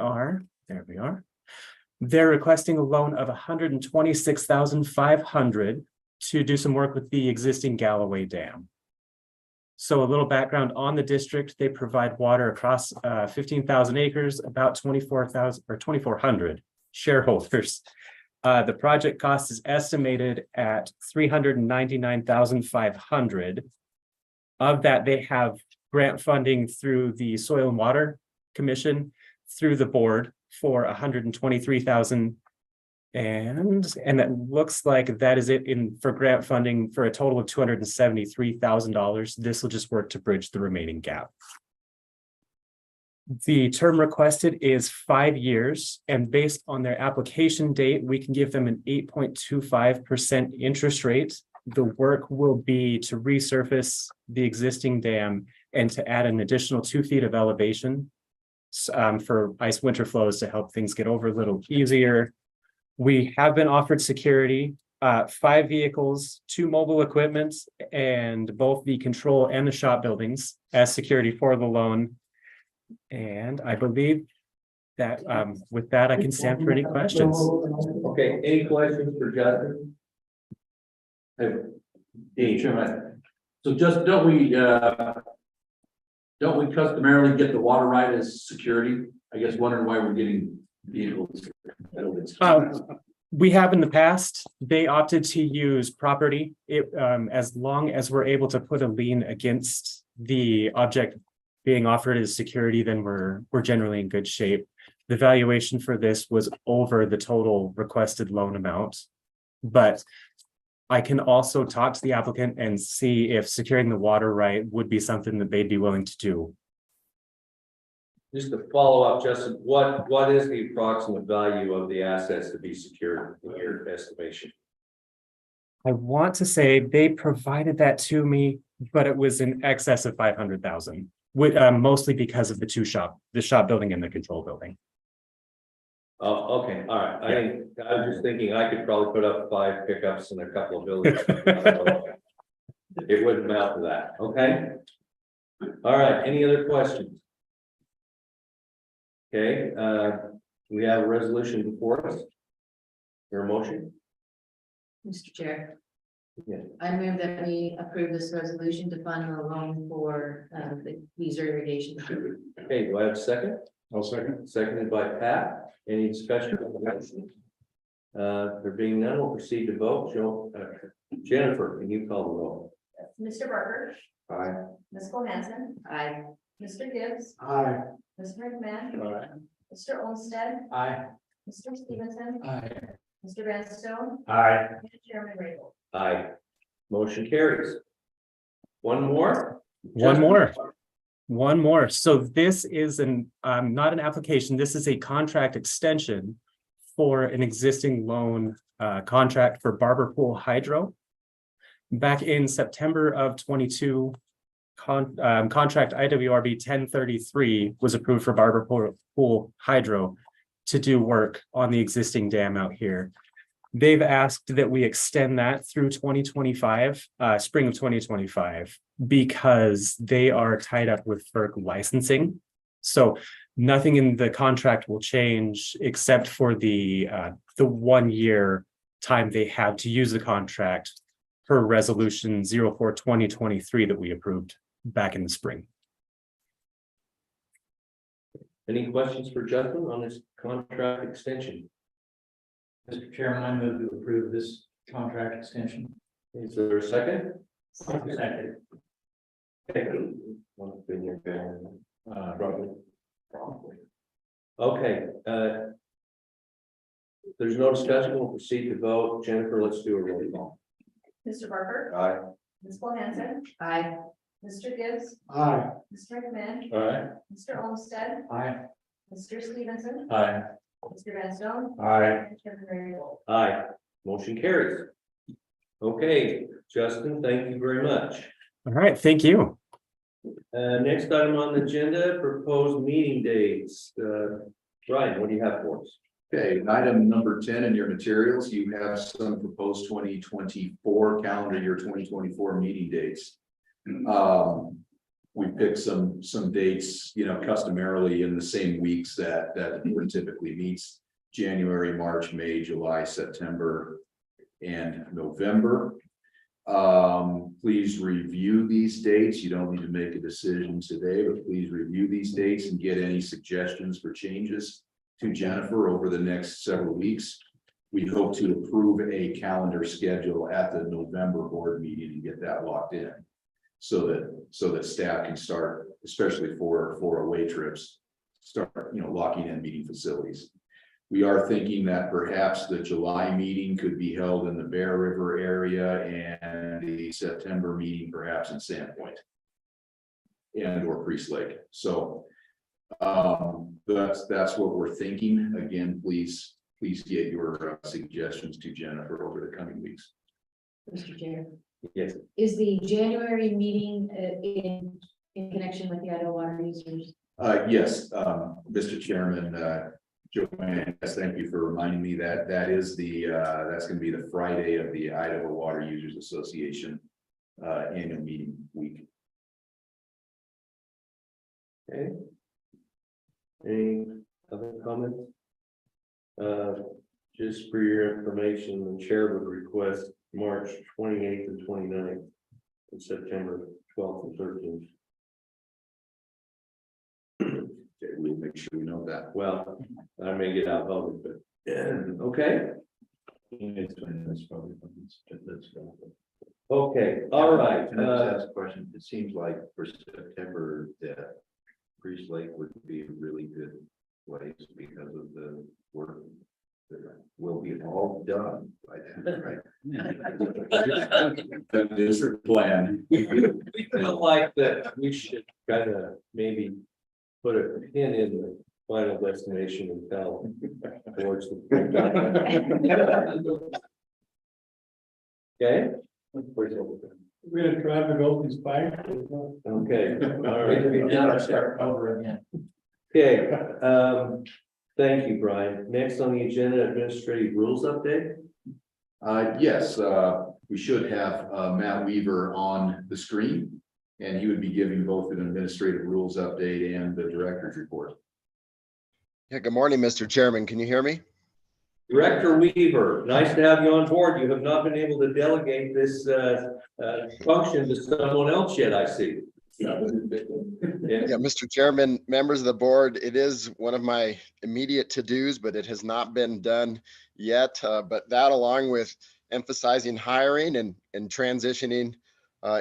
we are. They're requesting a loan of $126,500 to do some work with the existing Galloway Dam. So a little background on the district: they provide water across 15,000 acres, about 2,400 shareholders. The project cost is estimated at $399,500. Of that, they have grant funding through the Soil and Water Commission, through the board for $123,000, And it looks like that is it in for grant funding for a total of $273,000. This will just work to bridge the remaining gap. The term requested is 5 years, and based on their application date, we can give them an 8.25% interest rate. The work will be to resurface the existing dam and to add an additional 2 feet of elevation for ice winter flows to help things get over a little easier. We have been offered security, 5 vehicles, 2 mobile equipment, and both the control and the shop buildings as security for the loan. And I believe that with that, I can stand for any questions. Okay, any questions for Justin? Hey, Chairman, so just don't we customarily get the water right as security? I guess wondering why we're getting vehicles. We have in the past, they opted to use property. As long as we're able to put a lien against the object being offered as security, then we're generally in good shape. The valuation for this was over the total requested loan amount. But I can also talk to the applicant and see if securing the water right would be something that they'd be willing to do. Just to follow up, Justin, what is the approximate value of the assets to be secured in your estimation? I want to say they provided that to me, but it was in excess of 500,000, mostly because of the shop building and the control building. Oh, okay, all right. I was just thinking I could probably put up 5 pickups and a couple of buildings. It wouldn't amount to that, okay? All right, any other questions? Okay, we have a resolution before us. Your motion? Mr. Chair. Yeah. I move that we approve this resolution to fund the loan for these irrigation. Okay, do I have a second? I'll second. Seconded by Pat. Any discussion on the motion? There being none, we'll proceed to vote. Jennifer, can you call the roll? Mr. Barker, Aye. Ms. Cole-Hansen, Aye. Mr. Gibbs, Aye. Mr. McMahon, Aye. Mr. Olmstead, Aye. Mr. Stevenson, Aye. Mr. Vanstone, Aye. and Chairman Raybould. Aye. Motion carries. One more? One more. So this is not an application. This is a contract extension for an existing loan contract for Barber Pool Hydro. Back in September of 22, contract IWRB 1033 was approved for Barber Pool Hydro to do work on the existing dam out here. They've asked that we extend that through 2025, spring of 2025, because they are tied up with FERC licensing. So nothing in the contract will change except for the 1 year time they have to use the contract per resolution 04/2023 that we approved back in the spring. Any questions for Justin on this contract extension? Mr. Chairman, I move to approve this contract extension. Is there a second? Second. Okay, there's no discussion. We'll proceed to vote. Jennifer, let's do a roll call. Mr. Barker, Aye. Ms. Cole-Hansen, Aye. Mr. Gibbs, Aye. Mr. McMahon, All right. Mr. Olmstead, Aye. Mr. Stevenson, Aye. Mr. Vanstone, Aye. and Chairman Raybould. Aye. Motion carries. Okay, Justin, thank you very much. All right, thank you. Next item on the agenda, proposed meeting dates. Brian, what do you have for us? Okay, item number 10 in your materials, you have some proposed 2024 calendar year 2024 meeting dates. We picked some dates, customarily in the same weeks that the board typically meets: January, March, May, July, September, and November. Please review these dates. You don't need to make a decision today, but please review these dates and get any suggestions for changes to Jennifer over the next several weeks. We hope to approve a calendar schedule at the November board meeting and get that locked in, so that staff can start, especially for away trips, start locking in meeting facilities. We are thinking that perhaps the July meeting could be held in the Bear River area and the September meeting perhaps in Sandpoint. And or Priest Lake. So that's what we're thinking. Again, please get your suggestions to Jennifer over the coming weeks. Mr. Chair, Yes, is the January meeting in connection with the Idaho water users? Yes, Mr. Chairman, Joanne, yes, thank you for reminding me that is that's going to be the Friday of the Idaho Water Users Association annual meeting week. okay. Any other comments? Just for your information, the chair would request March 28th and 29th, and September 12th and 13th. Okay, we'll make sure we know that. Well, I may get outvoted, but, okay. Okay, all right. Can I just ask a question? It seems like for September that Priest Lake would be a really good place because of the work that will be all done by then, right? That is the plan. We feel like that we should kind of maybe put a pin in the final destination and tell towards the. Okay. We're gonna try to go these five. Okay, all right. Now start over again. Okay, thank you, Brian. Next on the agenda, administrative rules update. Yes, we should have Matt Weaver on the screen, and he would be giving both an administrative rules update and the director's report. Yeah, good morning, Mr. Chairman. Can you hear me? Director Weaver, nice to have you on board. You have not been able to delegate this function to someone else yet, I see. Yeah, Mr. Chairman, members of the board, it is one of my immediate to-dos, but it has not been done yet. But that, along with emphasizing hiring and transitioning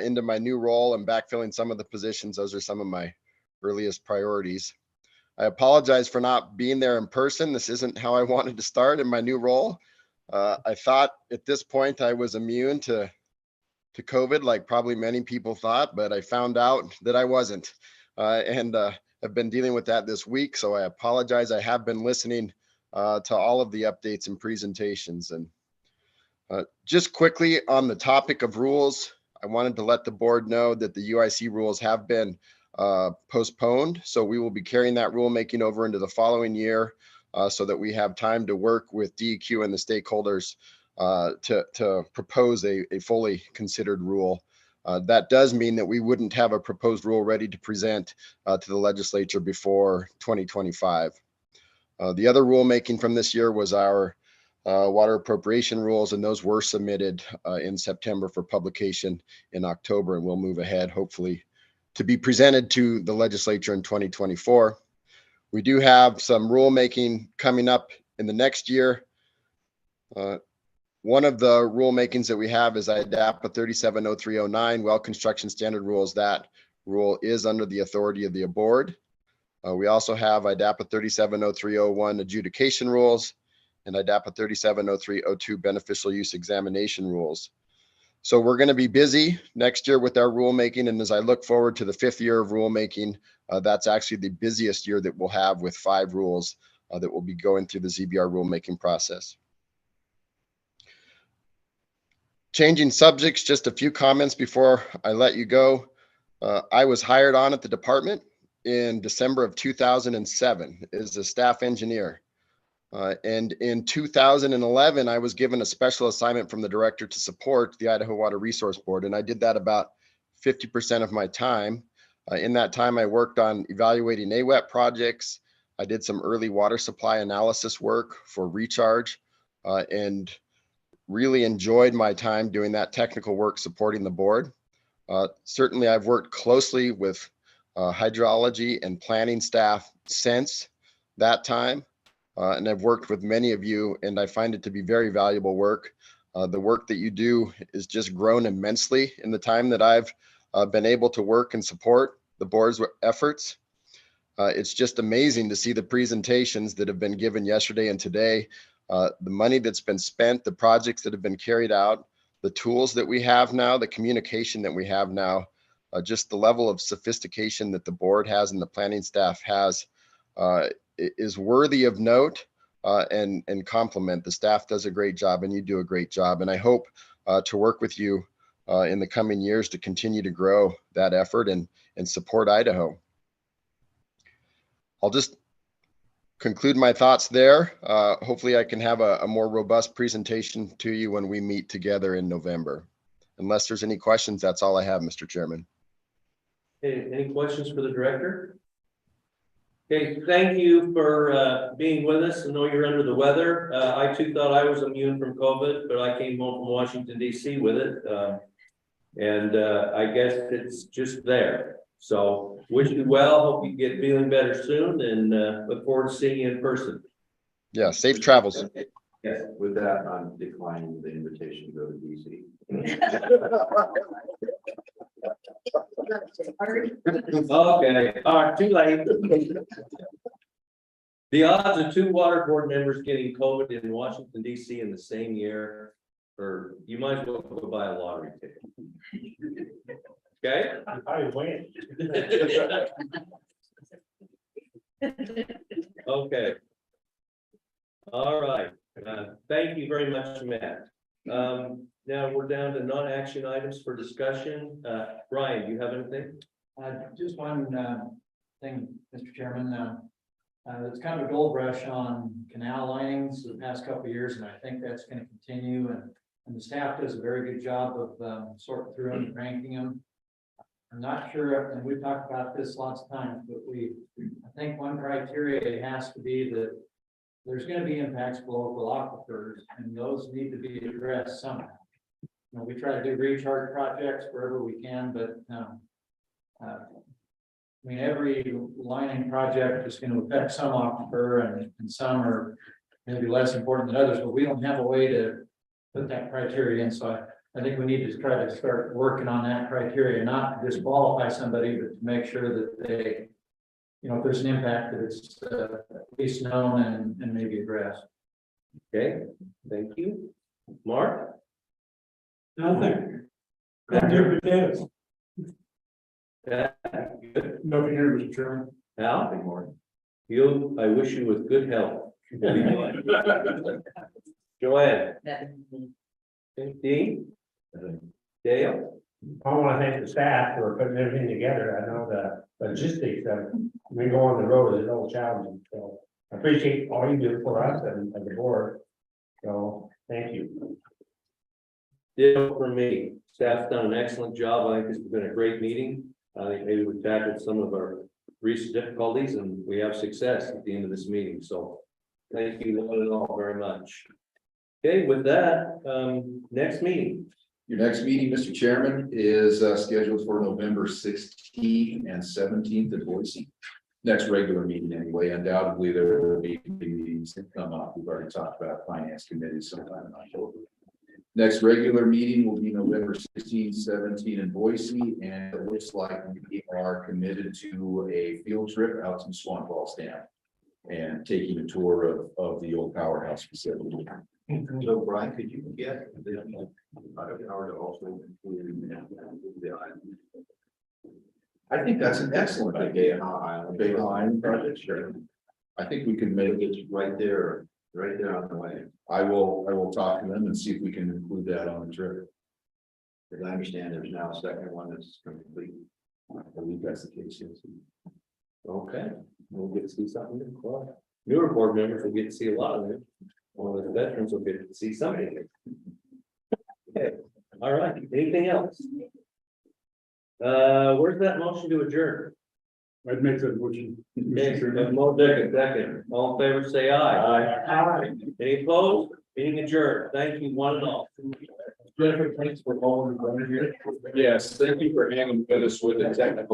into my new role and backfilling some of the positions, those are some of my earliest priorities. I apologize for not being there in person. This isn't how I wanted to start in my new role. I thought at this point I was immune to COVID, like probably many people thought, but I found out that I wasn't. And I've been dealing with that this week, so I apologize. I have been listening to all of the updates and presentations. And just quickly on the topic of rules, I wanted to let the board know that the UIC rules have been postponed. So we will be carrying that rulemaking over into the following year so that we have time to work with DEQ and the stakeholders to propose a fully considered rule. That does mean that we wouldn't have a proposed rule ready to present to the legislature before 2025. The other rulemaking from this year was our water appropriation rules, and those were submitted in September for publication in October, and we'll move ahead hopefully to be presented to the legislature in 2024. We do have some rulemaking coming up in the next year. One of the rulemakings that we have is IDAPA 370309, well construction standard rules. That rule is under the authority of the board. We also have IDAPA 370301 adjudication rules and IDAPA 370302 beneficial use examination rules. So we're going to be busy next year with our rulemaking. And as I look forward to the 5th year of rulemaking, that's actually the busiest year that we'll have with 5 rules that will be going through the ZBR rulemaking process. Changing subjects, just a few comments before I let you go. I was hired on at the department in December of 2007 as a staff engineer. And in 2011, I was given a special assignment from the director to support the Idaho Water Resource Board. And I did that about 50% of my time. In that time, I worked on evaluating AWET projects. I did some early water supply analysis work for recharge and really enjoyed my time doing that technical work supporting the board. Certainly, I've worked closely with hydrology and planning staff since that time. And I've worked with many of you, and I find it to be very valuable work. The work that you do is just grown immensely in the time that I've been able to work and support the board's efforts. It's just amazing to see the presentations that have been given yesterday and today. The money that's been spent, the projects that have been carried out, the tools that we have now, the communication that we have now, just the level of sophistication that the board has and the planning staff has is worthy of note and compliment. The staff does a great job and you do a great job. And I hope to work with you in the coming years to continue to grow that effort and support Idaho. I'll just conclude my thoughts there. Hopefully I can have a more robust presentation to you when we meet together in November. Unless there's any questions, that's all I have, Mr. Chairman. Okay, any questions for the director? Okay, thank you for being with us. I know you're under the weather. I too thought I was immune from COVID, but I came home from Washington, D.C. with it. I guess it's just there. So wish you well. Hope you get feeling better soon and look forward to seeing you in person. Yeah, safe travels. Yes, with that, I'm declining the invitation to go to DC. Okay, all right, too late. The odds of 2 water board members getting COVID in Washington, D.C. in the same year, or you might as well go buy a lottery ticket. Okay? I win. Okay. All right. Thank you very much, Matt. Now we're down to non-action items for discussion. Brian, do you have anything? Just one thing, Mr. Chairman. It's kind of a gold rush on canal linings the past couple of years, and I think that's going to continue. And the staff does a very good job of sorting through them and ranking them. I'm not sure, and we've talked about this lots of times, but I think one criteria has to be that there's going to be impacts to local aquifers, and those need to be addressed somehow. You know, we try to do recharge projects wherever we can, but I mean, every lining project is going to affect some aquifer, and some are maybe less important than others, but we don't have a way to put that criteria in. So I think we need to try to start working on that criteria, not to disqualify somebody, but to make sure that they, you know, if there's an impact, that it's at least known and maybe addressed. Okay, thank you. Mark? Nothing. Good potatoes. Yeah. Nothing here, Mr. Chairman. Al? You, I wish you with good health. Joanne? Dean? Dale? I want to thank the staff for putting everything together. I know the logistics of we go on the road is a little challenging. So I appreciate all you do for us and the board. So thank you. Dale for me. Staff's done an excellent job. I think this has been a great meeting. I think maybe we've tackled some of our recent difficulties and we have success at the end of this meeting. So thank you all very much. Okay, with that, next meeting. Your next meeting, Mr. Chairman, is scheduled for November 16th and 17th in Boise. Next regular meeting anyway. Undoubtedly, there will be meetings that come up. We've already talked about finance committee sometime in October. Next regular meeting will be November 16, 17 in Boise, and it looks like we are committed to a field trip out to Swan Falls Dam and taking a tour of the old powerhouse facility. So Brian, could you get the power to also include the island? I think that's an excellent idea. Big Island project, sure. I think we could make it right there on the way. I will talk to them and see if we can include that on the trip. As I understand, there's now a second one that's complete. I believe that's the case. Yes. Okay, we'll get to see something. Well, newer board members will get to see a lot of it. One of the veterans will get to see something. Okay, all right, anything else? Where's that motion to adjourn? I'd make that motion. Okay, second. All in favor, say aye. Aye. Any opposed? Meeting adjourned. Thank you, one and all. Jennifer, thanks for all. Yes, thank you for hanging with us with the technical.